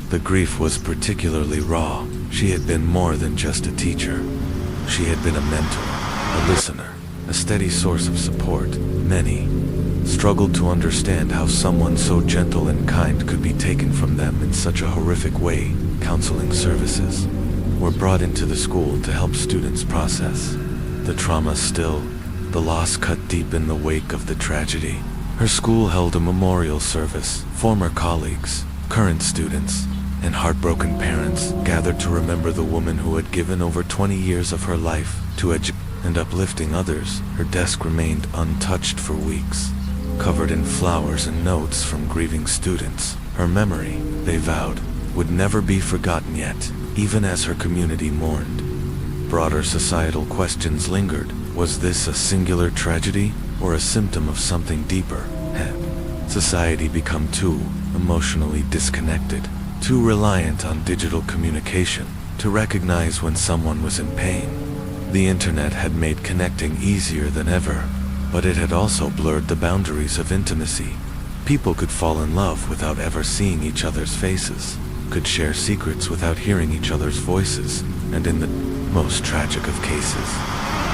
The grief was particularly raw. She had been more than just a teacher. She had been a mentor, a listener, a steady source of support. Many struggled to understand how someone so gentle and kind could be taken from them in such a horrific way. Counseling services were brought into the school to help students process the trauma. Still, the loss cut deep in the wake of the tragedy. Her school held a memorial service. Former colleagues, current students, and heartbroken parents gathered to remember the woman who had given over 20 years of her life to and uplifting others. Her desk remained untouched for weeks, covered in flowers and notes from grieving students. Her memory, they vowed, would never be forgotten yet, even as her community mourned. Broader societal questions lingered. Was this a singular tragedy, or a symptom of something deeper? Had society become too emotionally disconnected, too reliant on digital communication, to recognize when someone was in pain? The internet had made connecting easier than ever, but it had also blurred the boundaries of intimacy. People could fall in love without ever seeing each other's faces, could share secrets without hearing each other's voices, and in the most tragic of cases,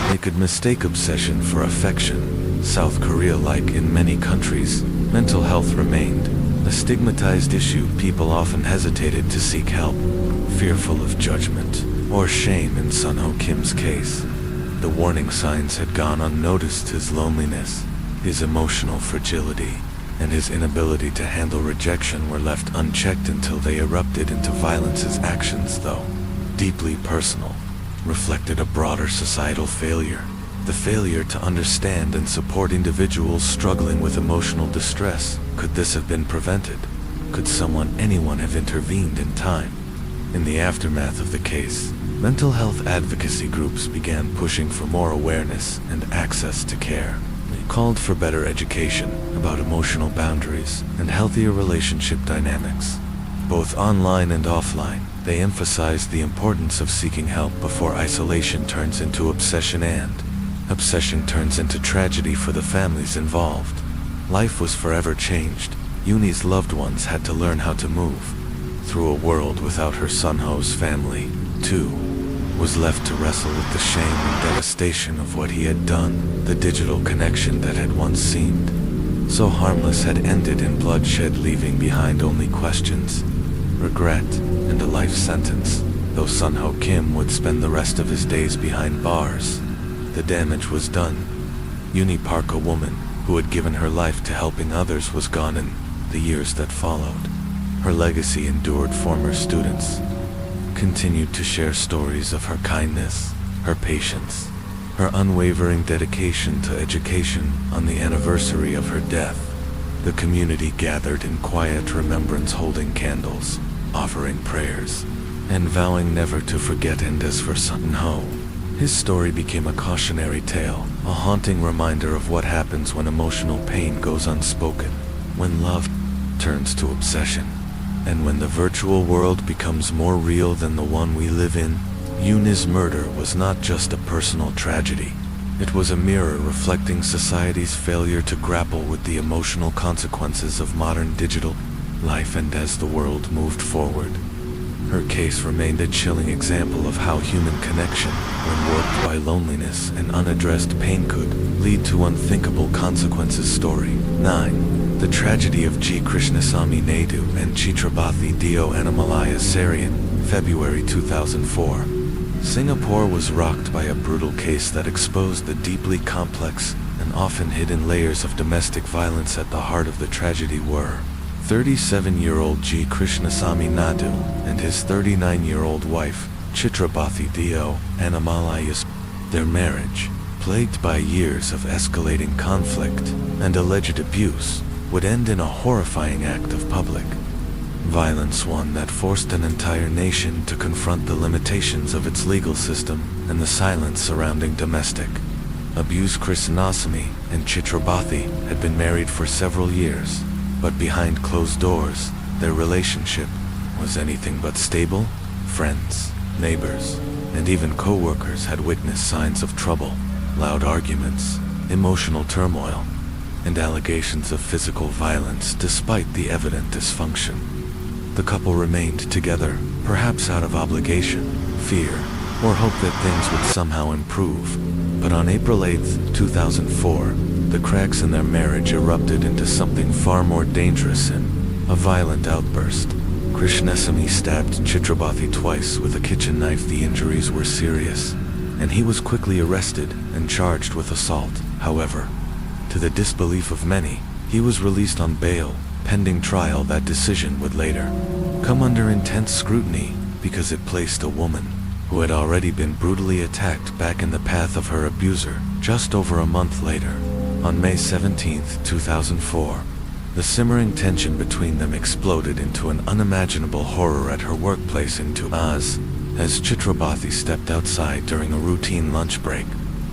they could mistake obsession for affection. South Korea-like in many countries, mental health remained a stigmatized issue. People often hesitated to seek help, fearful of judgment or shame. In Sun-ho Kim's case, the warning signs had gone unnoticed. His loneliness, his emotional fragility, and his inability to handle rejection were left unchecked until they erupted into violence. His actions, though deeply personal, reflected a broader societal failure. The failure to understand and support individuals struggling with emotional distress. Could this have been prevented? Could anyone have intervened in time? In the aftermath of the case, mental health advocacy groups began pushing for more awareness and access to care. They called for better education about emotional boundaries and healthier relationship dynamics, both online and offline. They emphasized the importance of seeking help before isolation turns into obsession and obsession turns into tragedy for the families involved. Life was forever changed. Uni's loved ones had to learn how to move through a world without her. Sun-ho's family, too, was left to wrestle with the shame and devastation of what he had done. The digital connection that had once seemed so harmless had ended in bloodshed, leaving behind only questions, regret, and a life sentence. Though Sun-ho Kim would spend the rest of his days behind bars, the damage was done. Uni Park, a woman who had given her life to helping others, was gone in the years that followed. Her legacy endured. Former students continued to share stories of her kindness, her patience, her unwavering dedication to education. On the anniversary of her death, the community gathered in quiet remembrance, holding candles, offering prayers, and vowing never to forget. And as for Sun-ho, his story became a cautionary tale, a haunting reminder of what happens when emotional pain goes unspoken, when love turns to obsession, and when the virtual world becomes more real than the one we live in. Uni's murder was not just a personal tragedy. It was a mirror reflecting society's failure to grapple with the emotional consequences of modern digital life. And as the world moved forward, her case remained a chilling example of how human connection, when warped by loneliness and unaddressed pain, could lead to unthinkable consequences. Story 9. The tragedy of G. Krishnasamy Naidu and Chitrabathi Dio Annamalaya Sarian, February 2004. Singapore was rocked by a brutal case that exposed the deeply complex and often hidden layers of domestic violence. At the heart of the tragedy were 37-year-old G. Krishnasamy Naidu and his 39-year-old wife, Chitrabathi Dio Annamalaya. Their marriage, plagued by years of escalating conflict and alleged abuse, would end in a horrifying act of public violence, one that forced an entire nation to confront the limitations of its legal system and the silence surrounding domestic abuse. Krishnasamy and Chitrabathi had been married for several years, but behind closed doors, their relationship was anything but stable. Friends, neighbors, and even co-workers had witnessed signs of trouble, loud arguments, emotional turmoil. and allegations of physical violence despite the evident dysfunction. The couple remained together, perhaps out of obligation, fear, or hope that things would somehow improve. But on April 8, 2004, the cracks in their marriage erupted into something far more dangerous in a violent outburst. Krishnasamy stabbed Chitrabathi twice with a kitchen knife. The injuries were serious, and he was quickly arrested and charged with assault. However, to the disbelief of many, he was released on bail. Pending trial, that decision would later come under intense scrutiny because it placed a woman who had already been brutally attacked back in the path of her abuser. Just over a month later, on May 17, 2004, the simmering tension between them exploded into an unimaginable horror at her workplace in Tuas. As Chitrabathi stepped outside during a routine lunch break,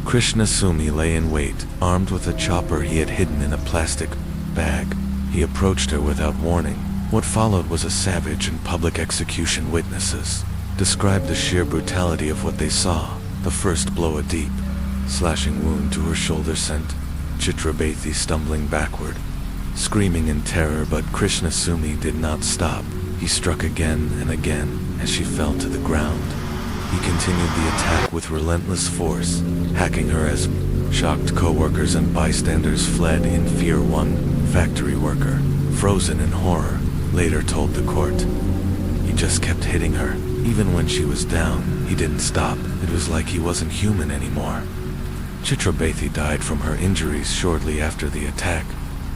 Krishnasamy lay in wait, armed with a chopper he had hidden in a plastic bag. He approached her without warning. What followed was a savage and public execution. Witnesses described the sheer brutality of what they saw. The first blow, a deep, slashing wound to her shoulder, sent Chitrabathi stumbling backward, screaming in terror, but Krishnasamy did not stop. He struck again and again as she fell to the ground. He continued the attack with relentless force, hacking her as shocked co-workers and bystanders fled in fear. One factory worker, frozen in horror, later told the court, "He just kept hitting her. Even when she was down, he didn't stop. It was like he wasn't human anymore." Chitrabathi died from her injuries shortly after the attack.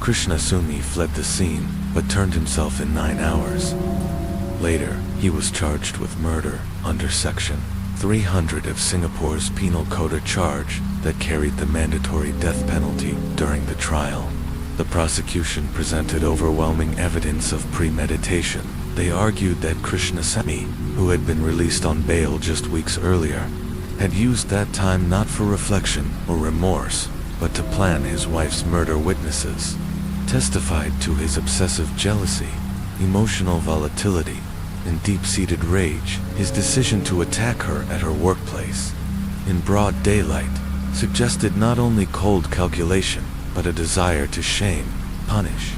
Krishnasamy fled the scene, but turned himself in 9 hours. Later, he was charged with murder under Section 300 of Singapore's Penal Code, a charge that carried the mandatory death penalty. During the trial, the prosecution presented overwhelming evidence of premeditation. They argued that Krishnasamy, who had been released on bail just weeks earlier, had used that time not for reflection or remorse, but to plan his wife's murder. Witnesses testified to his obsessive jealousy, emotional volatility, and deep-seated rage. His decision to attack her at her workplace in broad daylight suggested not only cold calculation, but a desire to shame, punish,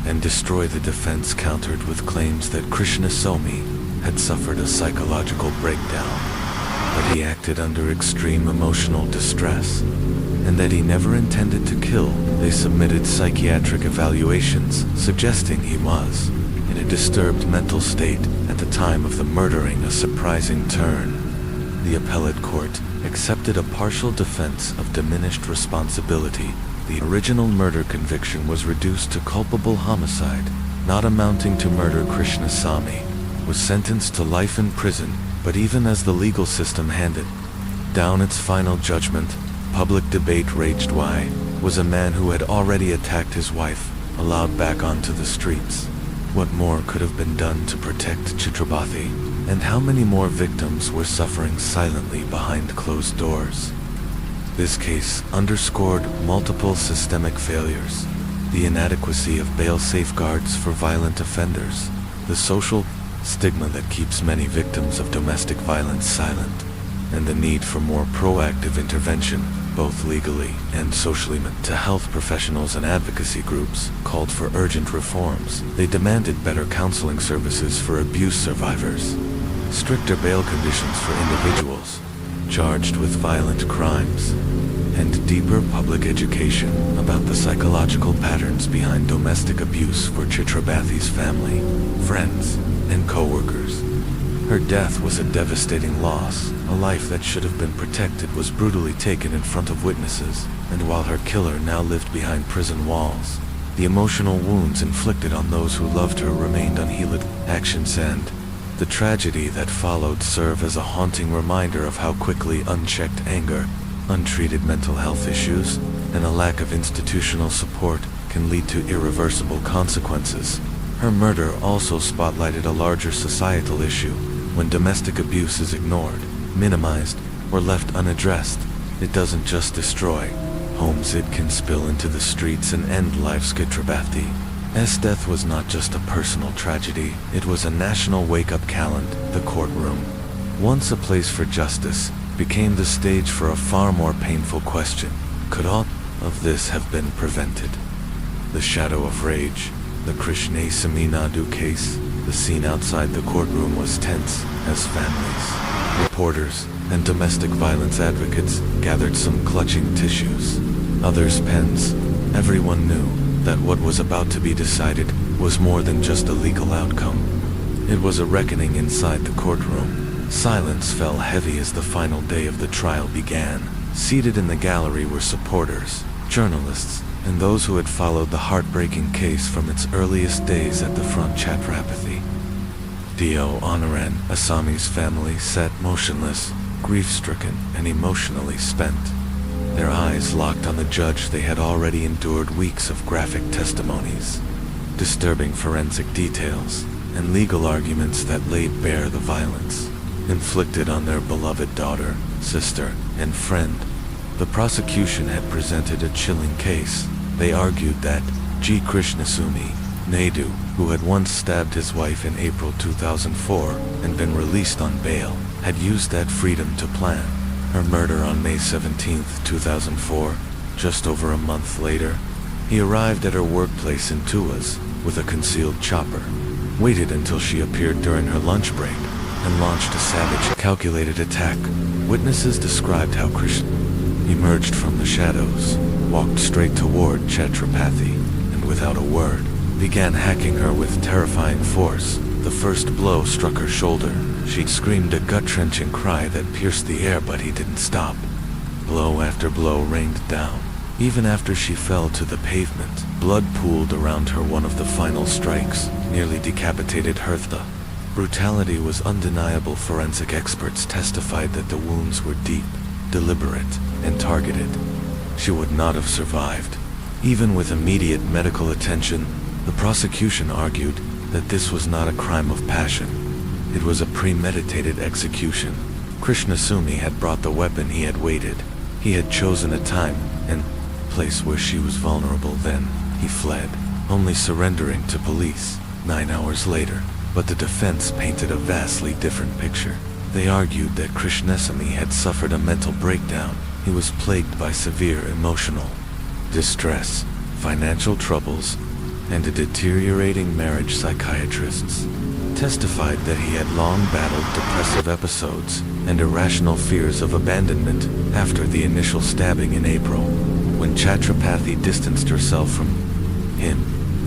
and destroy. The defense countered with claims that Krishnasamy had suffered a psychological breakdown, that he acted under extreme emotional distress, and that he never intended to kill. They submitted psychiatric evaluations suggesting he was in a disturbed mental state at the time of the murdering. A surprising turn. The appellate court accepted a partial defense of diminished responsibility. The original murder conviction was reduced to culpable homicide, not amounting to murder. Krishnasamy was sentenced to life in prison, but even as the legal system handed down its final judgment, public debate raged. Why was a man who had already attacked his wife allowed back onto the streets? What more could have been done to protect Chitrabathi? And how many more victims were suffering silently behind closed doors? This case underscored multiple systemic failures: the inadequacy of bail safeguards for violent offenders, the social stigma that keeps many victims of domestic violence silent, and the need for more proactive intervention, both legally and socially. To health professionals and advocacy groups called for urgent reforms. They demanded better counseling services for abuse survivors, stricter bail conditions for individuals charged with violent crimes, and deeper public education about the psychological patterns behind domestic abuse for Chitrabathi's family, friends, and co-workers. Her death was a devastating loss. A life that should have been protected was brutally taken in front of witnesses, and while her killer now lived behind prison walls, the emotional wounds inflicted on those who loved her remained unhealed. Actions and the tragedy that followed serve as a haunting reminder of how quickly unchecked anger, untreated mental health issues, and a lack of institutional support can lead to irreversible consequences. Her murder also spotlighted a larger societal issue. When domestic abuse is ignored, minimized, or left unaddressed, it doesn't just destroy homes, it can spill into the streets and end lives. Chitrabathi's death was not just a personal tragedy, it was a national wake-up call. The courtroom, once a place for justice, became the stage for a far more painful question: could all of this have been prevented? The Shadow of Rage, the Krishnasamy Naidu case. The scene outside the courtroom was tense as families, reporters, and domestic violence advocates gathered some clutching tissues, others pens. Everyone knew that what was about to be decided was more than just a legal outcome. It was a reckoning inside the courtroom. Silence fell heavy as the final day of the trial began. Seated in the gallery were supporters, journalists, and those who had followed the heartbreaking case from its earliest days at the front. Chhatrapathy. Dio Honoran Asami's family sat motionless, grief-stricken and emotionally spent. Their eyes locked on the judge. They had already endured weeks of graphic testimonies, disturbing forensic details, and legal arguments that laid bare the violence inflicted on their beloved daughter, sister, and friend. The prosecution had presented a chilling case. They argued that G. Krishnasamy Naidu, who had once stabbed his wife in April 2004 and been released on bail, had used that freedom to plan her murder on May 17, 2004. Just over a month later, he arrived at her workplace in Tuas with a concealed chopper, waited until she appeared during her lunch break, and launched a savage, calculated attack. Witnesses described how Krishna emerged from the shadows, walked straight toward Chhatrapathy, and without a word, began hacking her with terrifying force. The first blow struck her shoulder. She screamed a gut-wrenching cry that pierced the air, but he didn't stop. Blow after blow rained down. Even after she fell to the pavement, blood pooled around her. One of the final strikes nearly decapitated her. The brutality was undeniable. Forensic experts testified that the wounds were deep, deliberate, and targeted. She would not have survived. Even with immediate medical attention, the prosecution argued that this was not a crime of passion. It was a premeditated execution. Krishnasamy had brought the weapon. He had waited. He had chosen a time and place where she was vulnerable. Then he fled, only surrendering to police 9 hours later. But the defense painted a vastly different picture. They argued that Krishnasamy had suffered a mental breakdown. He was plagued by severe emotional distress, financial troubles, and a deteriorating marriage. Psychiatrists testified that he had long battled depressive episodes and irrational fears of abandonment after the initial stabbing in April. When Chhatrapathy distanced herself from him,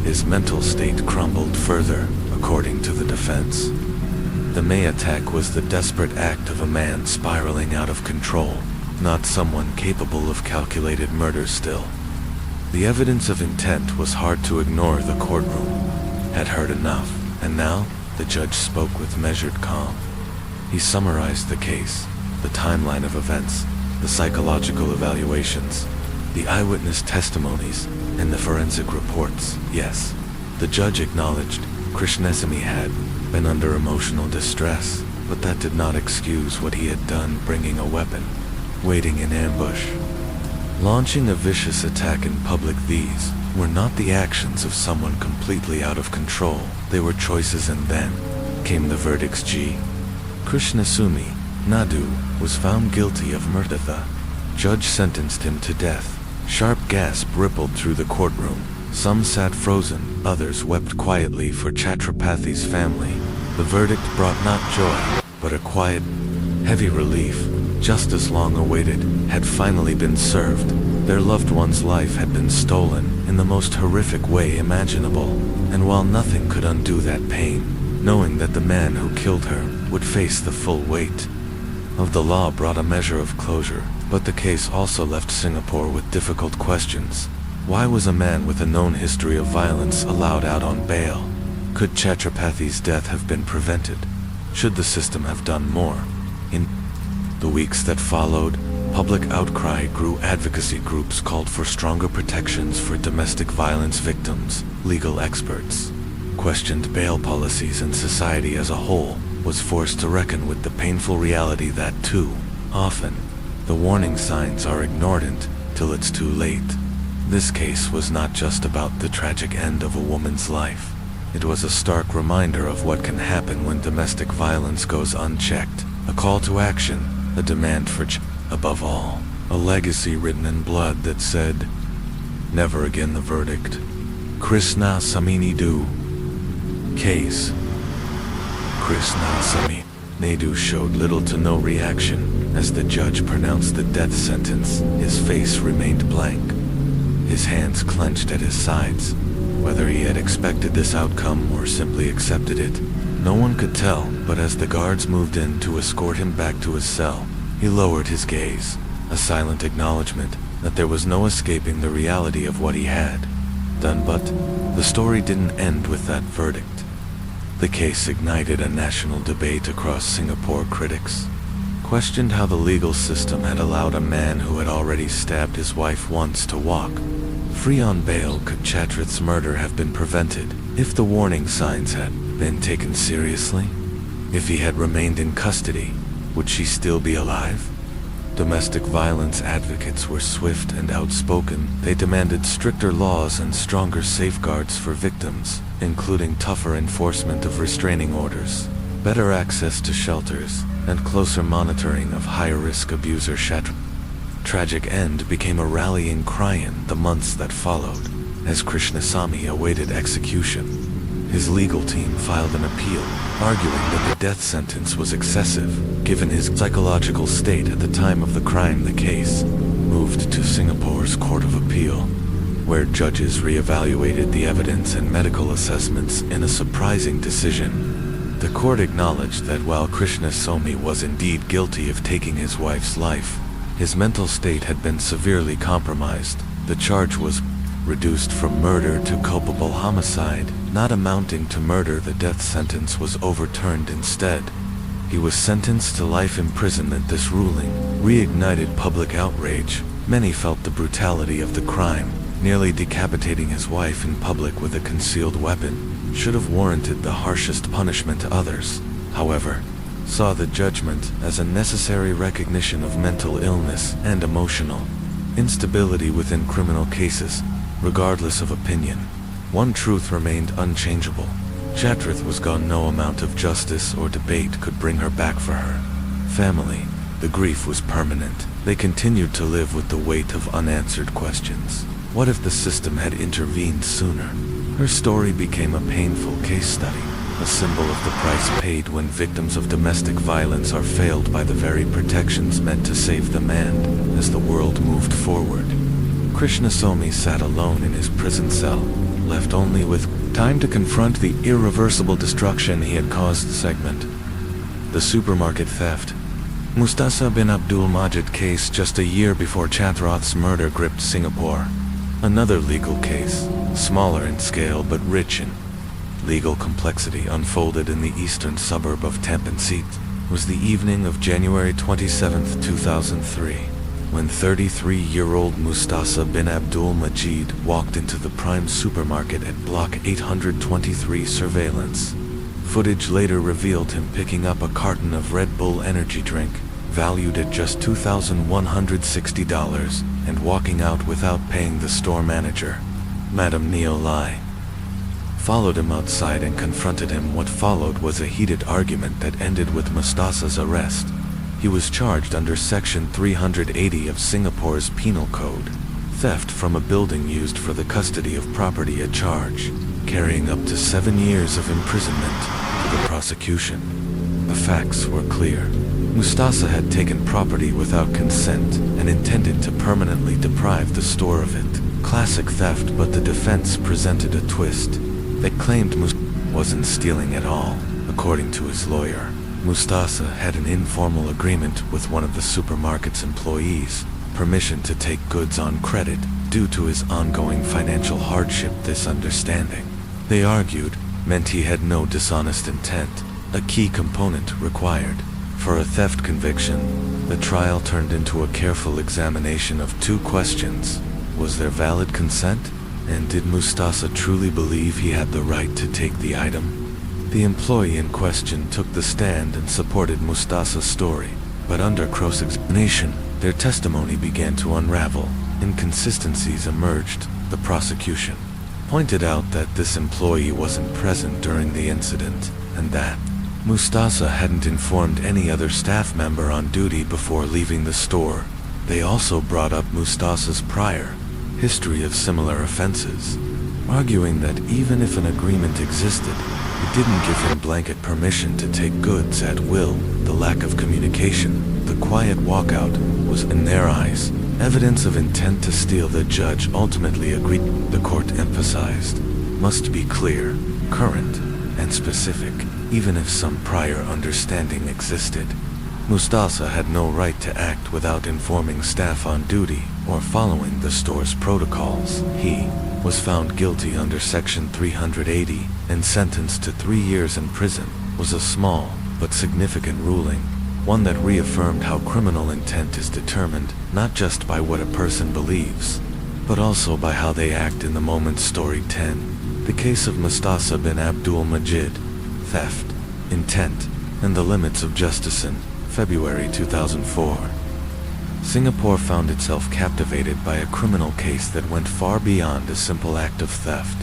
his mental state crumbled further, according to the defense. The May attack was the desperate act of a man spiraling out of control, not someone capable of calculated murder. Still, the evidence of intent was hard to ignore. The courtroom had heard enough, and now the judge spoke with measured calm. He summarized the case, the timeline of events, the psychological evaluations, the eyewitness testimonies, and the forensic reports. Yes, the judge acknowledged Krishnasamy had been under emotional distress, but that did not excuse what he had done, bringing a weapon, waiting in ambush, launching a vicious attack in public. These were not the actions of someone completely out of control. They were choices. And then came the verdicts. G. Krishnasamy Naidu was found guilty of murder. The judge sentenced him to death. Sharp gasp rippled through the courtroom. Some sat frozen, others wept quietly for Chhatrapathy's family. The verdict brought not joy, but a quiet, heavy relief. Justice long awaited had finally been served. Their loved one's life had been stolen in the most horrific way imaginable, and while nothing could undo that pain, knowing that the man who killed her would face the full weight of the law brought a measure of closure. But the case also left Singapore with difficult questions. Why was a man with a known history of violence allowed out on bail? Could Chhatrapathy's death have been prevented? Should the system have done more? In the weeks that followed, public outcry grew. Advocacy groups called for stronger protections for domestic violence victims. Legal experts questioned bail policies, and society as a whole was forced to reckon with the painful reality that too often the warning signs are ignored until it's too late. This case was not just about the tragic end of a woman's life. It was a stark reminder of what can happen when domestic violence goes unchecked. A call to action, a demand for above all, a legacy written in blood that said, "Never again." The verdict Krishna Samini Du Case. Krishna Samini Naidu showed little to no reaction as the judge pronounced the death sentence. His face remained blank, his hands clenched at his sides. Whether he had expected this outcome or simply accepted it, no one could tell, but as the guards moved in to escort him back to his cell, he lowered his gaze, a silent acknowledgement that there was no escaping the reality of what he had done. But the story didn't end with that verdict. The case ignited a national debate across Singapore. Critics questioned how the legal system had allowed a man who had already stabbed his wife once to walk free on bail. Could Chatrath's murder have been prevented if the warning signs had been taken seriously? If he had remained in custody, would she still be alive? Domestic violence advocates were swift and outspoken. They demanded stricter laws and stronger safeguards for victims, including tougher enforcement of restraining orders, better access to shelters, and closer monitoring of high-risk abuser. Chatrath's tragic end became a rallying cry in the months that followed. As Krishnasamy awaited execution, his legal team filed an appeal, arguing that the death sentence was excessive, given his psychological state at the time of the crime. The case moved to Singapore's Court of Appeal, where judges re-evaluated the evidence and medical assessments in a surprising decision. The court acknowledged that while Krishnasamy was indeed guilty of taking his wife's life, his mental state had been severely compromised. The charge was reduced from murder to culpable homicide, not amounting to murder. The death sentence was overturned instead. He was sentenced to life imprisonment. This ruling reignited public outrage. Many felt the brutality of the crime, nearly decapitating his wife in public with a concealed weapon, should have warranted the harshest punishment. Others, however, saw the judgment as a necessary recognition of mental illness and emotional instability within criminal cases. Regardless of opinion, one truth remained unchangeable. Chatrath was gone. No amount of justice or debate could bring her back. For her family, the grief was permanent. They continued to live with the weight of unanswered questions. What if the system had intervened sooner? Her story became a painful case study, a symbol of the price paid when victims of domestic violence are failed by the very protections meant to save them. And as the world moved forward, Krishnasamy sat alone in his prison cell, left only with time to confront the irreversible destruction he had caused. Segment: the supermarket theft. Mustasa bin Abdul Majid case. Just a year before Chatrath's murder gripped Singapore, another legal case, smaller in scale but rich in legal complexity, unfolded in the eastern suburb of Tampines. Was the evening of January 27, 2003, when 33-year-old Mustasa bin Abdul Majid walked into the Prime supermarket at Block 823. Surveillance footage later revealed him picking up a carton of Red Bull energy drink, valued at just $2,160, and walking out without paying. The store manager, Madam Neo Lai, followed him outside and confronted him. What followed was a heated argument that ended with Mustasa's arrest. He was charged under Section 380 of Singapore's Penal Code, theft from a building used for the custody of property, a charge carrying up to 7 years of imprisonment. To the prosecution, the facts were clear. Mustasa had taken property without consent and intended to permanently deprive the store of it. Classic theft. But the defense presented a twist. They claimed Mustasa wasn't stealing at all. According to his lawyer, Mustasa had an informal agreement with one of the supermarket's employees, permission to take goods on credit due to his ongoing financial hardship. This understanding, they argued, meant he had no dishonest intent, a key component required for a theft conviction. The trial turned into a careful examination of two questions. Was there valid consent? And did Mustasa truly believe he had the right to take the item? The employee in question took the stand and supported Mustasa's story, but under cross-examination, their testimony began to unravel. Inconsistencies emerged. The prosecution pointed out that this employee wasn't present during the incident, and that Mustasa hadn't informed any other staff member on duty before leaving the store. They also brought up Mustasa's prior history of similar offenses. arguing that even if an agreement existed, it didn't give him blanket permission to take goods at will. The lack of communication, the quiet walkout, was, in their eyes, evidence of intent to steal. The judge ultimately agreed. The court emphasized, must be clear, current, and specific, even if some prior understanding existed. Mustasa had no right to act without informing staff on duty or following the store's protocols. He was found guilty under Section 380 and sentenced to 3 years in prison. Was a small but significant ruling, one that reaffirmed how criminal intent is determined not just by what a person believes, but also by how they act in the moment. Story 10. The case of Mustasa bin Abdul Majid, theft, intent, and the limits of justice. In February 2004, Singapore found itself captivated by a criminal case that went far beyond a simple act of theft.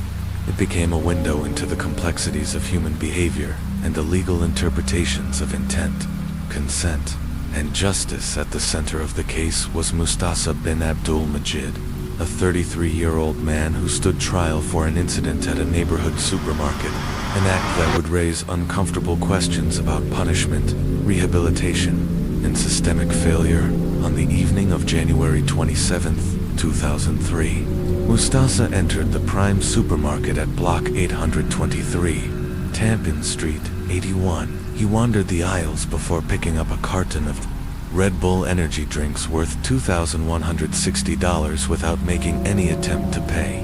It became a window into the complexities of human behavior and the legal interpretations of intent, consent, and justice. At the center of the case was Mustasa bin Abdul Majid, a 33-year-old man who stood trial for an incident at a neighborhood supermarket, an act that would raise uncomfortable questions about punishment, rehabilitation, and systemic failure. On the evening of January 27, 2003, Mustasa entered the Prime supermarket at Block 823, Tampin Street, 81. He wandered the aisles before picking up a carton of Red Bull energy drinks worth $2,160 without making any attempt to pay.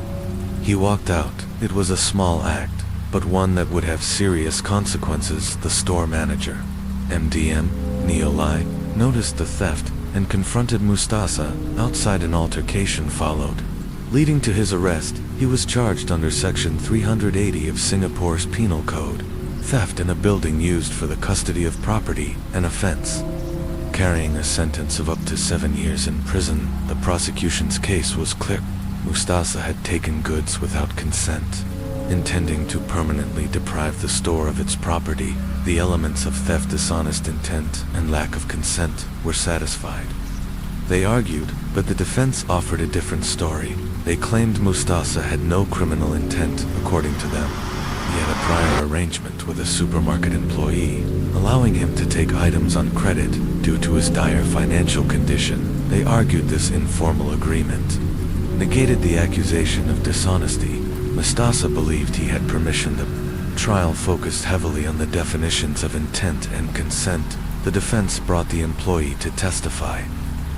He walked out. It was a small act, but one that would have serious consequences. The store manager, MDM, Neolai, noticed the theft and confronted Mustasa outside. An altercation followed, leading to his arrest. He was charged under Section 380 of Singapore's Penal Code, theft in a building used for the custody of property, an offense carrying a sentence of up to 7 years in prison. The prosecution's case was clear. Mustasa had taken goods without consent, intending to permanently deprive the store of its property. The elements of theft, dishonest intent, and lack of consent were satisfied. They argued, but the defense offered a different story. They claimed Mustasa had no criminal intent. According to them, he had a prior arrangement with a supermarket employee, allowing him to take items on credit due to his dire financial condition. They argued this informal agreement negated the accusation of dishonesty. Mustasa believed he had permission. The trial focused heavily on the definitions of intent and consent. The defense brought the employee to testify,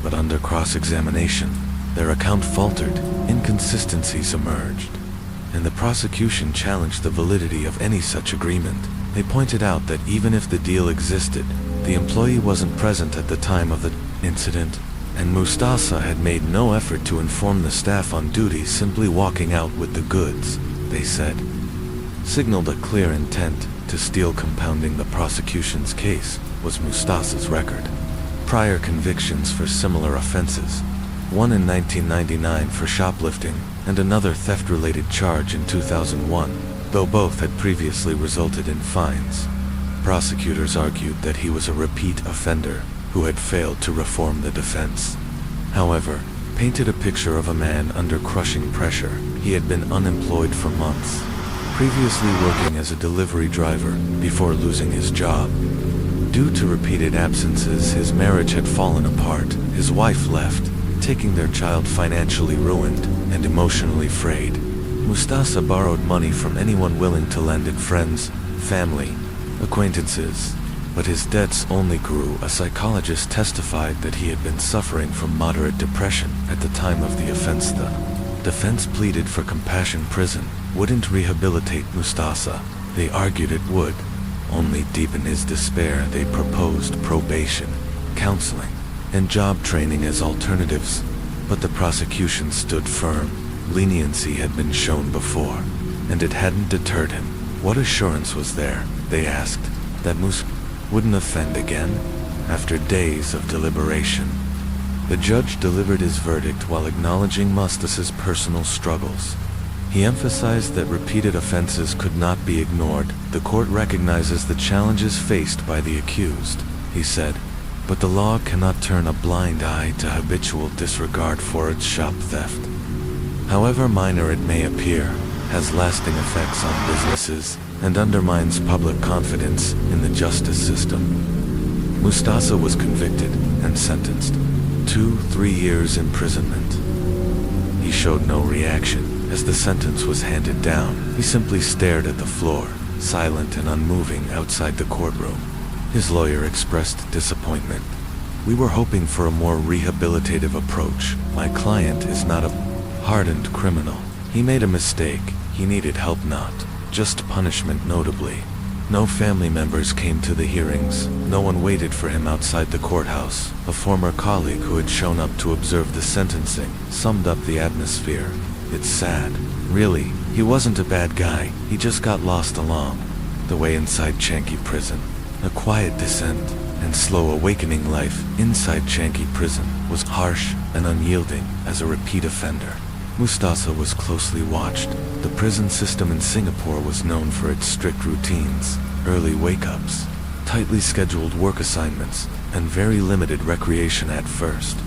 but under cross-examination, their account faltered. Inconsistencies emerged, and the prosecution challenged the validity of any such agreement. They pointed out that even if the deal existed, the employee wasn't present at the time of the incident, and Mustasa had made no effort to inform the staff on duty. Simply walking out with the goods, they said, signaled a clear intent to steal. Compounding the prosecution's case was Mustasa's record. Prior convictions for similar offenses, one in 1999 for shoplifting, and another theft-related charge in 2001, though both had previously resulted in fines. Prosecutors argued that he was a repeat offender who had failed to reform the defense. However, painted a picture of a man under crushing pressure. He had been unemployed for months, previously working as a delivery driver before losing his job. Due to repeated absences, his marriage had fallen apart. His wife left, taking their child. Financially ruined and emotionally frayed, Mustasa borrowed money from anyone willing to lend it: friends, family, acquaintances. But his debts only grew. A psychologist testified that he had been suffering from moderate depression at the time of the offense. The defense pleaded for compassion. Prison wouldn't rehabilitate Mustasa. They argued it would only deepen his despair. They proposed probation, counseling, and job training as alternatives, but the prosecution stood firm. Leniency had been shown before, and it hadn't deterred him. What assurance was there, they asked, that Mus wouldn't offend again? After days of deliberation, the judge delivered his verdict while acknowledging Mustasa's personal struggles. He emphasized that repeated offenses could not be ignored. The court recognizes the challenges faced by the accused, he said, but the law cannot turn a blind eye to habitual disregard for its shop theft. However minor it may appear, has lasting effects on businesses, and undermines public confidence in the justice system. Mustasa was convicted and sentenced to 3 years imprisonment. He showed no reaction as the sentence was handed down. He simply stared at the floor, silent and unmoving outside the courtroom. His lawyer expressed disappointment. "We were hoping for a more rehabilitative approach. My client is not a hardened criminal. He made a mistake. He needed help, not just punishment." Notably, no family members came to the hearings. No one waited for him outside the courthouse. A former colleague who had shown up to observe the sentencing summed up the atmosphere. "It's sad. Really, he wasn't a bad guy. He just got lost along the way inside Changi prison." A quiet descent and slow awakening. Life inside Changi prison was harsh and unyielding. As a repeat offender, Mustasa was closely watched. The prison system in Singapore was known for its strict routines, early wake-ups, tightly scheduled work assignments, and very limited recreation at first.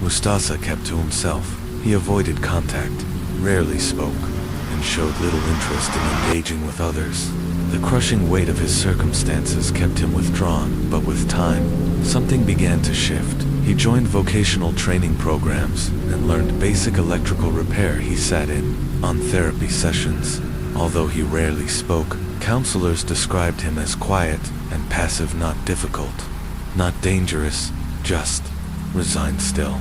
Mustasa kept to himself. He avoided contact, rarely spoke, and showed little interest in engaging with others. The crushing weight of his circumstances kept him withdrawn, but with time, something began to shift. He joined vocational training programs and learned basic electrical repair. He sat in on therapy sessions. Although he rarely spoke, counselors described him as quiet and passive, not difficult, not dangerous, just resigned. Still,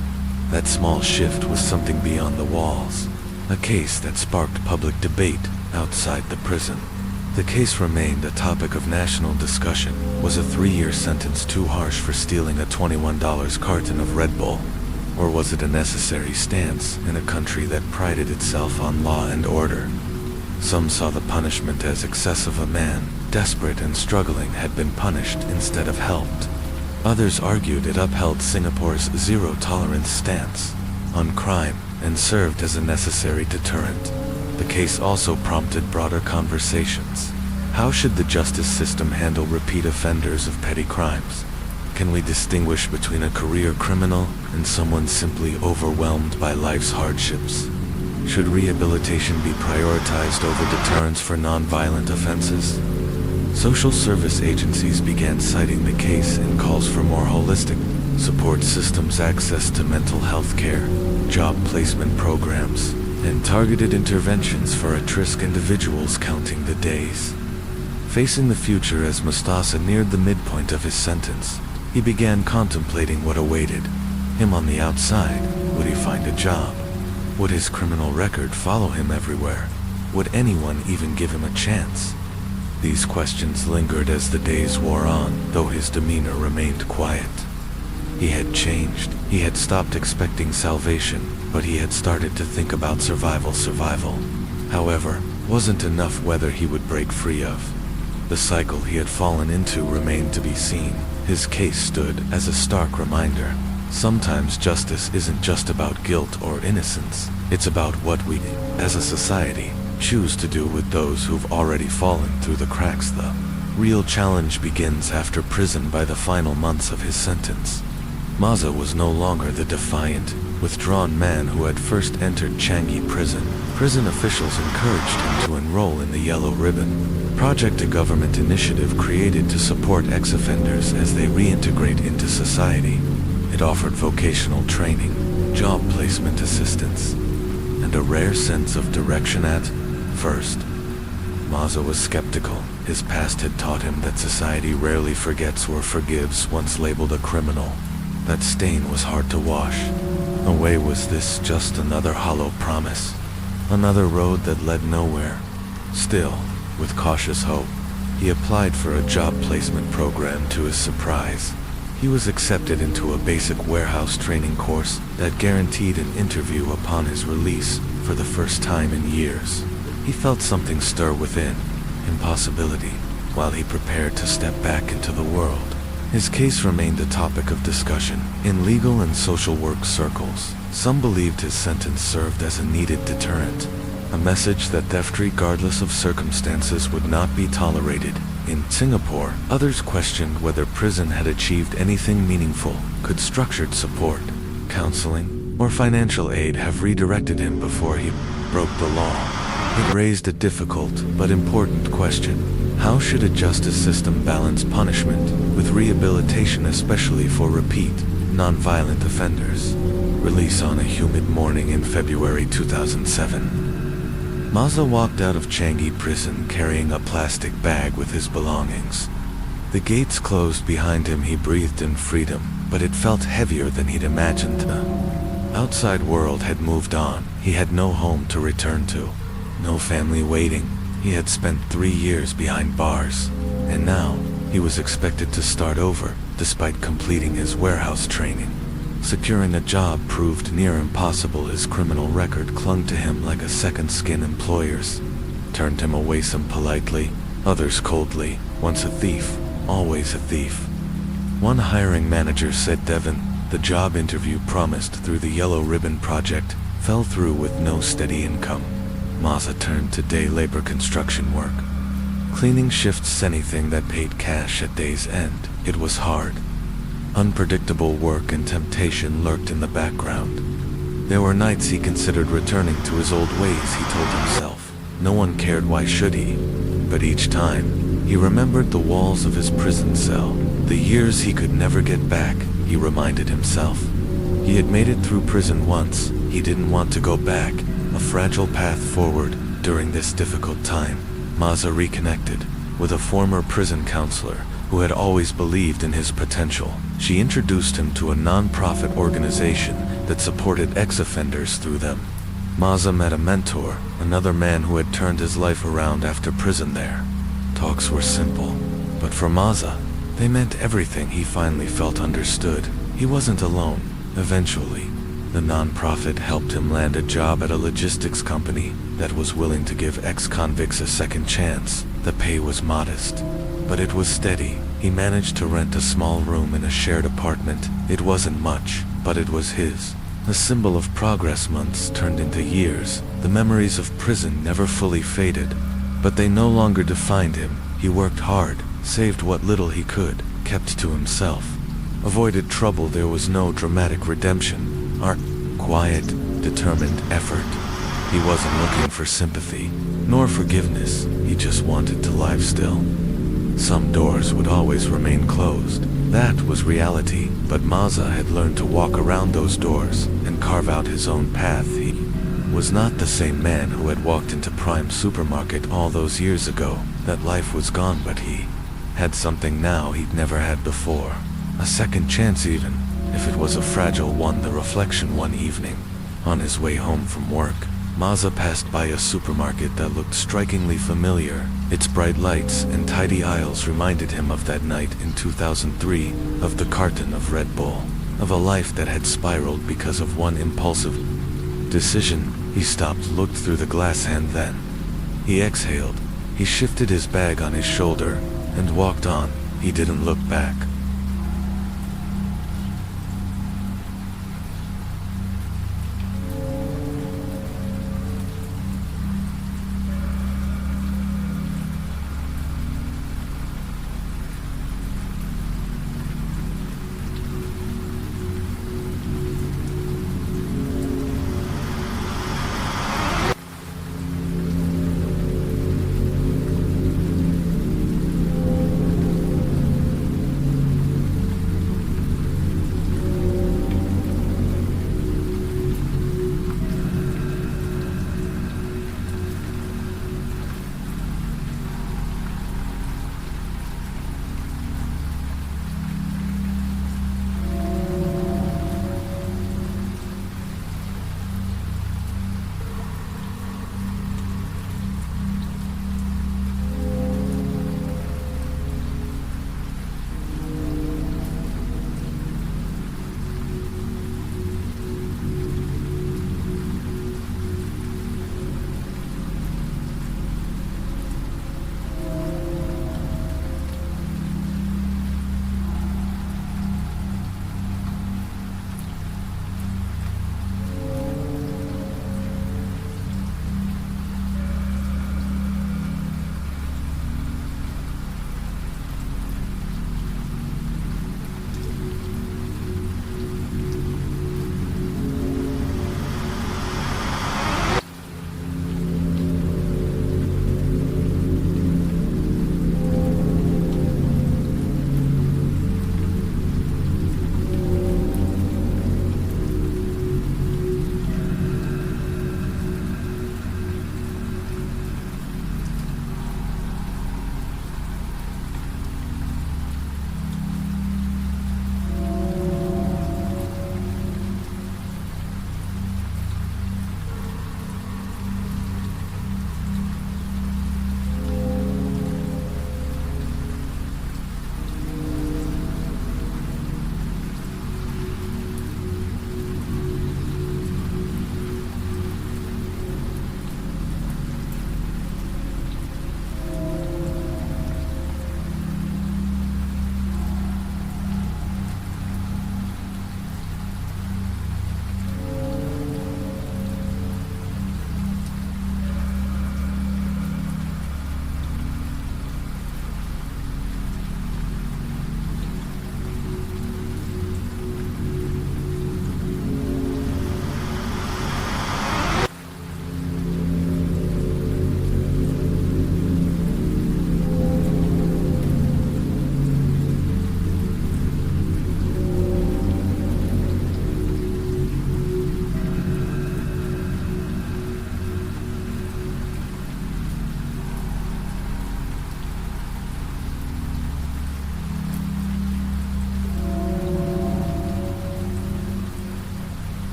that small shift was something beyond the walls, a case that sparked public debate outside the prison. The case remained a topic of national discussion. Was a 3-year sentence too harsh for stealing a $21 carton of Red Bull? Or was it a necessary stance in a country that prided itself on law and order? Some saw the punishment as excessive. A man, desperate and struggling, had been punished instead of helped. Others argued it upheld Singapore's zero-tolerance stance on crime and served as a necessary deterrent. The case also prompted broader conversations. How should the justice system handle repeat offenders of petty crimes? Can we distinguish between a career criminal and someone simply overwhelmed by life's hardships? Should rehabilitation be prioritized over deterrence for non-violent offenses? Social service agencies began citing the case in calls for more holistic support systems, access to mental health care, job placement programs, and targeted interventions for at-risk individuals. Counting the days, facing the future as Mustasa neared the midpoint of his sentence, he began contemplating what awaited him on the outside. Would he find a job? Would his criminal record follow him everywhere? Would anyone even give him a chance? These questions lingered as the days wore on, though his demeanor remained quiet. He had changed. He had stopped expecting salvation, but he had started to think about survival. However, wasn't enough whether he would break free of the cycle he had fallen into remained to be seen. His case stood as a stark reminder. Sometimes justice isn't just about guilt or innocence. It's about what we, as a society, choose to do with those who've already fallen through the cracks. The real challenge begins after prison. By the final months of his sentence, Maza was no longer the defiant, withdrawn man who had first entered Changi prison. Prison officials encouraged him to enroll in the Yellow Ribbon Project, a government initiative created to support ex-offenders as they reintegrate into society. It offered vocational training, job placement assistance, and a rare sense of direction. At first, Maza was skeptical. His past had taught him that society rarely forgets or forgives once labeled a criminal. That stain was hard to wash away. Was this just another hollow promise? Another road that led nowhere? Still, with cautious hope, he applied for a job placement program. To his surprise, he was accepted into a basic warehouse training course that guaranteed an interview upon his release. For the first time in years, he felt something stir within, impossibility, while he prepared to step back into the world. His case remained a topic of discussion in legal and social work circles. Some believed his sentence served as a needed deterrent, a message that theft, regardless of circumstances, would not be tolerated. In Singapore, others questioned whether prison had achieved anything meaningful. Could structured support, counseling, or financial aid have redirected him before he broke the law? It raised a difficult but important question. How should a justice system balance punishment with rehabilitation, especially for repeat, non-violent offenders? Release on a humid morning in February 2007. Maza walked out of Changi prison carrying a plastic bag with his belongings. The gates closed behind him. He breathed in freedom, but it felt heavier than he'd imagined. The outside world had moved on. He had no home to return to, no family waiting. He had spent 3 years behind bars, and now he was expected to start over, despite completing his warehouse training. Securing a job proved near impossible. His criminal record clung to him like a second skin. Employers turned him away, some politely, others coldly. Once a thief, always a thief. One hiring manager said Devon, the job interview promised through the Yellow Ribbon Project, fell through with no steady income. Maza turned to day labor, construction work. Cleaning shifts, anything that paid cash at day's end. It was hard. Unpredictable work and temptation lurked in the background. There were nights he considered returning to his old ways. He told himself, no one cared, why should he? But each time, he remembered the walls of his prison cell, the years he could never get back. He reminded himself, he had made it through prison once. He didn't want to go back. A fragile path forward. During this difficult time, Maza reconnected with a former prison counselor who had always believed in his potential. She introduced him to a non-profit organization that supported ex-offenders through them. Maza met a mentor, another man who had turned his life around after prison there. Talks were simple, but for Maza, they meant everything. He finally felt understood. He wasn't alone. Eventually, the non-profit helped him land a job at a logistics company that was willing to give ex-convicts a second chance. The pay was modest, but it was steady. He managed to rent a small room in a shared apartment. It wasn't much, but it was his. A symbol of progress. Months turned into years. The memories of prison never fully faded, but they no longer defined him. He worked hard, saved what little he could, kept to himself, avoided trouble. There was no dramatic redemption, quiet, determined effort. He wasn't looking for sympathy, nor forgiveness. He just wanted to live still. Some doors would always remain closed. That was reality, but Maza had learned to walk around those doors and carve out his own path. He was not the same man who had walked into Prime Supermarket all those years ago. That life was gone, but he had something now he'd never had before. A second chance, even if it was a fragile one. The reflection. One evening, on his way home from work, Maza passed by a supermarket that looked strikingly familiar. Its bright lights and tidy aisles reminded him of that night in 2003, of the carton of Red Bull, of a life that had spiraled because of one impulsive decision. He stopped, looked through the glass, and then he exhaled. He shifted his bag on his shoulder and walked on. He didn't look back.